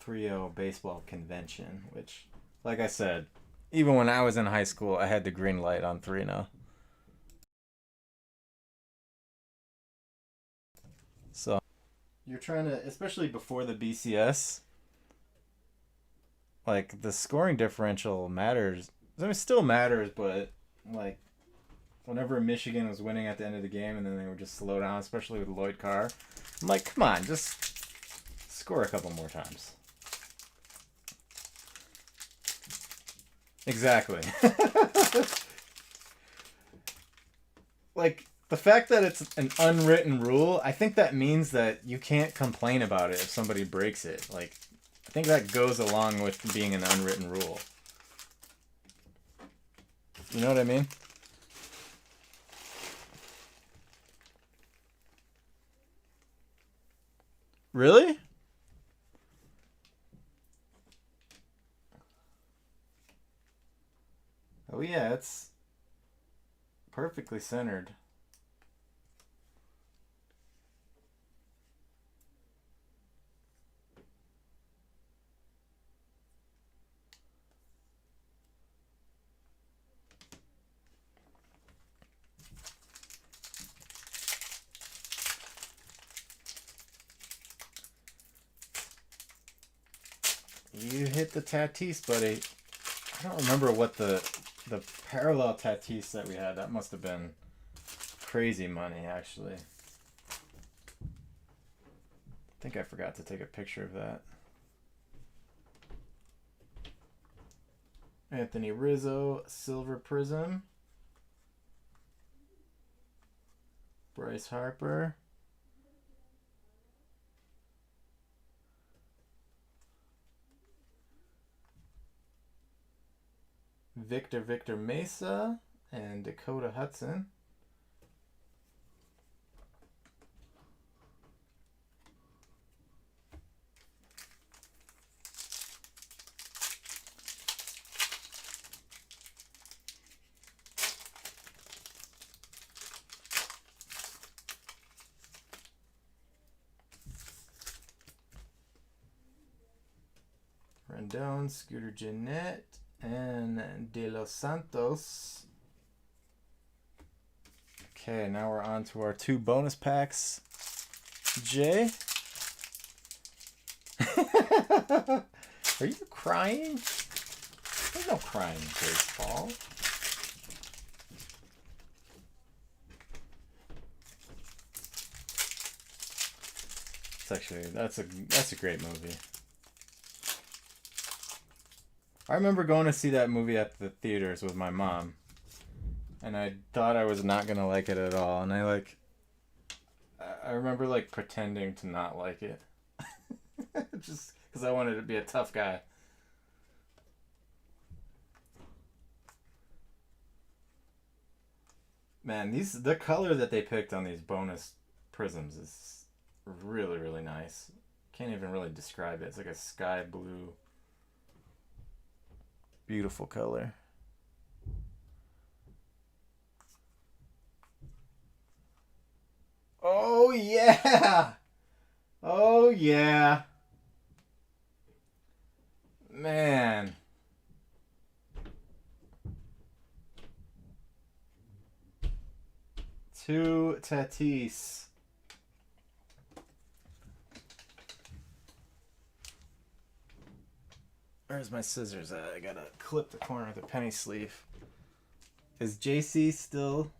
3-0 baseball convention, which, like I said, even when I was in high school, I had the green light on 3-0. So, you're trying to, especially before the BCS, like, the scoring differential matters. I mean, it still matters, but, like, whenever Michigan was winning at the end of the game and then they would just slow down, especially with Lloyd Carr, I'm like, come on, just score a couple more times. Exactly. Like, the fact that it's an unwritten rule, I think that means that you can't complain about it if somebody breaks it. Like, I think that goes along with being an unwritten rule. You know what I mean? Really? yeah, it's perfectly centered. You hit the Tatis, buddy. I don't remember what the parallel Tatis that we had. That must have been crazy money, actually. I think I forgot to take a picture of that. Anthony Rizzo, Silver Prizm. Bryce Harper. Victor Mesa and Dakota Hudson. Rendon, Scooter Gennett, and De Los Santos. Okay, now we're on to our 2 bonus packs. Jay? Are you crying? There's no crying in baseball. It's actually, that's a great movie. I remember going to see that movie at the theaters with my mom, and I thought I was not gonna like it at all, and I remember like pretending to not like it, just because I wanted to be a tough guy. Man, the color that they picked on these bonus prisms is really, really nice. Can't even really describe it. It's like a sky blue. Beautiful color. Oh yeah! Oh yeah! Man. Two Tatis. Where's my scissors at? I gotta clip the corner of the penny sleeve. Is JC still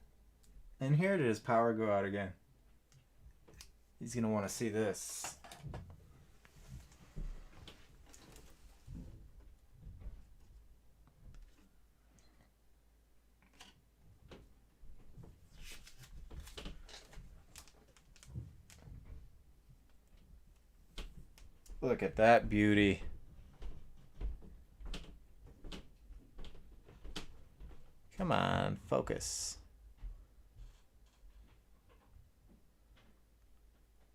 in here? Did his power go out again? He's gonna want to see this. Look at that beauty. Come on, focus.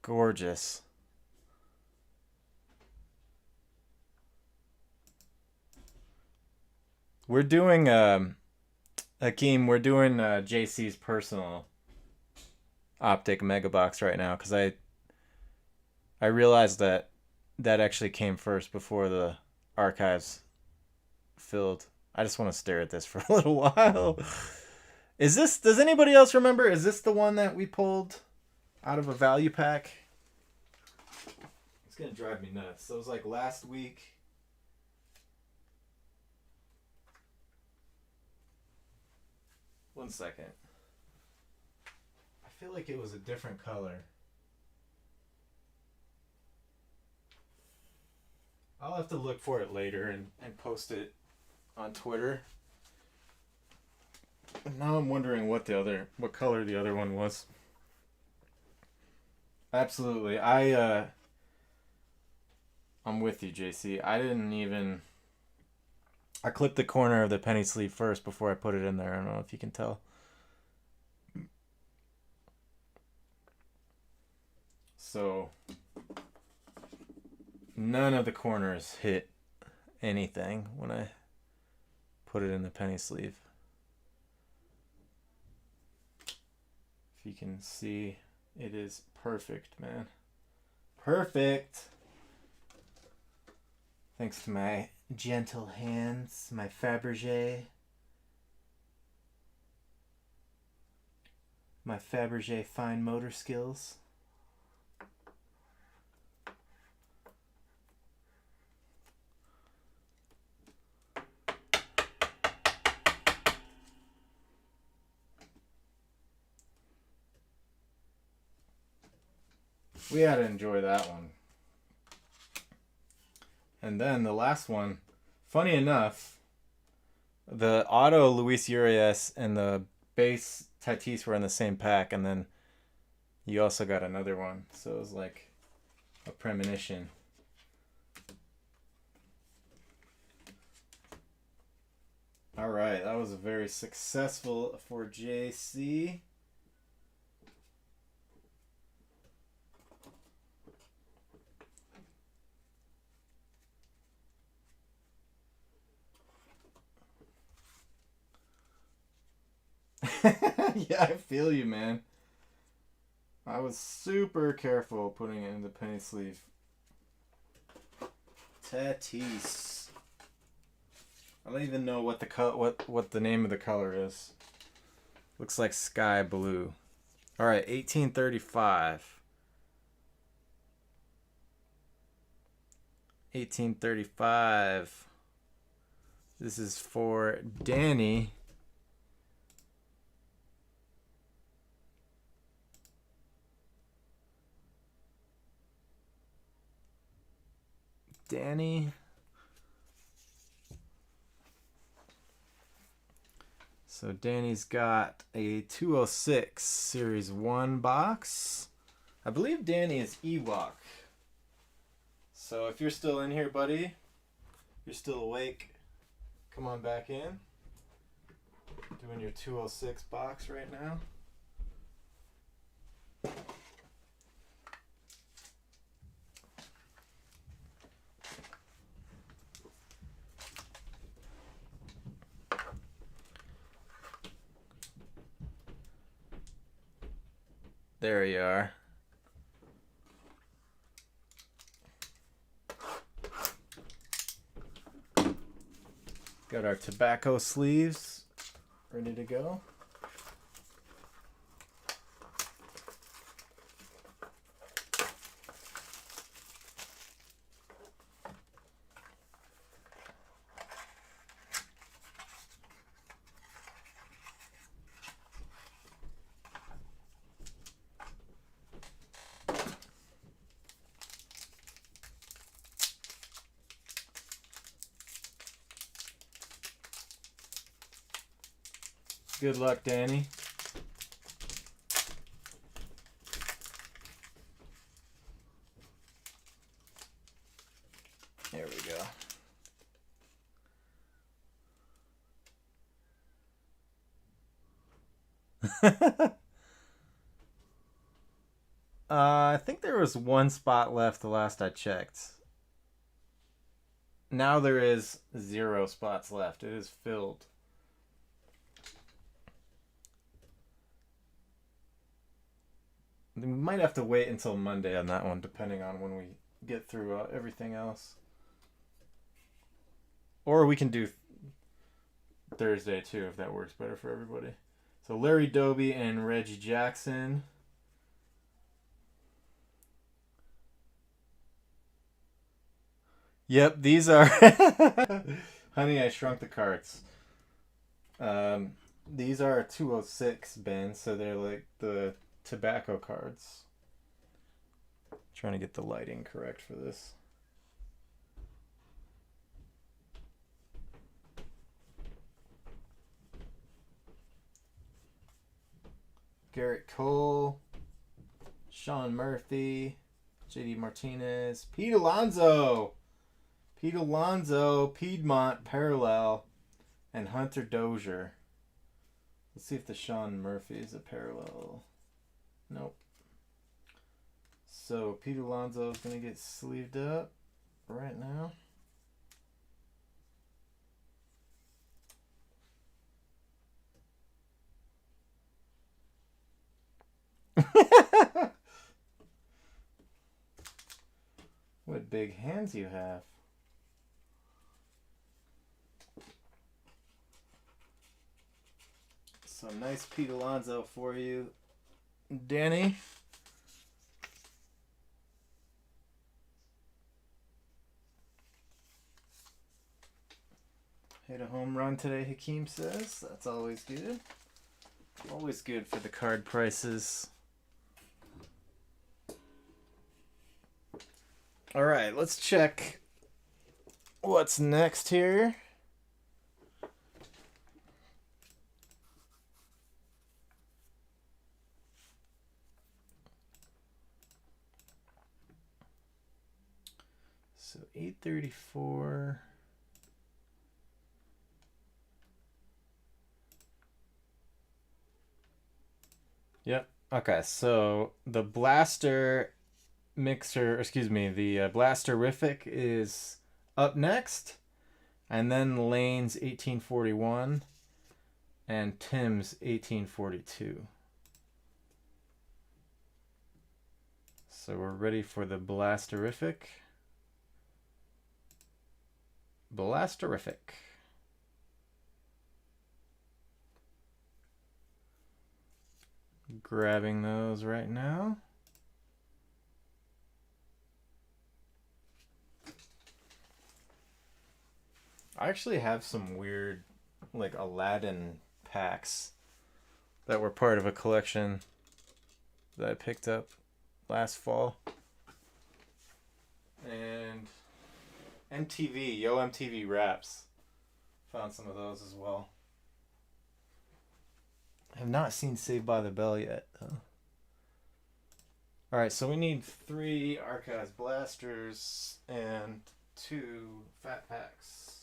Gorgeous. We're doing Hakeem, we're doing JC's personal optic mega box right now because I realized that actually came first before the archives filled. I just want to stare at this for a little while. Does anybody else remember? Is this the one that we pulled out of a value pack? It's going to drive me nuts. So it was like last week. One second. I feel like it was a different color. I'll have to look for it later and post it on Twitter. And now I'm wondering what color the other one was. Absolutely. I'm with you, JC. I clipped the corner of the penny sleeve first before I put it in there. I don't know if you can tell. So none of the corners hit anything when I put it in the penny sleeve. you can see, it is perfect, man. Perfect. Thanks to my gentle hands, my Fabergé. My Fabergé fine motor skills. We had to enjoy that one. And then the last one, funny enough, the auto Luis Urias and the base Tatis were in the same pack, and then you also got another one. So it was like a premonition. All right, that was very successful for JC. Yeah, I feel you, man. I was super careful putting it in the penny sleeve. Tatis. I don't even know what the what the name of the color is. Looks like sky blue. All right, 1835. 1835. This is for Danny. So Danny's got a 206 Series 1 box. I believe Danny is Ewok. So if you're still in here, buddy, you're still awake, come on back in. Doing your 206 box right now. There you are. Got our tobacco sleeves ready to go. Good luck, Danny. There we go. I think there was one spot left the last I checked. Now there is 0 spots left. It is filled. We might have to wait until Monday on that one, depending on when we get through everything else. Or we can do Thursday too, if that works better for everybody. So Larry Doby and Reggie Jackson. Yep, these are... Honey, I Shrunk the Cards. These are 206, Ben, so they're like the tobacco cards. Trying to get the lighting correct for this. Garrett Cole, Sean Murphy, JD Martinez, Pete Alonso, Piedmont Parallel, and Hunter Dozier. Let's see if the Sean Murphy is a parallel. Nope. So Pete Alonso is going to get sleeved up right now. What big hands you have. Some nice Pete Alonso for you, Danny. Hit a home run today, Hakeem says. That's always good. Always good for the card prices. All right, let's check what's next here. So 834. Yep. Okay, so the Blaster Mixer, excuse me, the Blasterific is up next, and then Lane's 1841 and Tim's 1842. So we're ready for the Blasterific. Blasterific. Grabbing those right now. I actually have some weird, like, Aladdin packs that were part of a collection that I picked up last fall. And MTV, Yo MTV Raps. Found some of those as well. I have not seen Saved by the Bell yet, though. Alright, so we need 3 Archives Blasters and 2 Fat Packs.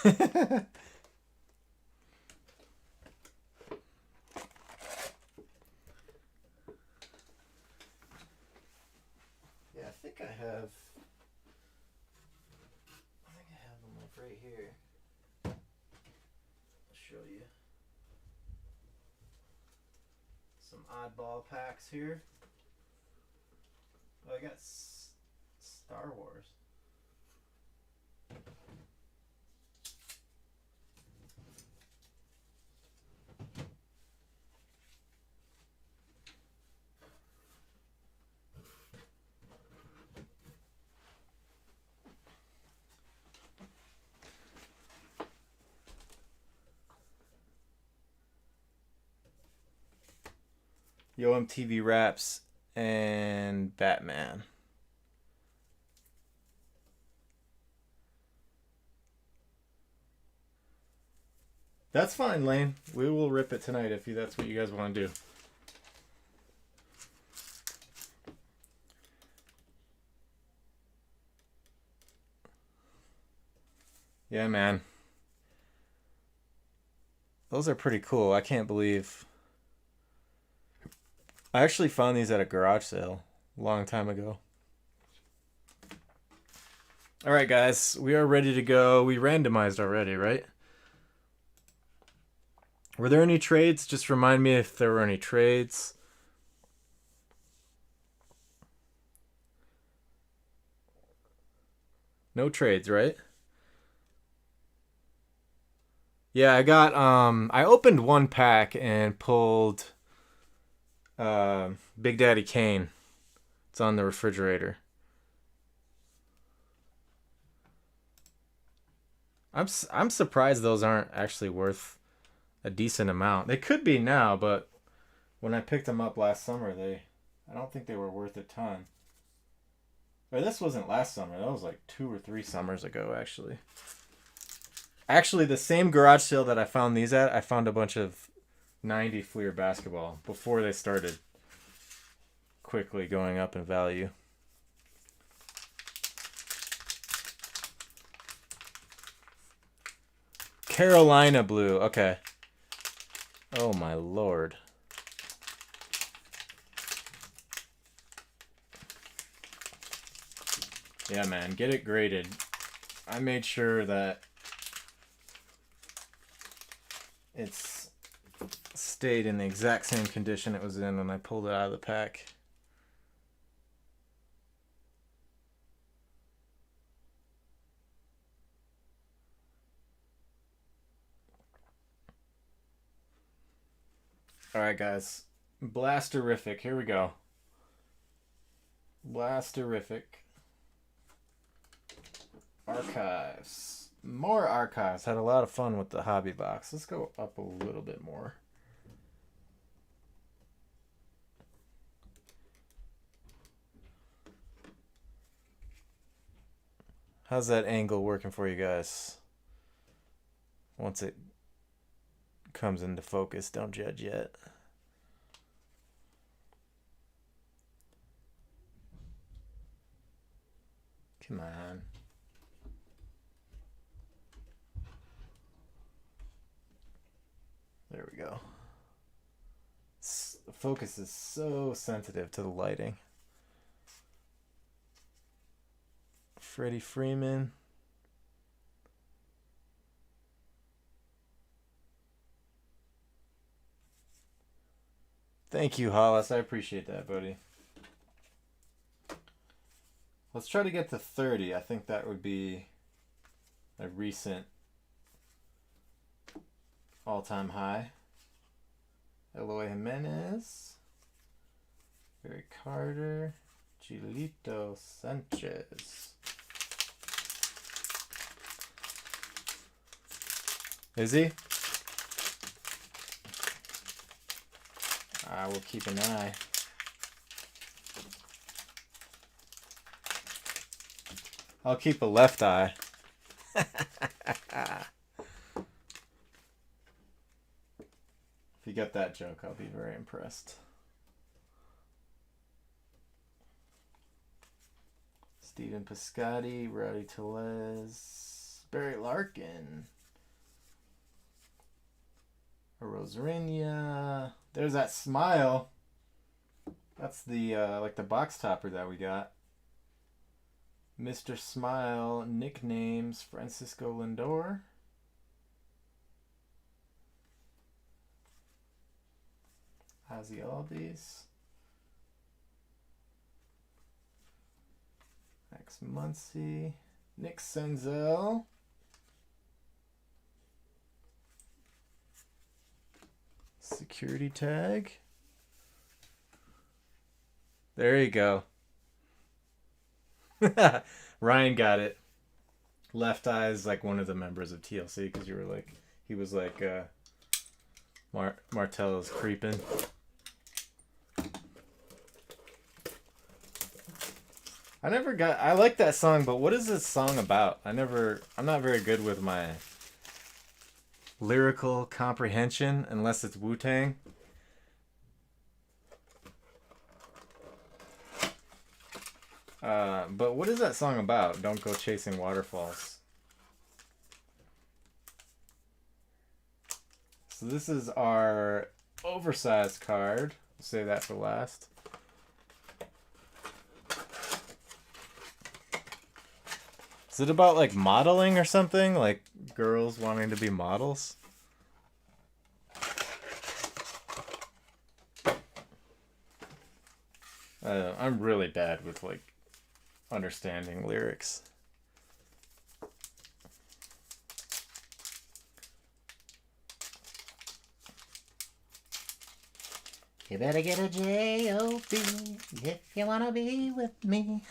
Yeah, I think I have them like right here. I'll show you. Some oddball packs here. Oh, I got Star Wars. Yo MTV Raps and Batman. That's fine, Lane. We will rip it tonight if that's what you guys want to do. Yeah, man. Those are pretty cool. I can't believe... I actually found these at a garage sale a long time ago. Alright, guys. We are ready to go. We randomized already, right? Were there any trades? Just remind me if there were any trades. No trades, right? Yeah, I got I opened one pack and pulled Big Daddy Kane. It's on the refrigerator. I'm surprised those aren't actually worth a decent amount. They could be now, but when I picked them up last summer, I don't think they were worth a ton. Or this wasn't last summer. That was like 2 or 3 summers ago, actually. Actually, the same garage sale that I found these at, I found a bunch of 90 Fleer basketball before they started quickly going up in value. Carolina blue. Okay. Oh my lord. Yeah, man, get it graded. I made sure that it's stayed in the exact same condition it was in when I pulled it out of the pack. Alright, guys. Blasterific. Here we go. Blasterific. Archives. More archives. Had a lot of fun with the hobby box. Let's go up a little bit more. How's that angle working for you guys? Once it comes into focus, don't judge yet. Come on. There we go. The focus is so sensitive to the lighting. Freddie Freeman. Thank you, Hollis. I appreciate that, buddy. Let's try to get to 30. I think that would be a recent all-time high. Eloy Jimenez. Barry Carter. Gilito Sanchez. Is he? I will keep an eye. I'll keep a left eye. If you get that joke, I'll be very impressed. Steven Piscotti, Rowdy Tellez, Barry Larkin, Rosarinia. There's that smile. That's the like the box topper that we got. Mr. Smile, nicknames Francisco Lindor. Ozzy Albies. Max Muncy. Nick Senzel. Security tag. There you go. Ryan got it. Left eye is like one of the members of TLC because you were like, he was like, Martell's creeping. I like that song, but what is this song about? I'm not very good with my lyrical comprehension unless it's Wu-Tang. But what is that song about? Don't go chasing waterfalls. So this is our oversized card. We'll save that for last. Is it about like modeling or something? Like girls wanting to be models? I'm really bad with like understanding lyrics. You better get a J-O-B if you wanna be with me.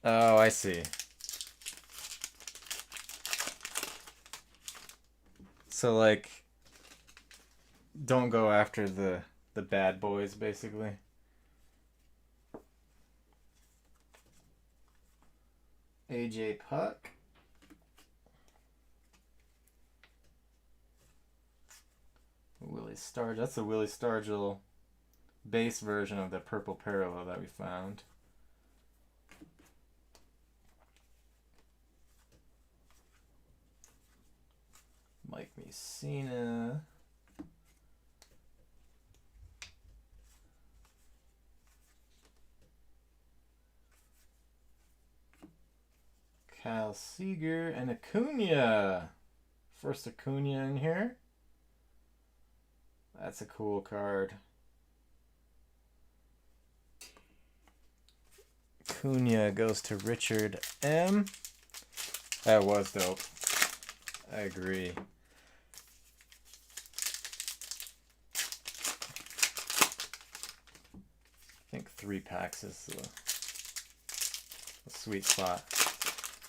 Oh, I see. So like, don't go after the bad boys, basically. AJ Puck. Stargell. That's the Willie Stargell base version of the purple parallel that we found. Mike Messina. Kyle Seager and Acuna. First Acuna in here. That's a cool card. Acuna goes to Richard M. That was dope. I agree. I think 3 packs is the sweet spot.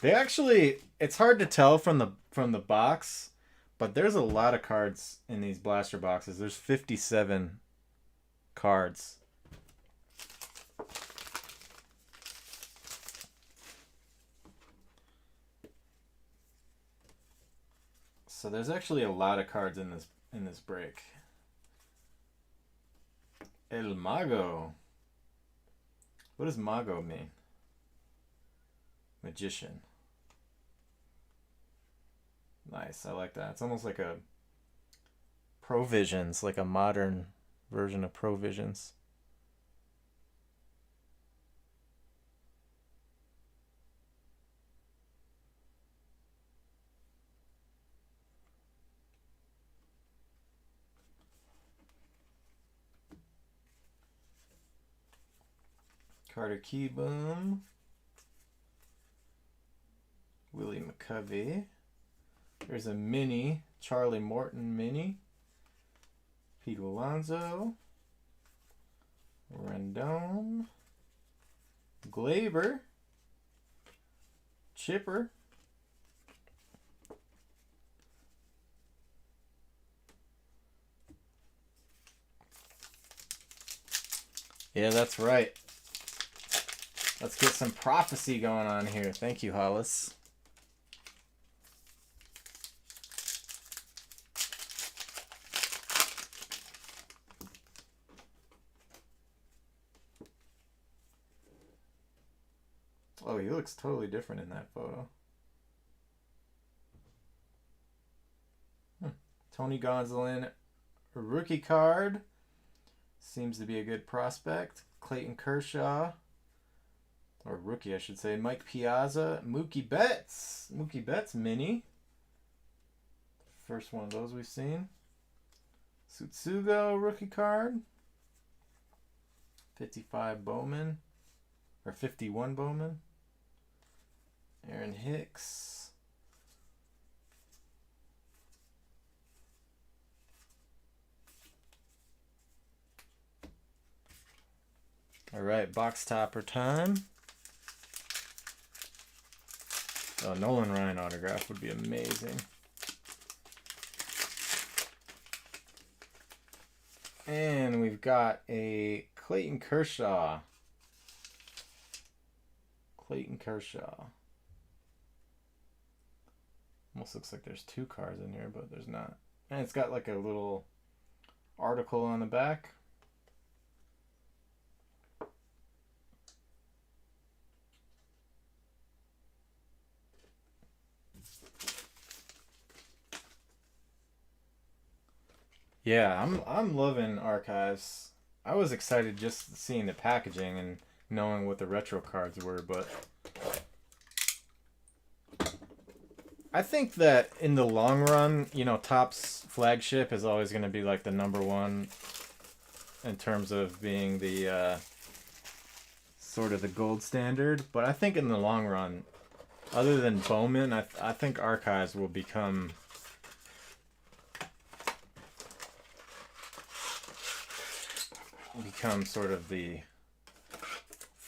They actually, it's hard to tell from the box, but there's a lot of cards in these blaster boxes. There's 57 cards. So there's actually a lot of cards in this break. El Mago. What does Mago mean? Magician. Nice, I like that. It's almost like a Provisions, like a modern version of Provisions. Carter Keyboom. Willie McCovey. There's a mini, Charlie Morton mini. Pete Alonso. Rendon. Glaber. Chipper. Yeah, that's right. Let's get some prophecy going on here. Thank you, Hollis. Oh, he looks totally different in that photo. Tony Gonsolin, rookie card. Seems to be a good prospect. Clayton Kershaw. Or rookie, I should say. Mike Piazza. Mookie Betts. Mookie Betts mini. First one of those we've seen. Tsutsugo rookie card. 55 Bowman. Or 51 Bowman. Aaron Hicks. All right, box topper time. Oh, Nolan Ryan autograph would be amazing. And we've got a Clayton Kershaw. Clayton Kershaw. Almost looks like there's 2 cards in here, but there's not. And it's got like a little article on the back. Yeah, I'm loving Archives. I was excited just seeing the packaging and knowing what the retro cards were, but I think that in the long run, you know, Topps flagship is always going to be like the #1 in terms of being the sort of the gold standard. But I think in the long run, other than Bowman, I think Archives will become sort of the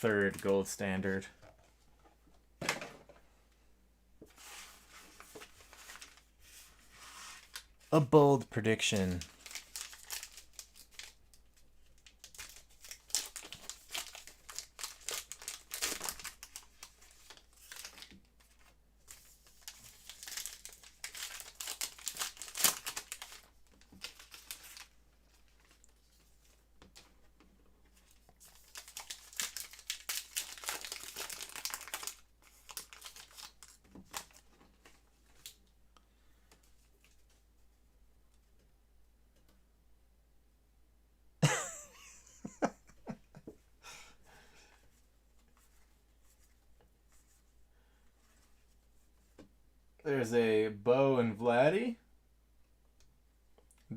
3rd gold standard. A bold prediction. There's a Bo and Vladdy.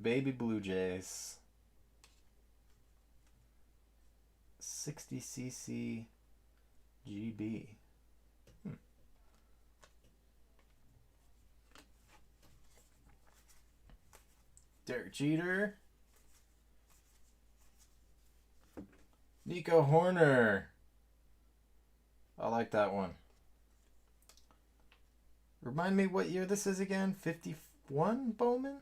Baby Blue Jays. 60cc GB. Derek Jeter. Nico Horner. I like that one. Remind me what year this is again? 51 Bowman?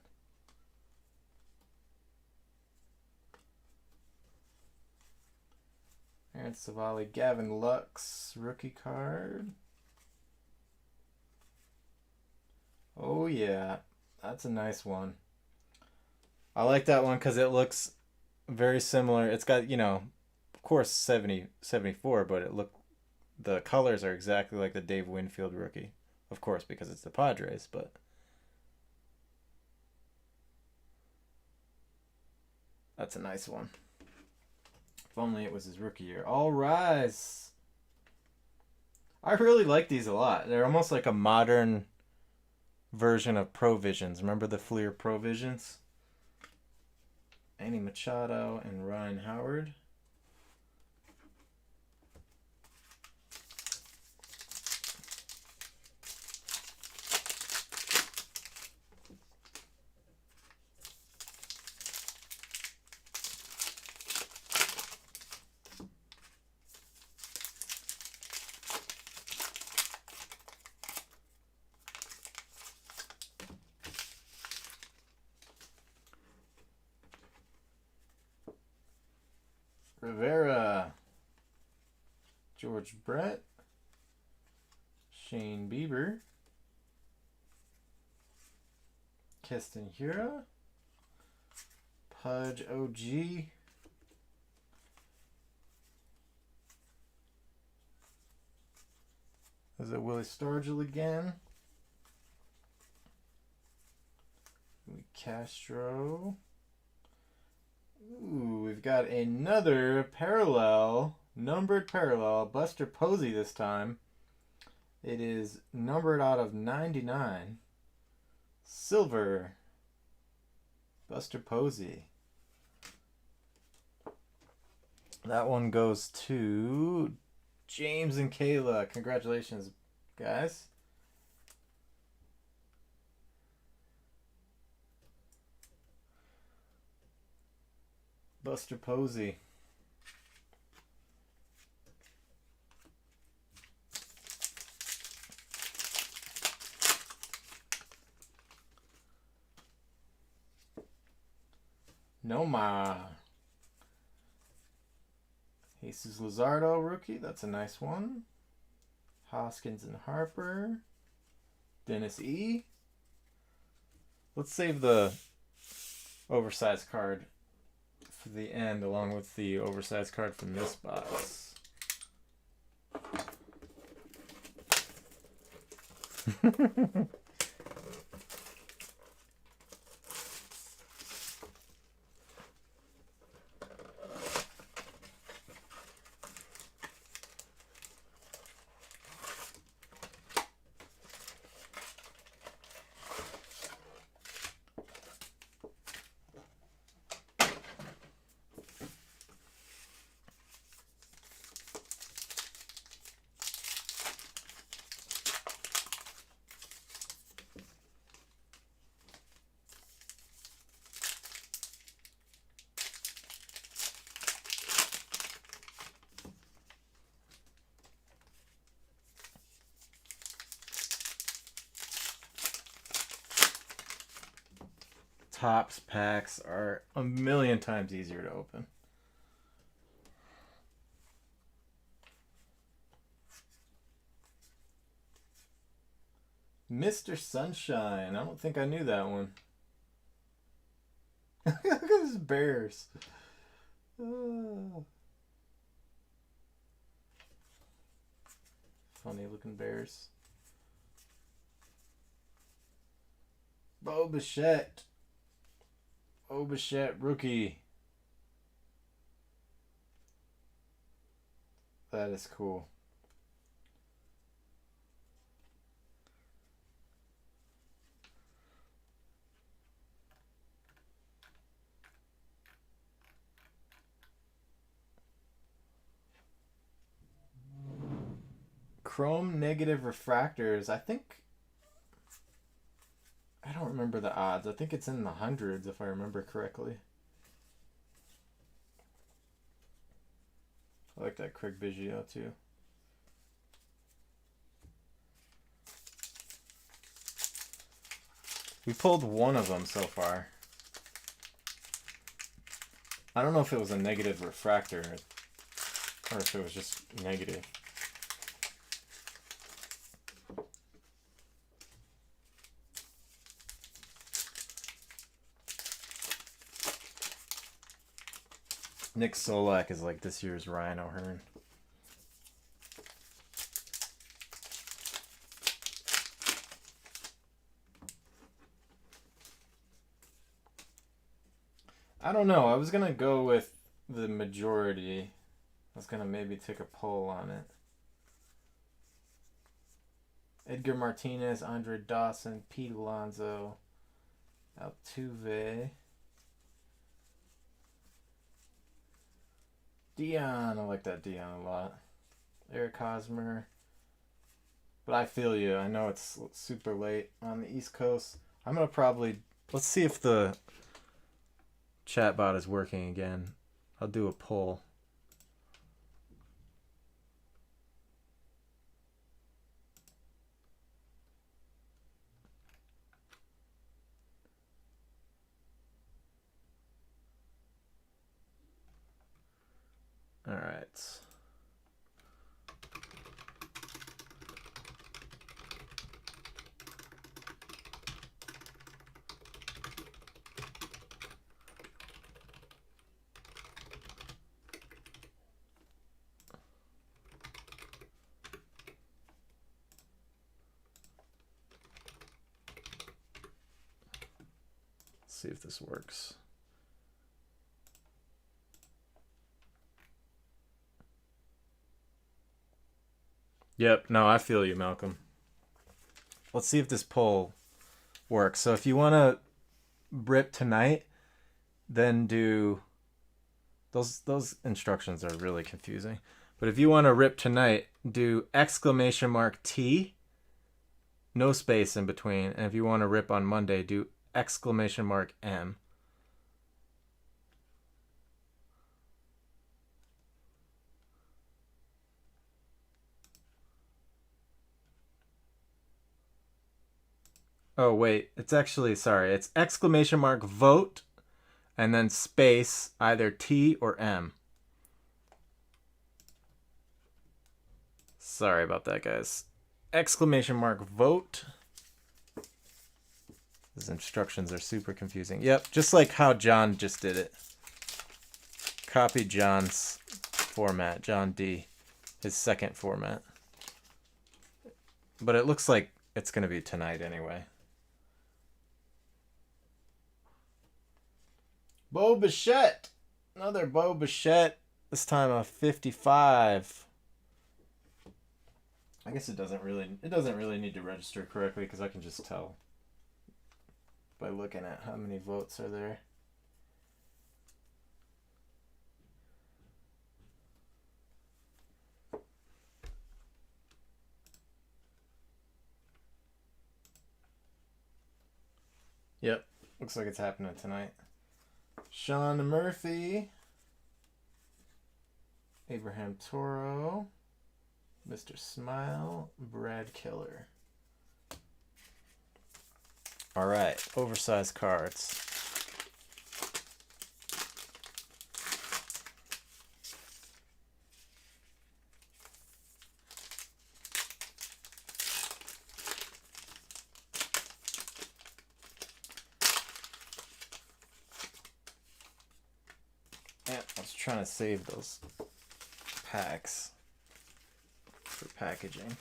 Aaron Savali, Gavin Lux, rookie card. Oh yeah, that's a nice one. I like that one because it looks very similar. It's got, you know, of course 74, but the colors are exactly like the Dave Winfield rookie. Of course, because it's the Padres, but that's a nice one. If only it was his rookie year. All Rise. I really like these a lot. They're almost like a modern version of Provisions. Remember the Fleer Provisions? Annie Machado and Ryan Howard. Rivera, George Brett, Shane Bieber, Keston Hiura, Pudge OG, is it Willie Stargell again? Castro. Ooh, we've got another parallel, numbered parallel, Buster Posey this time. It is numbered out of 99. Silver, Buster Posey. That one goes to James and Kayla. Congratulations, guys. Buster Posey. Nomar. Jesus Luzardo rookie. That's a nice one. Hoskins and Harper. Dennis E. Let's save the oversized card for the end, along with the oversized card from this box. Topps packs are a million times easier to open. Mr. Sunshine. I don't think I knew that one. Look at these bears. Oh. Funny looking bears. Bo Bichette. Bo Bichette rookie. That is cool. chrome negative refractors. I don't remember the odds. I think it's in the hundreds if I remember correctly. I like that Craig Biggio too. We pulled one of them so far. I don't know if it was a negative refractor or if it was just negative. Nick Solak is like this year's Ryan O'Hearn. I don't know. I was going to go with the majority. I was going to maybe take a poll on it. Edgar Martinez, Andre Dawson, Pete Alonso, Altuve, Dion. I like that Dion a lot. Eric Hosmer. But I feel you. I know it's super late on the East Coast. I'm going to probably... Let's see if the chatbot is working again. I'll do a poll. All right. See if this works. Yep, no, I feel you, Malcolm. Let's see if this poll works. So if you want to rip tonight, then do those instructions are really confusing. But if you want to rip tonight, do !T, no space in between. And if you want to rip on Monday, do !M. Oh, wait. It's actually, sorry. It's !vote and then space either T or M. Sorry about that, guys. !vote. These instructions are super confusing. Yep, just like how John just did it. Copy John's format, John D, his second format. But it looks like it's going to be tonight anyway. Bo Bichette. Another Bo Bichette. This time a 55. I guess it doesn't really need to register correctly because I can just tell by looking at how many votes are there. Yep, looks like it's happening tonight. Sean Murphy, Abraham Toro, Mr. Smile, Brad Keller. All right, oversized cards. Yeah, I was trying to save those packs for packaging.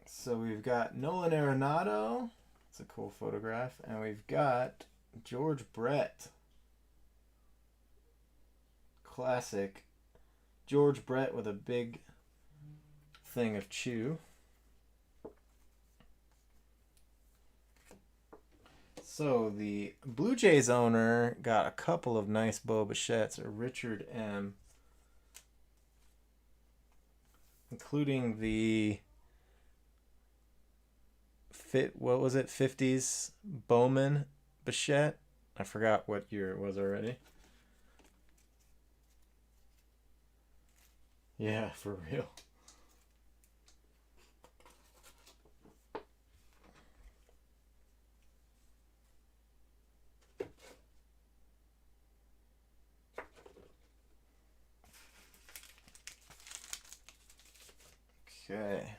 So we've got Nolan Arenado. It's a cool photograph. And we've got George Brett. Classic. George Brett with a big thing of chew. So the Blue Jays owner got a couple of nice Bo Bichettes, or Richard M. including the what was it, 50s Bowman Bichette. I forgot what year it was already. Yeah, for real. Okay.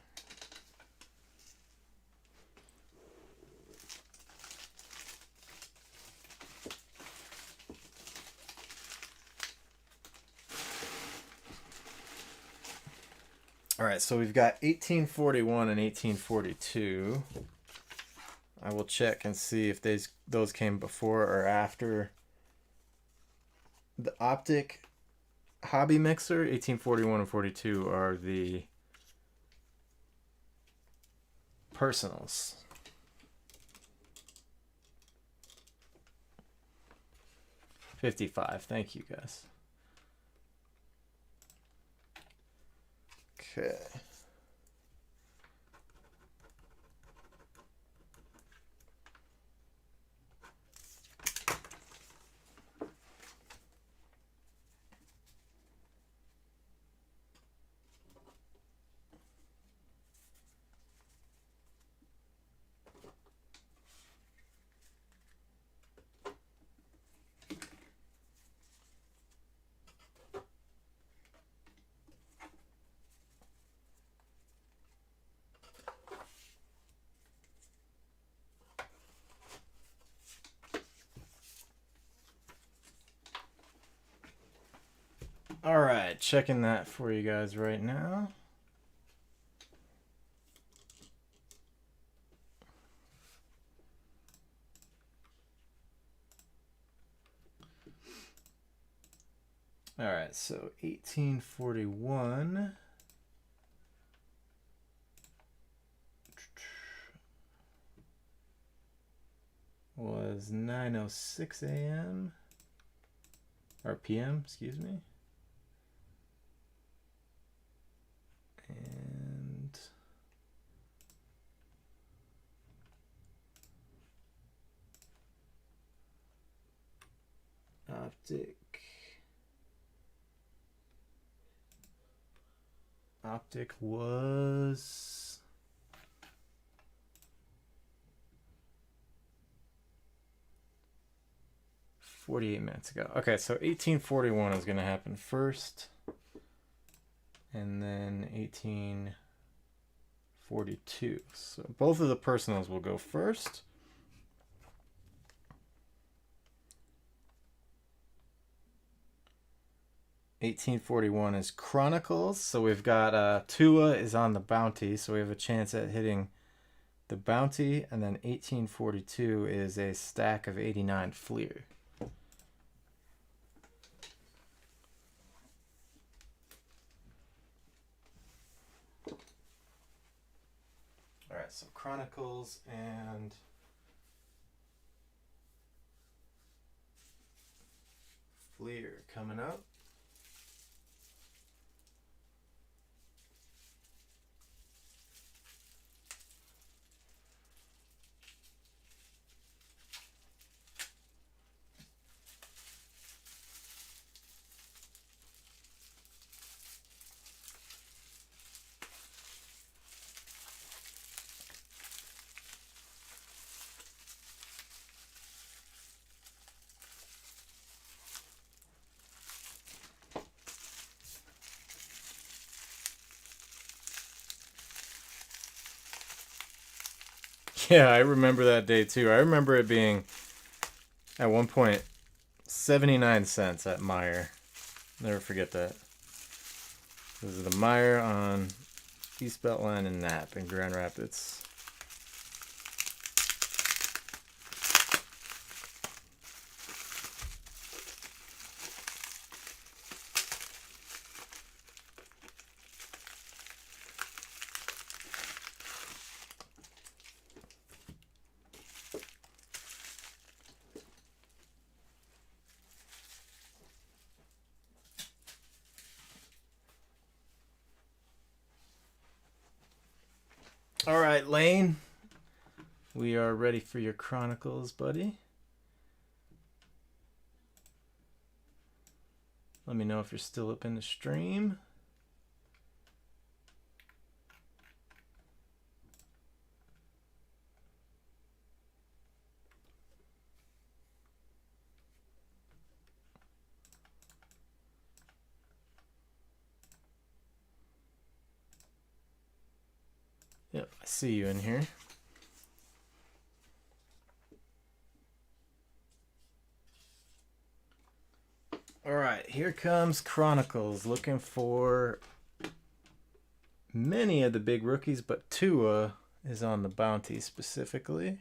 All right, so we've got 1841 and 1842. I will check and see if those came before or after the OPTIC Hobby Mixer. 1841 and 42 are the personals. $55. Thank you, guys. Okay. All right, checking that for you guys right now. All right, so 1841 was 9:06 a.m. or p.m., excuse me. And OPTIC was 48 minutes ago. Okay, so 1841 is going to happen first, and then 1842. So both of the personals will go first. $1841 is Chronicles. So we've got Tua is on the bounty, so we have a chance at hitting the bounty. And then 1842 is a stack of 89 Fleer. All right, so Chronicles and Fleer coming up. Yeah, I remember that day too. I remember it being at one point 79 cents at Meijer. Never forget that. This is the Meijer on East Beltline and Knapp in Grand Rapids. right, Lane. We are ready for your Chronicles, buddy. Let me know if you're still up in the stream. Yep, I see you in here. All right, here comes Chronicles, looking for many of the big rookies, but Tua is on the bounty specifically.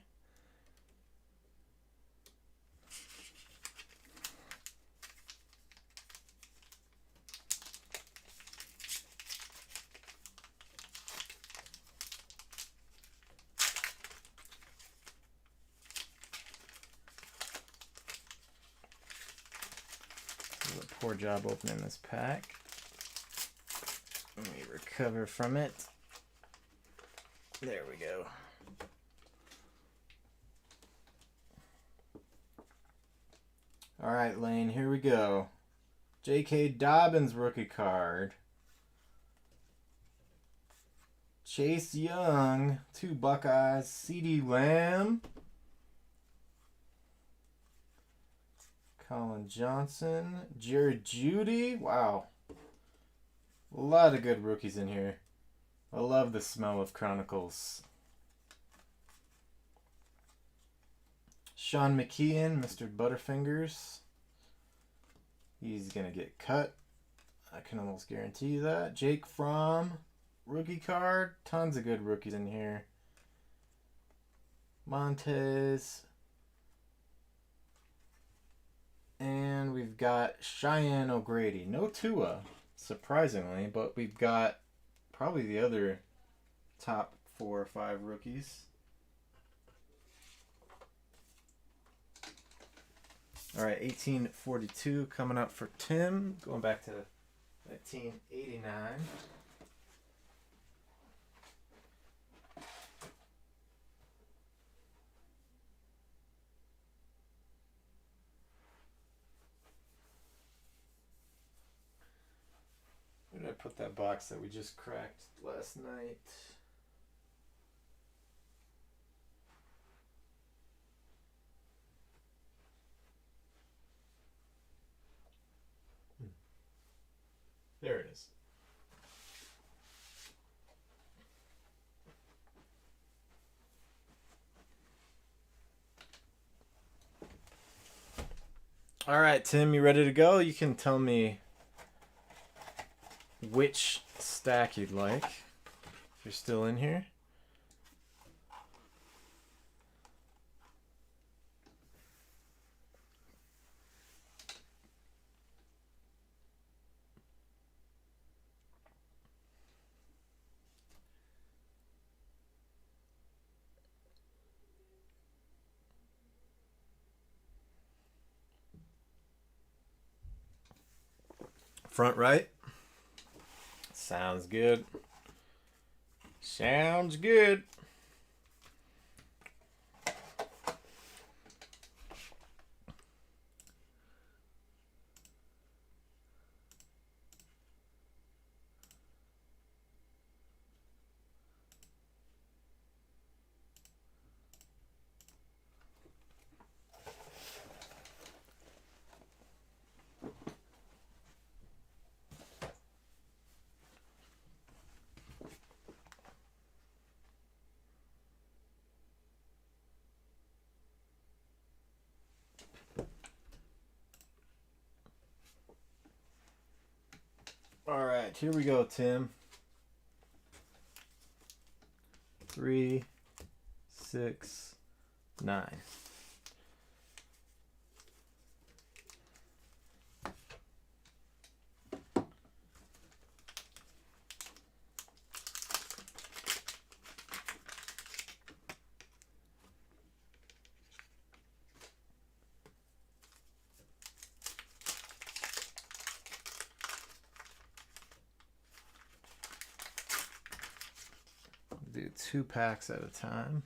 Poor job opening this pack. Let me recover from it. There we go. All right, Lane, here we go. J.K. Dobbins rookie card. Chase Young, 2 Buckeyes. CeeDee Lamb. Colin Johnson, Jared Judy. Wow. A lot of good rookies in here. I love the smell of Chronicles. Sean McKeon, Mr. Butterfingers. He's going to get cut. I can almost guarantee you that. Jake Fromm, rookie card. Tons of good rookies in here. Montez. And we've got Cheyenne O'Grady. No Tua, surprisingly, but we've got probably the other top 4 or 5 rookies. All right, 1842 coming up for Tim. Going back to 1989. Where did I put that box that we just cracked last night? There it is. All right, Tim, you ready to go? You can tell me which stack you'd like, if you're still in here. Front right. Sounds good. Sounds good. All right, here we go, Tim. 3, 6, 9. Do 2 packs at a time.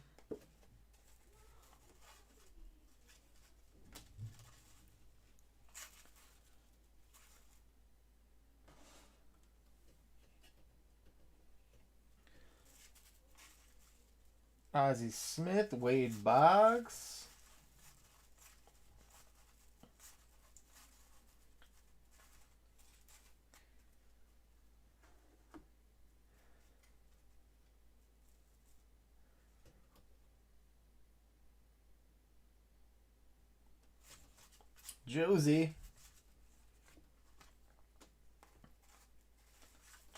Ozzie Smith, Wade Boggs. Josie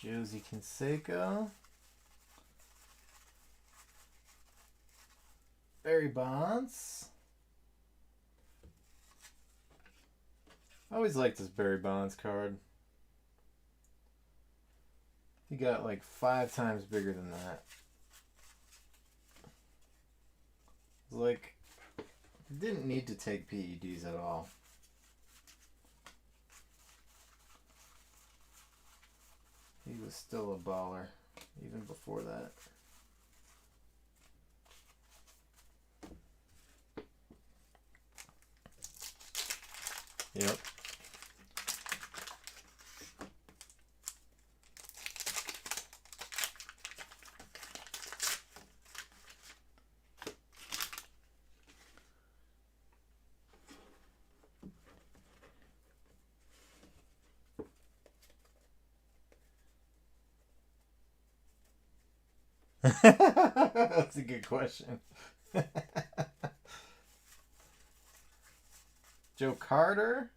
Canseco. Barry Bonds. I always liked this Barry Bonds card. He got like 5 times bigger than that. It was like, he didn't need to take PEDs at all. He was still a baller even before that. Yep. That's a good question. Joe Carter.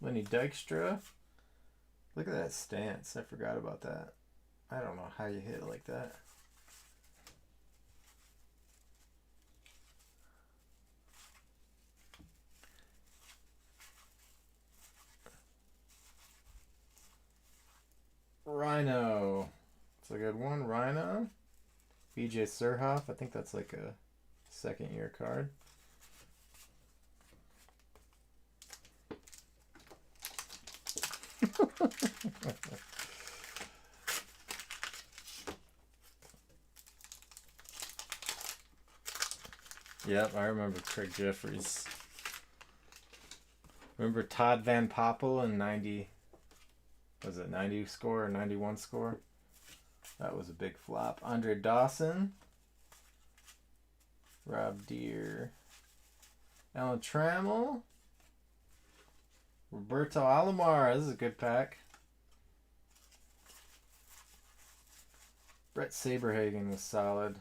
Lenny Dykstra. Look at that stance. I forgot about that. I don't know how you hit it like that. Rhino. It's a good one. Rhino. BJ Surhoff. I think that's like a second year card. Yep, I remember Craig Jeffries. Remember Todd Van Poppel in 90, was it 90 score or 91 score? That was a big flop. Andre Dawson. Rob Deere. Alan Trammell. Roberto Alomar. This is a good pack. Brett Saberhagen was solid.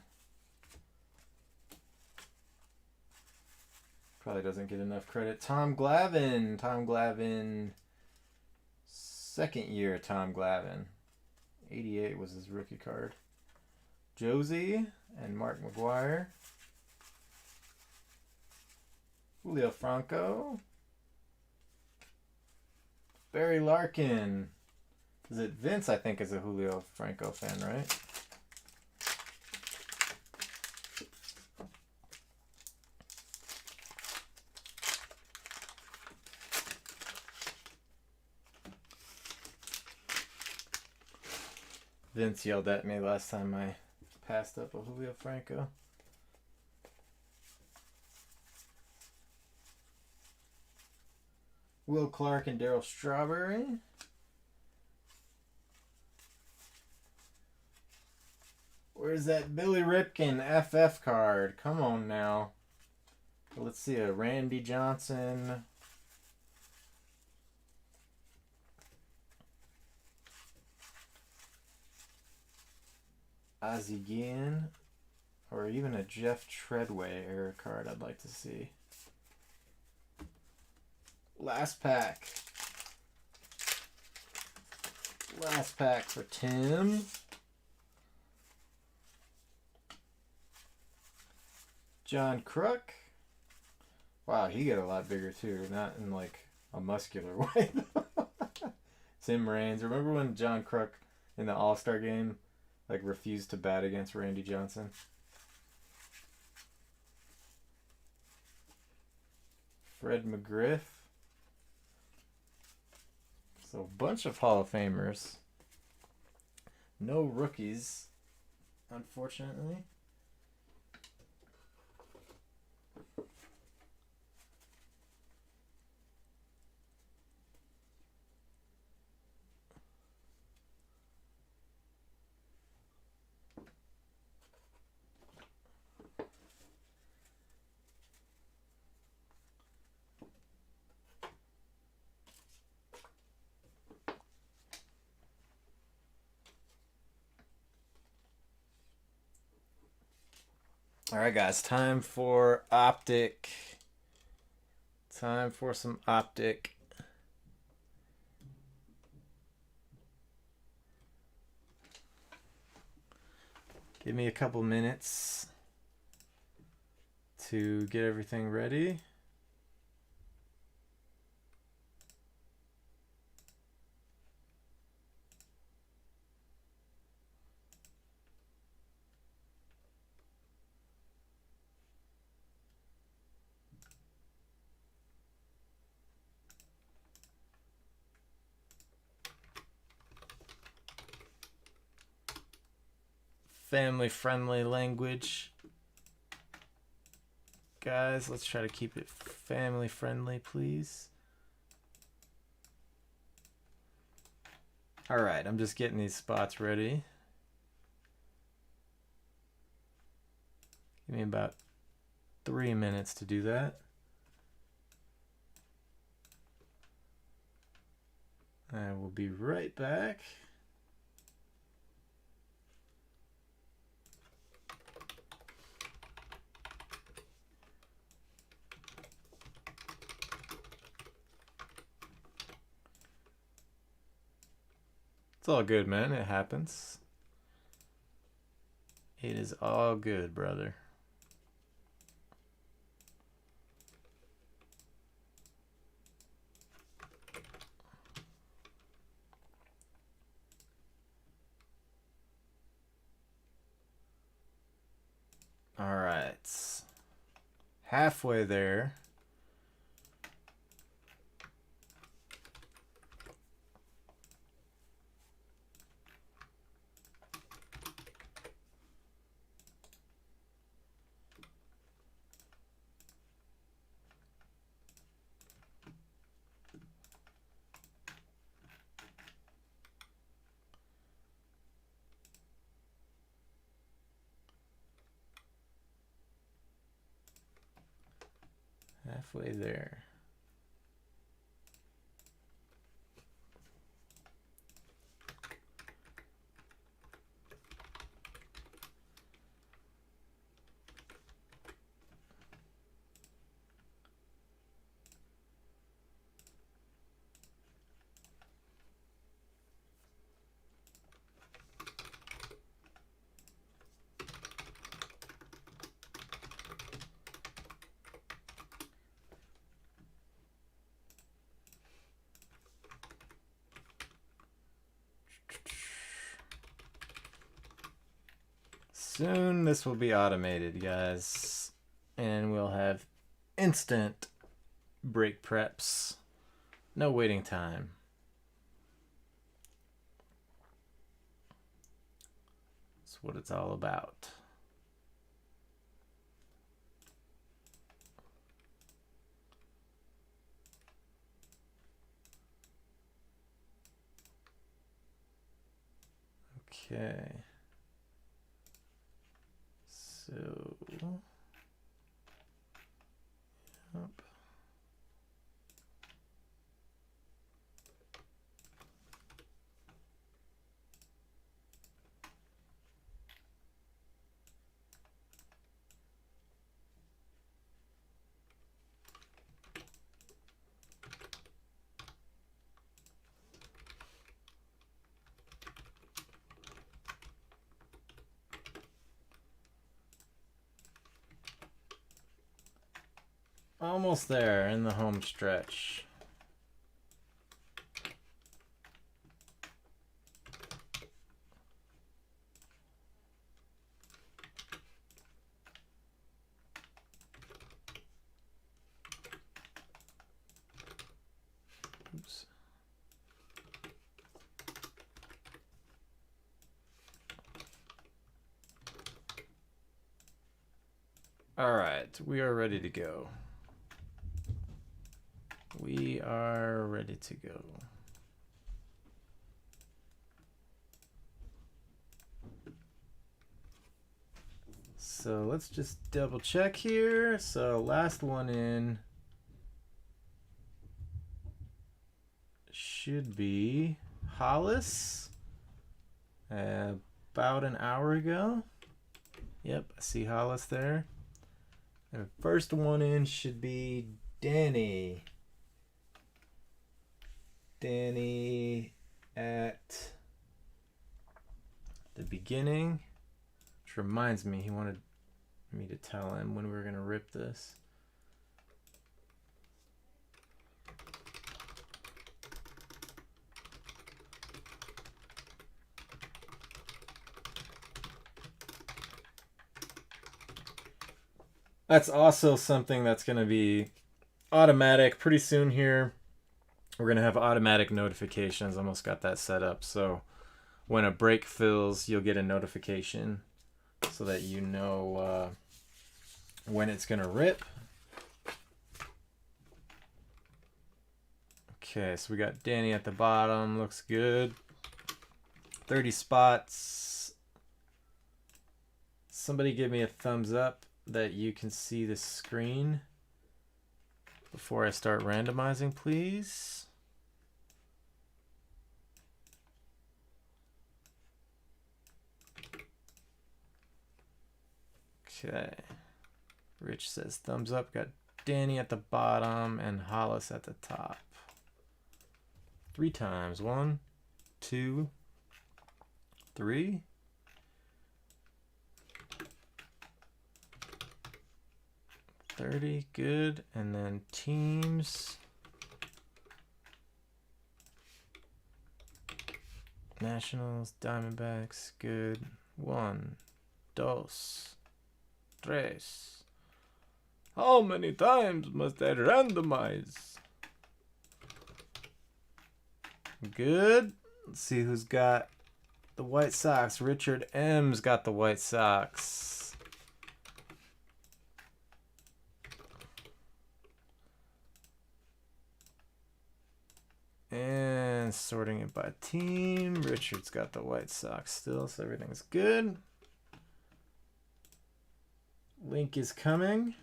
Probably doesn't get enough credit. Tom Glavine. Second year Tom Glavine. 88 was his rookie card. Josie and Mark McGuire. Julio Franco. Barry Larkin. Is it Vince, I think, is a Julio Franco fan, right? Vince yelled at me last time I passed up a Julio Franco. Will Clark and Darryl Strawberry. Where's that Billy Ripken FF card? Come on now. Let's see, a Randy Johnson. Ozzie Guillen. Or even a Jeff Treadway era card I'd like to see. Last pack. Last pack for Tim. John Crook. Wow, he got a lot bigger too. Not in like a muscular way. Tim Raines. Remember when John Crook in the All-Star game like refused to bat against Randy Johnson? Fred McGriff. So a bunch of Hall of Famers. No rookies, unfortunately. All right, guys, time for OPTIC. Time for some OPTIC. Give me a couple minutes to get everything ready. Family-friendly language. Guys, let's try to keep it family-friendly, please. All right, I'm just getting these spots ready. Give me about 3 minutes to do that. I will be right back. It's all good, man. It happens. It is all good, brother. All right. Halfway there. Halfway there. Soon this will be automated, guys, and we'll have instant break preps. No waiting time. That's what it's all about. Okay. So, yep. Almost there in the home stretch. All right, we are ready to go. We are ready to go. So let's just double check here. So last one in should be Hollis. About an hour ago. Yep, I see Hollis there. And first one in should be Danny. Danny at the beginning. Which reminds me, he wanted me to tell him when we were going to rip this. That's also something that's going to be automatic pretty soon here. We're going to have automatic notifications. Almost got that set up. So when a break fills, you'll get a notification so that you know when it's going to rip. Okay, so we got Danny at the bottom. Looks good. 30 spots. Somebody give me a thumbs up that you can see the screen before I start randomizing, please. Okay. Rich says thumbs up. Got Danny at the bottom and Hollis at the top. 3 times. 1, 2, 3. $30, good. And then teams. Nationals, Diamondbacks, good. 1, 2, 3. How many times must I randomize? Good. Let's see who's got the White Sox. Richard M's got the White Sox. And sorting it by team. Richard's got the White Sox still, so everything's good. Link is coming.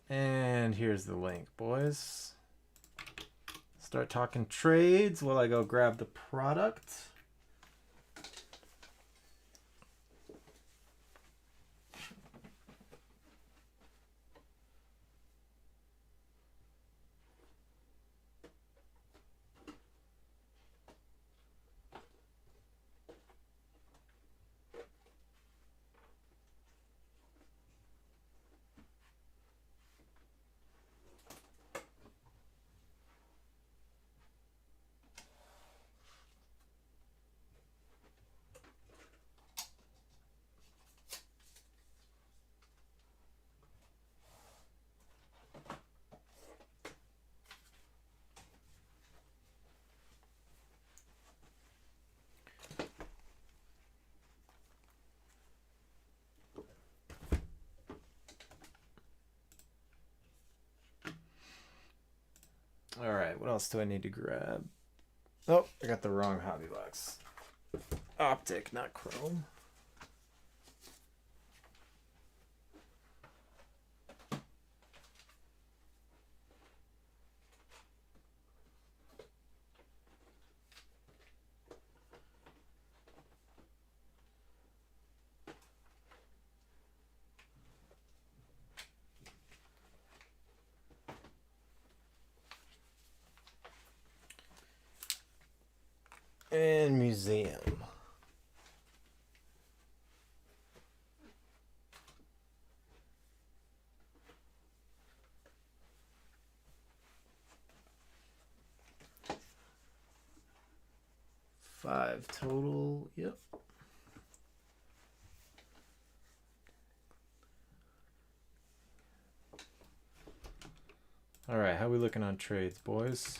And here's the link, boys. Start talking trades while I go grab the product. All right, what else do I need to grab? Oh, I got the wrong hobby box. Optic, not Chrome. And museum. Five total, yep. All right, how we looking on trades, boys?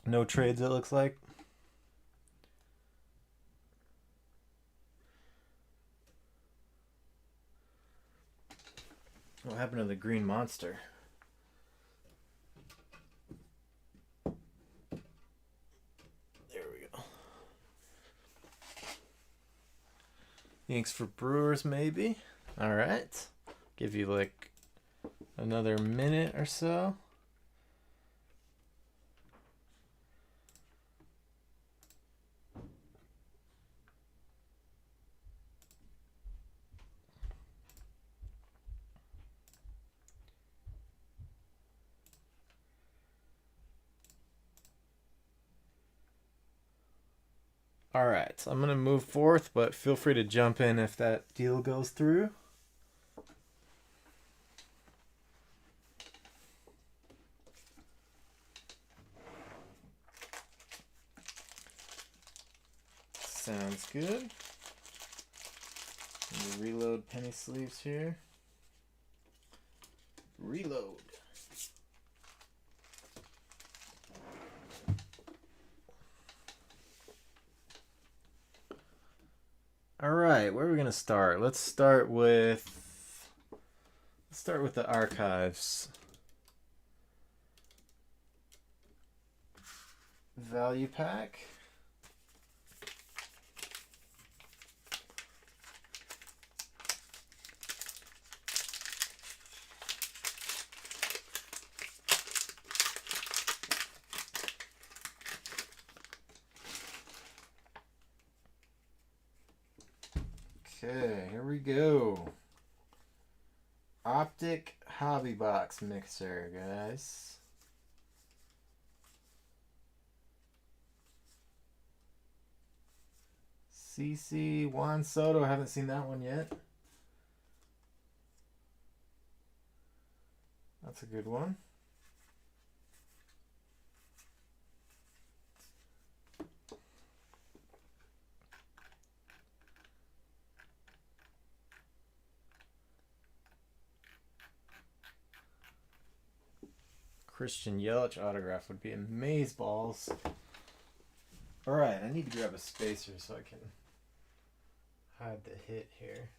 No trades, it looks like. What happened to the green monster? There we go. Inks for Brewers, maybe. All right. Give you like another minute or so. All right, so I'm going to move forth, but feel free to jump in if that deal goes through. Sounds good. Reload penny sleeves here. Reload. All right, where are we gonna start? Let's start with the archives. Value pack. Okay, here we go. OPTIC Hobby Box Mixer, guys. CC Juan Soto, I haven't seen that one yet. That's a good one. Christian Yelich autograph would be amazeballs. All right, I need to grab a spacer so I can hide the hit here.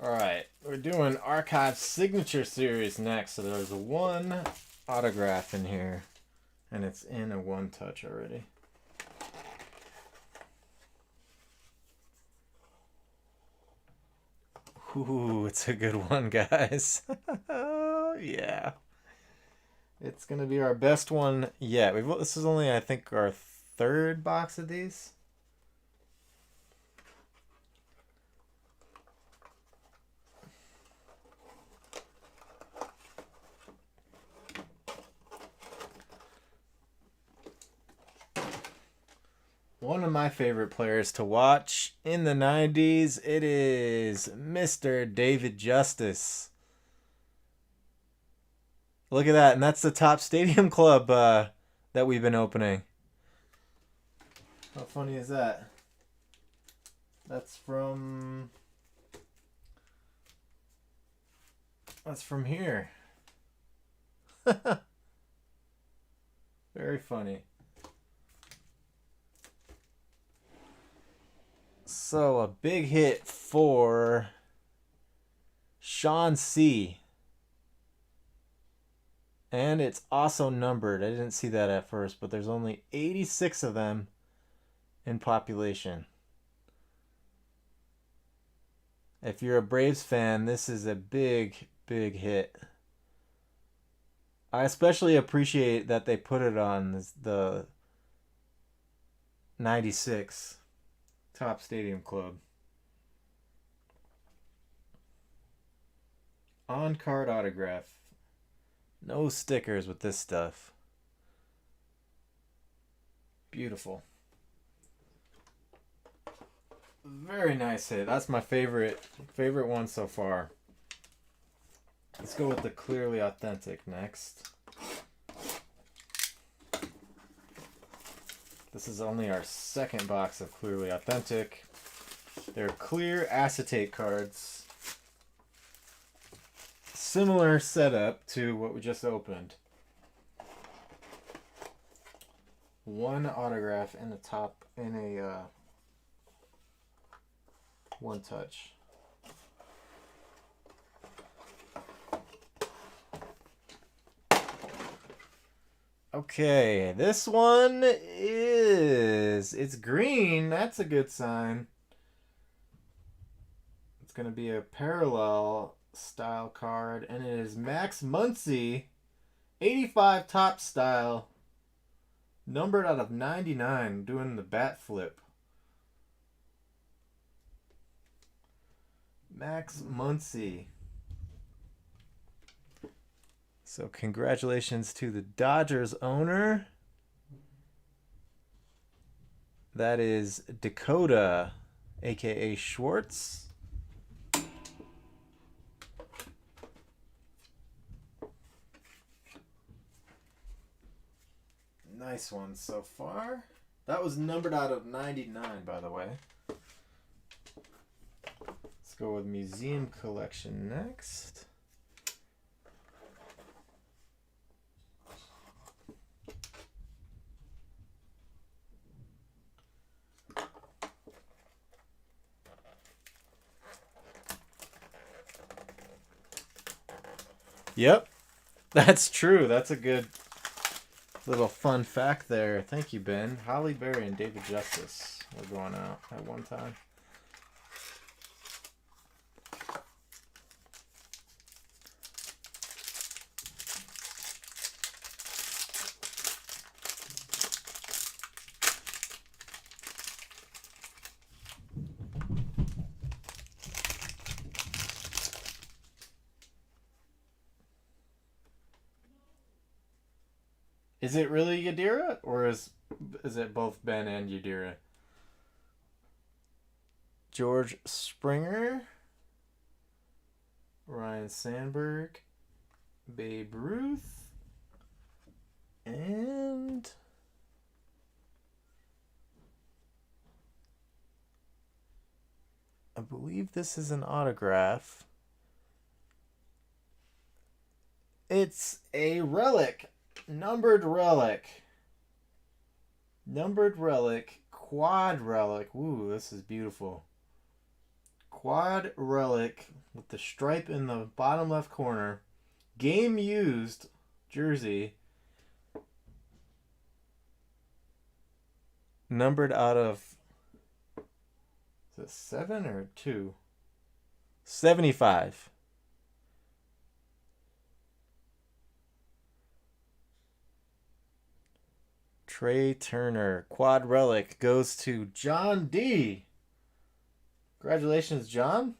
All right, we're doing Archive Signature Series next. So there's one autograph in here, and it's in a one touch already. Ooh, it's a good one, guys. Yeah. It's going to be our best one yet. This is only, I think, our third box of these. One of my favorite players to watch in the 90s, it is Mr. David Justice. Look at that, and that's the top stadium club that we've been opening. How funny is that? That's from here. Very funny. So a big hit for Sean C. And it's also numbered. I didn't see that at first, but there's only 86 of them in population. If you're a Braves fan, this is a big, big hit. I especially appreciate that they put it on the 96 top stadium club. On card autograph. No stickers with this stuff. Beautiful. Very nice hit. That's my favorite one so far. Let's go with the clearly authentic next. This is only our second box of Clearly Authentic. They're clear acetate cards. Similar setup to what we just opened. One autograph in the top in a one touch. Okay, this one it's green. That's a good sign. It's going to be a parallel style card, and it is Max Muncy, 85 top style, numbered out of 99, doing the bat flip. Max Muncy. So congratulations to the Dodgers owner. That is Dakota, aka Schwartz. Nice one so far. That was numbered out of 99, by the way. Let's go with Museum Collection next. Yep, that's true. That's a good little fun fact there. Thank you, Ben. Holly Berry and David Justice were going out at one time. Is it really Yadira, or is it both Ben and Yadira? George Springer, Ryan Sandberg, Babe Ruth, and I believe this is an autograph. It's a relic. Numbered relic. Numbered relic. Quad relic. Ooh, this is beautiful. Quad relic with the stripe in the bottom left corner. Game used jersey. Numbered out of, is it 7 or 2? 75. Trey Turner. Quad relic goes to John D. Congratulations, John.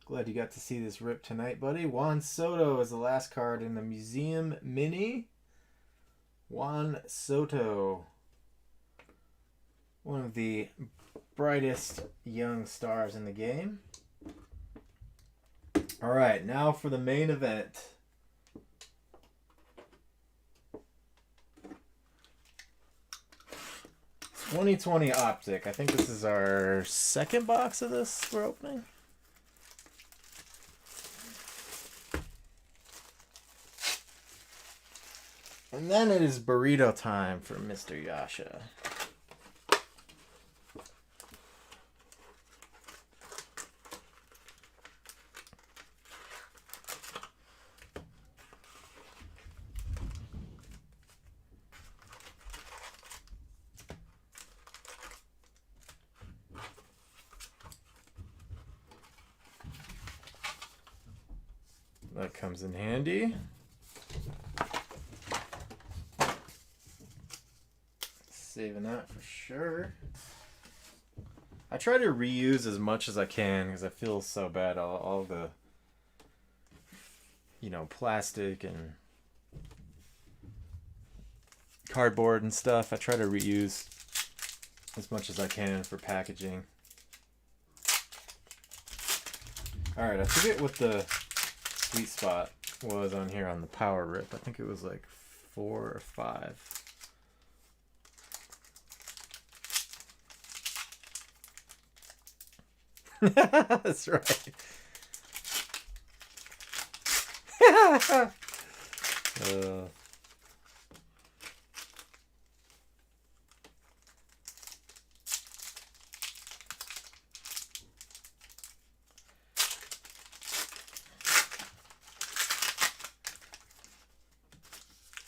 Glad you got to see this rip tonight, buddy. Juan Soto is the last card in the Museum Mini. Juan Soto. One of the brightest young stars in the game. All right, now for the main event. '2020 Optic. I think this is our second box of this we're opening. And then it is burrito time for Mr. Yasha. That comes in handy. Saving that for sure. I try to reuse as much as I can because I feel so bad. All the, plastic and cardboard and stuff. I try to reuse as much as I can for packaging. All right, I forget what the sweet spot was on here on the power rip. I think it was like 4 or 5. That's right.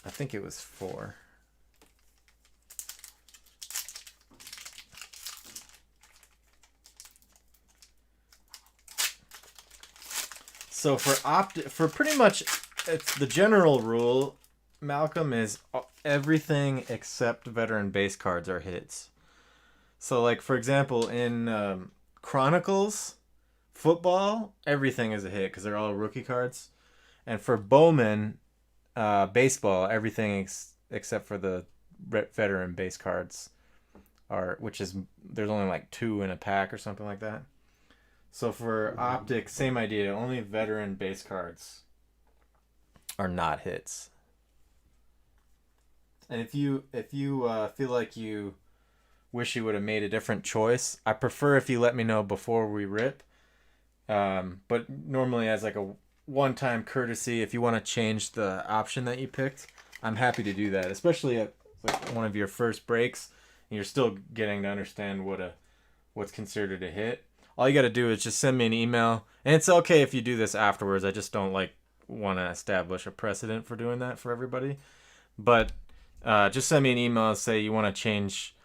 I think it was 4. So for pretty much, it's the general rule, Malcolm, is everything except veteran base cards are hits. So like, for example, in Chronicles football, everything is a hit because they're all rookie cards. And for Bowman baseball, everything except for the veteran base cards are, which is, there's only like 2 in a pack or something like that. So for Optic, same idea. Only veteran base cards are not hits. And if you feel like you wish you would have made a different choice, I prefer if you let me know before we rip. But normally, as like a one-time courtesy, if you want to change the option that you picked, I'm happy to do that. Especially at like one of your first breaks, and you're still getting to understand what's considered a hit. All you got to do is just send me an email, and it's okay if you do this afterwards. I just don't want to establish a precedent for doing that for everybody. But just send me an email and say you want to change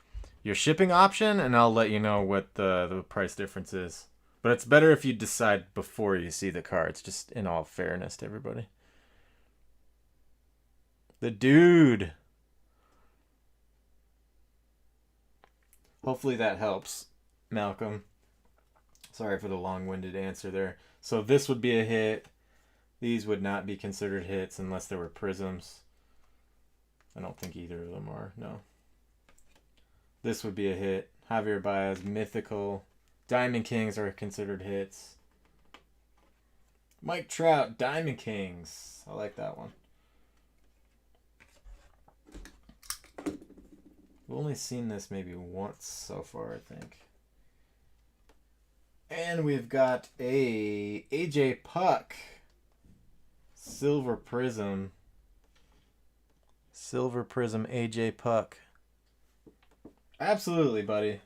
your shipping option, and I'll let you know what the price difference is. But it's better if you decide before you see the cards, just in all fairness to everybody. The dude. Hopefully that helps, Malcolm. Sorry for the long-winded answer there. So this would be a hit. These would not be considered hits unless there were Prizms. I don't think either of them are, no. This would be a hit. Javier Baez, Mythical. Diamond Kings are considered hits. Mike Trout, Diamond Kings. I like that one. We've only seen this maybe once so far, I think. And we've got a AJ Puck. Silver Prizm. Silver Prizm AJ Puck. Absolutely, buddy.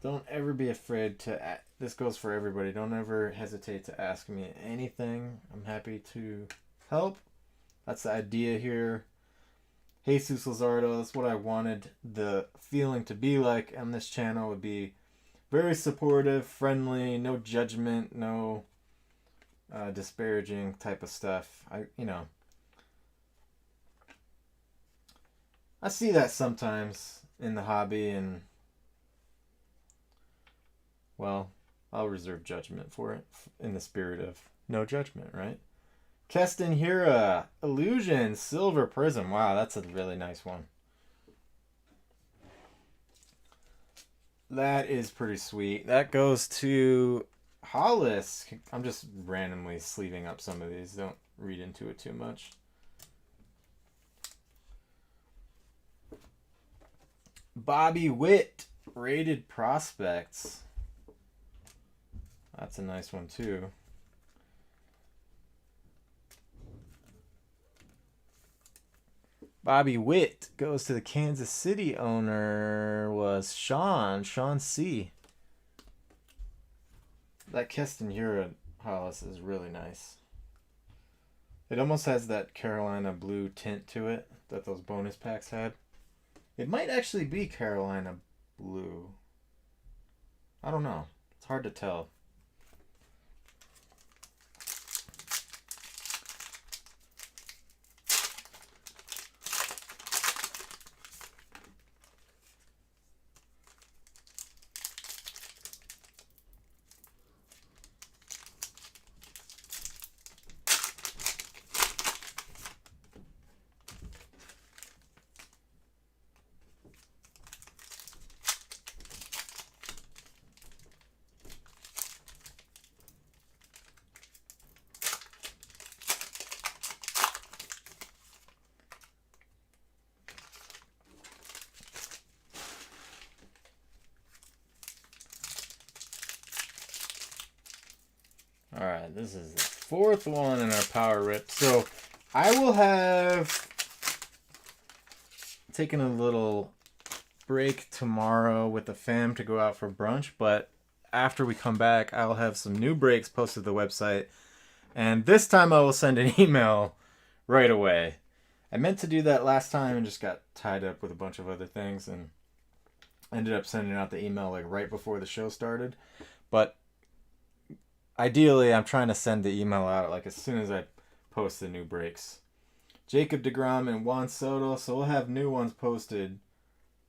Don't ever be afraid to... This goes for everybody. Don't ever hesitate to ask me anything. I'm happy to help. That's the idea here. Jesus Luzardo, that's what I wanted the feeling to be like on this channel. Would be very supportive, friendly, no judgment, no disparaging type of stuff. I see that sometimes in the hobby, and well, I'll reserve judgment for it in the spirit of no judgment, right? Keston Hira, Illusion, Silver Prizm. Wow, that's a really nice one. That is pretty sweet. That goes to Hollis. I'm just randomly sleeving up some of these. Don't read into it too much. Bobby Witt, Rated Prospects. That's a nice one too. Bobby Witt goes to the Kansas City owner, was Sean C. That Keston Hura Hollis is really nice. It almost has that Carolina blue tint to it that those bonus packs had. It might actually be Carolina blue. I don't know. It's hard to tell. All right, this is the fourth one in our power rip. So I will have taken a little break tomorrow with the fam to go out for brunch, but after we come back, I'll have some new breaks posted to the website, and this time I will send an email right away. I meant to do that last time and just got tied up with a bunch of other things and ended up sending out the email like right before the show started. But ideally, I'm trying to send the email out like as soon as I post the new breaks. Jacob deGrom and Juan Soto, so we'll have new ones posted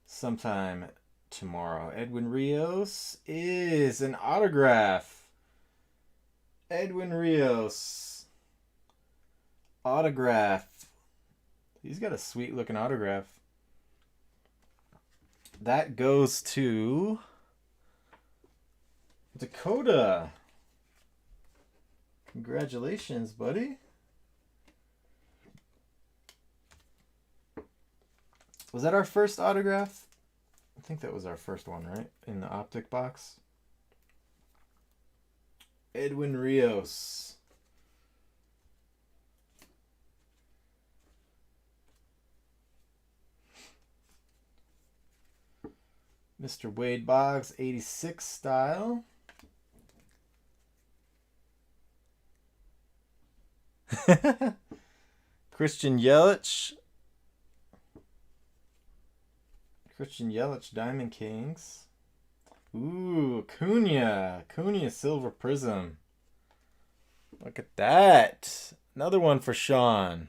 sometime tomorrow. Edwin Rios is an autograph. Edwin Rios. Autograph. He's got a sweet looking autograph. That goes to Dakota. Congratulations, buddy. Was that our first autograph? I think that was our first one, right? In the Optic box. Edwin Rios. Mr. Wade Boggs, 86 style. Christian Yelich. Christian Yelich, Diamond Kings. Ooh, Cunha. Cunha Silver Prism. Look at that. Another one for Sean.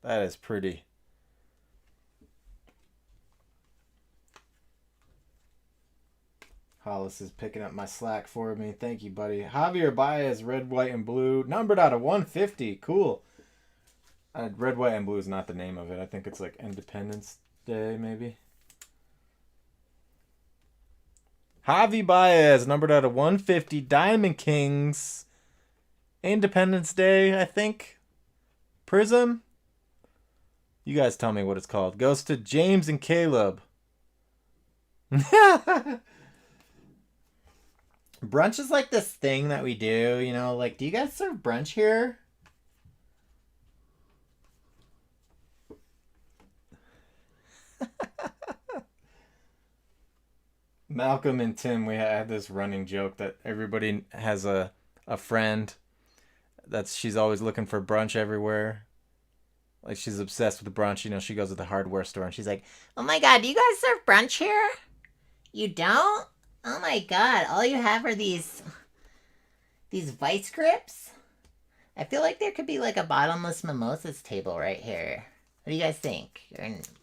That is pretty. Hollis is picking up my slack for me. Thank you, buddy. Javier Baez, red, white, and blue. Numbered out of 150. Cool. Red, white, and blue is not the name of it. I think it's like Independence Day, maybe. Javi Baez, numbered out of 150. Diamond Kings. Independence Day, I think. Prizm. You guys tell me what it's called. Goes to James and Caleb. Brunch is like this thing that we do, you know, like, do you guys serve brunch here? Malcolm and Tim, we had this running joke that everybody has a friend that's she's always looking for brunch everywhere. Like, she's obsessed with brunch, you know, she goes to the hardware store and she's like, Oh my god, do you guys serve brunch here? You don't? Oh my god, all you have are these vice grips? I feel like there could be like a bottomless mimosas table right here. What do you guys think?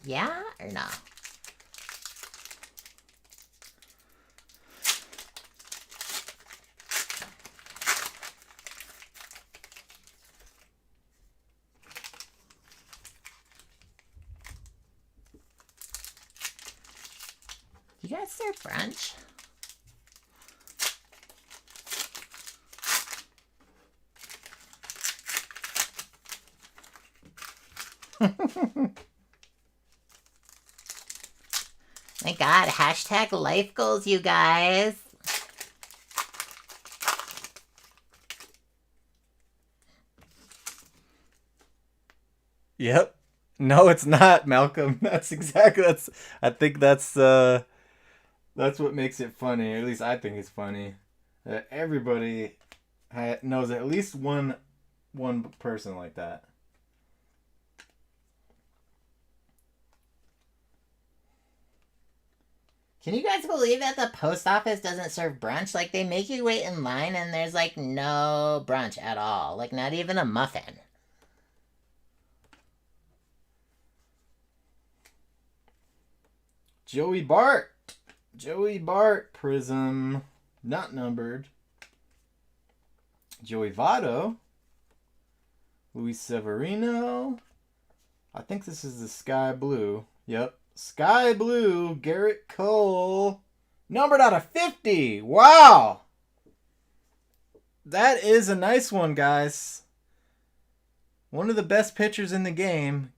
Yeah or no? You guys serve brunch? My god, hashtag life goals, you guys. Yep. No, it's not, Malcolm. That's exactly, I think that's what makes it funny. Or at least I think it's funny. Everybody knows at least one person like that. Can you guys believe that the post office doesn't serve brunch? Like, they make you wait in line and there's, like, no brunch at all. Like, not even a muffin. Joey Bart. Joey Bart, Prizm. Not numbered. Joey Votto. Luis Severino. I think this is the sky blue. Yep. Sky blue, Garrett Cole. Numbered out of 50. Wow. That is a nice one, guys. One of the best pitchers in the game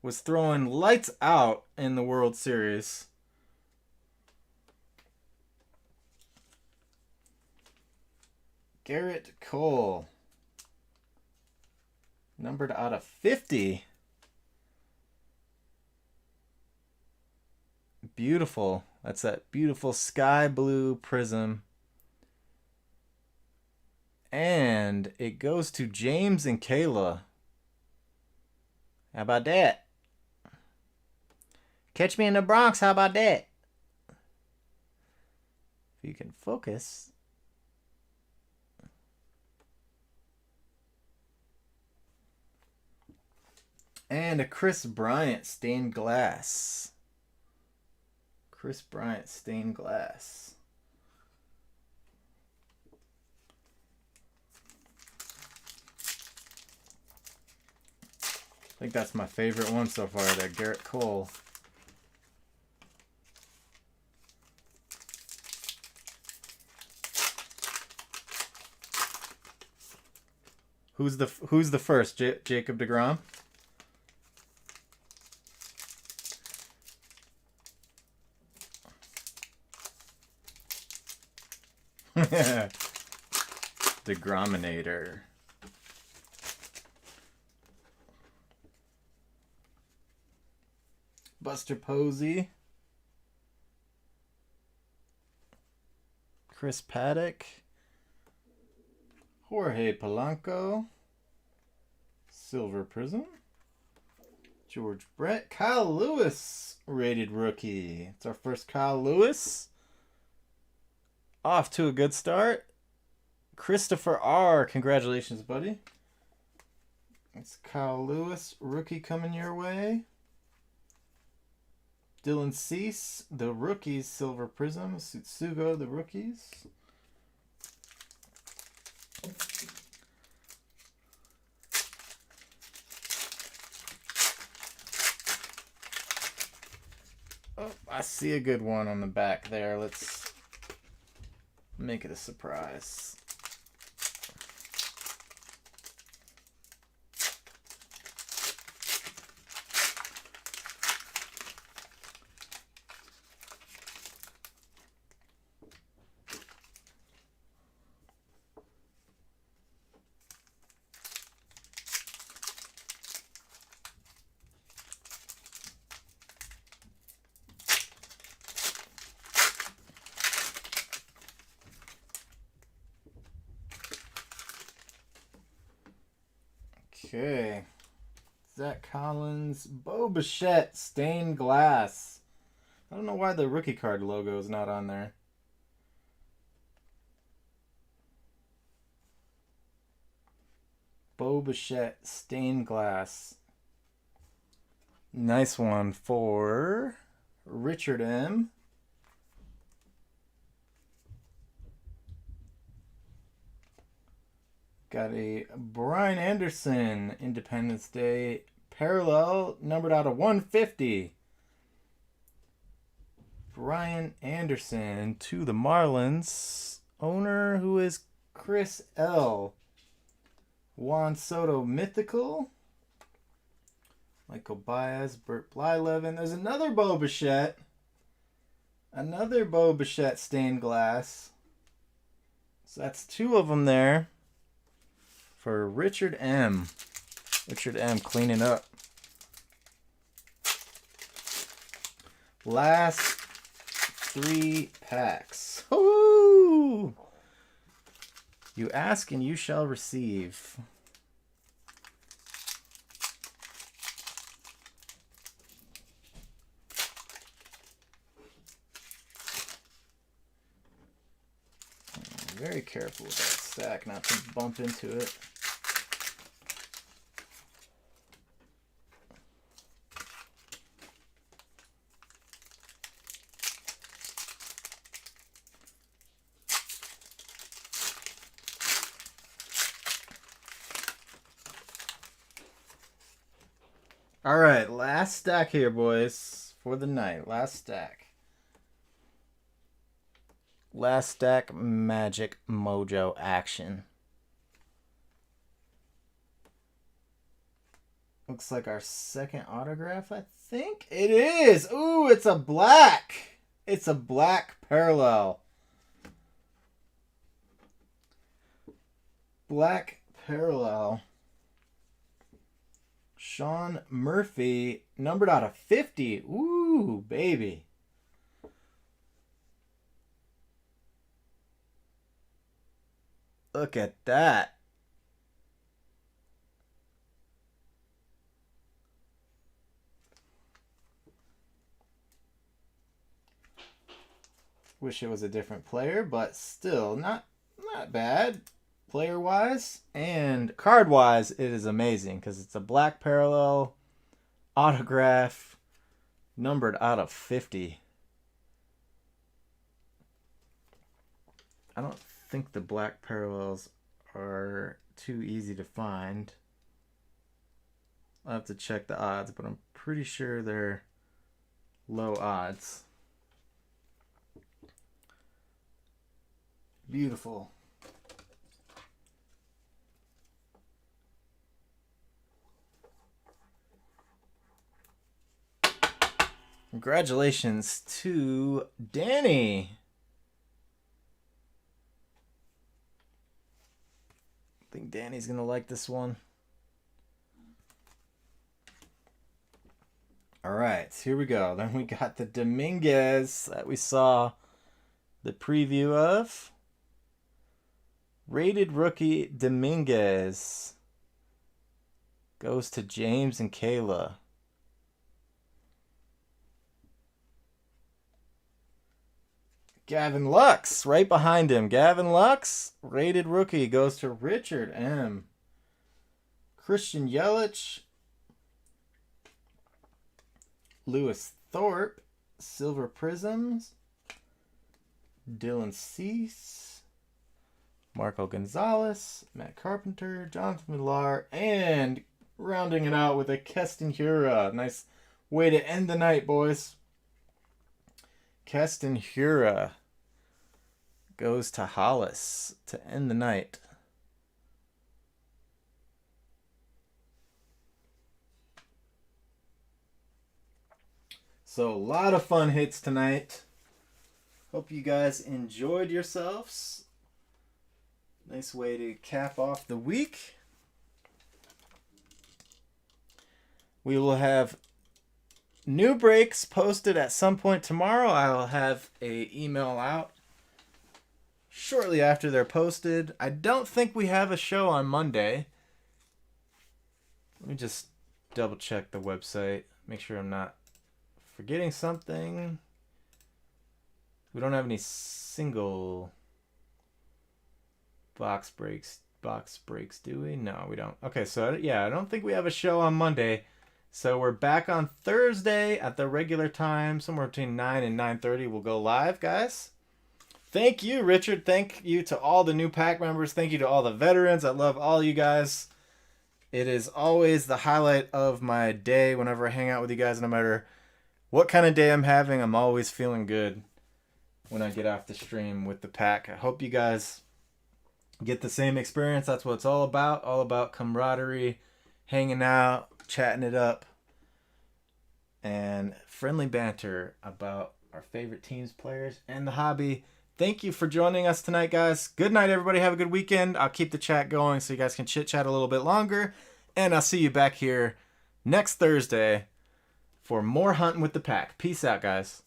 was throwing lights out in the World Series. Garrett Cole. Numbered out of 50. Beautiful. That's that beautiful sky blue Prizm. And it goes to James and Kayla. How about that? Catch me in the Bronx. How about that? If you can focus. And a Chris Bryant stained glass. Chris Bryant stained glass. I think that's my favorite one so far, that Garrett Cole. Who's the first? Jacob deGrom? DeGrominator. Buster Posey. Chris Paddock. Jorge Polanco. Silver Prizm. George Brett. Kyle Lewis, rated rookie. It's our first Kyle Lewis. Off to a good start. Christopher R. Congratulations, buddy. It's Kyle Lewis, rookie coming your way. Dylan Cease, the rookies, Silver Prizm. Sutsugo, the rookies. Oh, I see a good one on the back there. Let's make it a surprise. Okay. Zach Collins, Bo Bichette, stained glass. I don't know why the rookie card logo is not on there. Bo Bichette, stained glass. Nice one for Richard M. Got a Brian Anderson, Independence Day parallel, numbered out of 150. Brian Anderson to the Marlins. Owner, who is Chris L. Juan Soto Mythical. Michael Baez, Bert Blyleven. There's another Bo Bichette. Another Bo Bichette stained glass. So that's two of them there. For Richard M. Richard M. cleaning up. Last 3 packs. Woo! You ask and you shall receive. Very careful with that stack not to bump into it. All right, last stack here, boys, for the night. Last stack. Last stack, Magic Mojo action. Looks like our second autograph, I think. It is! Ooh, it's a black! It's a black parallel. Black Parallel. Sean Murphy, numbered out of 50. Ooh, baby. Look at that. Wish it was a different player, but still not bad. Player-wise and card-wise, it is amazing because it's a black parallel autograph numbered out of 50. I don't think the black parallels are too easy to find. I'll have to check the odds, but I'm pretty sure they're low odds. Beautiful. Congratulations to Danny. I think Danny's going to like this one. All right, here we go. Then we got the Dominguez that we saw the preview of. Rated rookie Dominguez goes to James and Kayla. Gavin Lux, right behind him. Gavin Lux, rated rookie, goes to Richard M. Christian Yelich. Lewis Thorpe, Silver Prisms. Dylan Cease. Marco Gonzalez. Matt Carpenter. Jonathan Millar. And rounding it out with a Keston Hura. Nice way to end the night, boys. Keston Hura goes to Hollis to end the night. So a lot of fun hits tonight. Hope you guys enjoyed yourselves. Nice way to cap off the week. We will have new breaks posted at some point tomorrow. I will have an email out shortly after they're posted. I don't think we have a show on Monday. Let me just double check the website. Make sure I'm not forgetting something. We don't have any single box breaks, do we? No, we don't. Okay, so yeah, I don't think we have a show on Monday. So we're back on Thursday at the regular time, somewhere between 9 and 9:30. We'll go live, guys. Thank you, Richard. Thank you to all the new pack members. Thank you to all the veterans. I love all you guys. It is always the highlight of my day whenever I hang out with you guys. No matter what kind of day I'm having, I'm always feeling good when I get off the stream with the pack. I hope you guys get the same experience. That's what it's all about camaraderie, hanging out, chatting it up, and friendly banter about our favorite teams, players, and the hobby. Thank you for joining us tonight, guys. Good night, everybody. Have a good weekend. I'll keep the chat going so you guys can chit-chat a little bit longer, and I'll see you back here next Thursday for more hunting with the pack. Peace out, guys.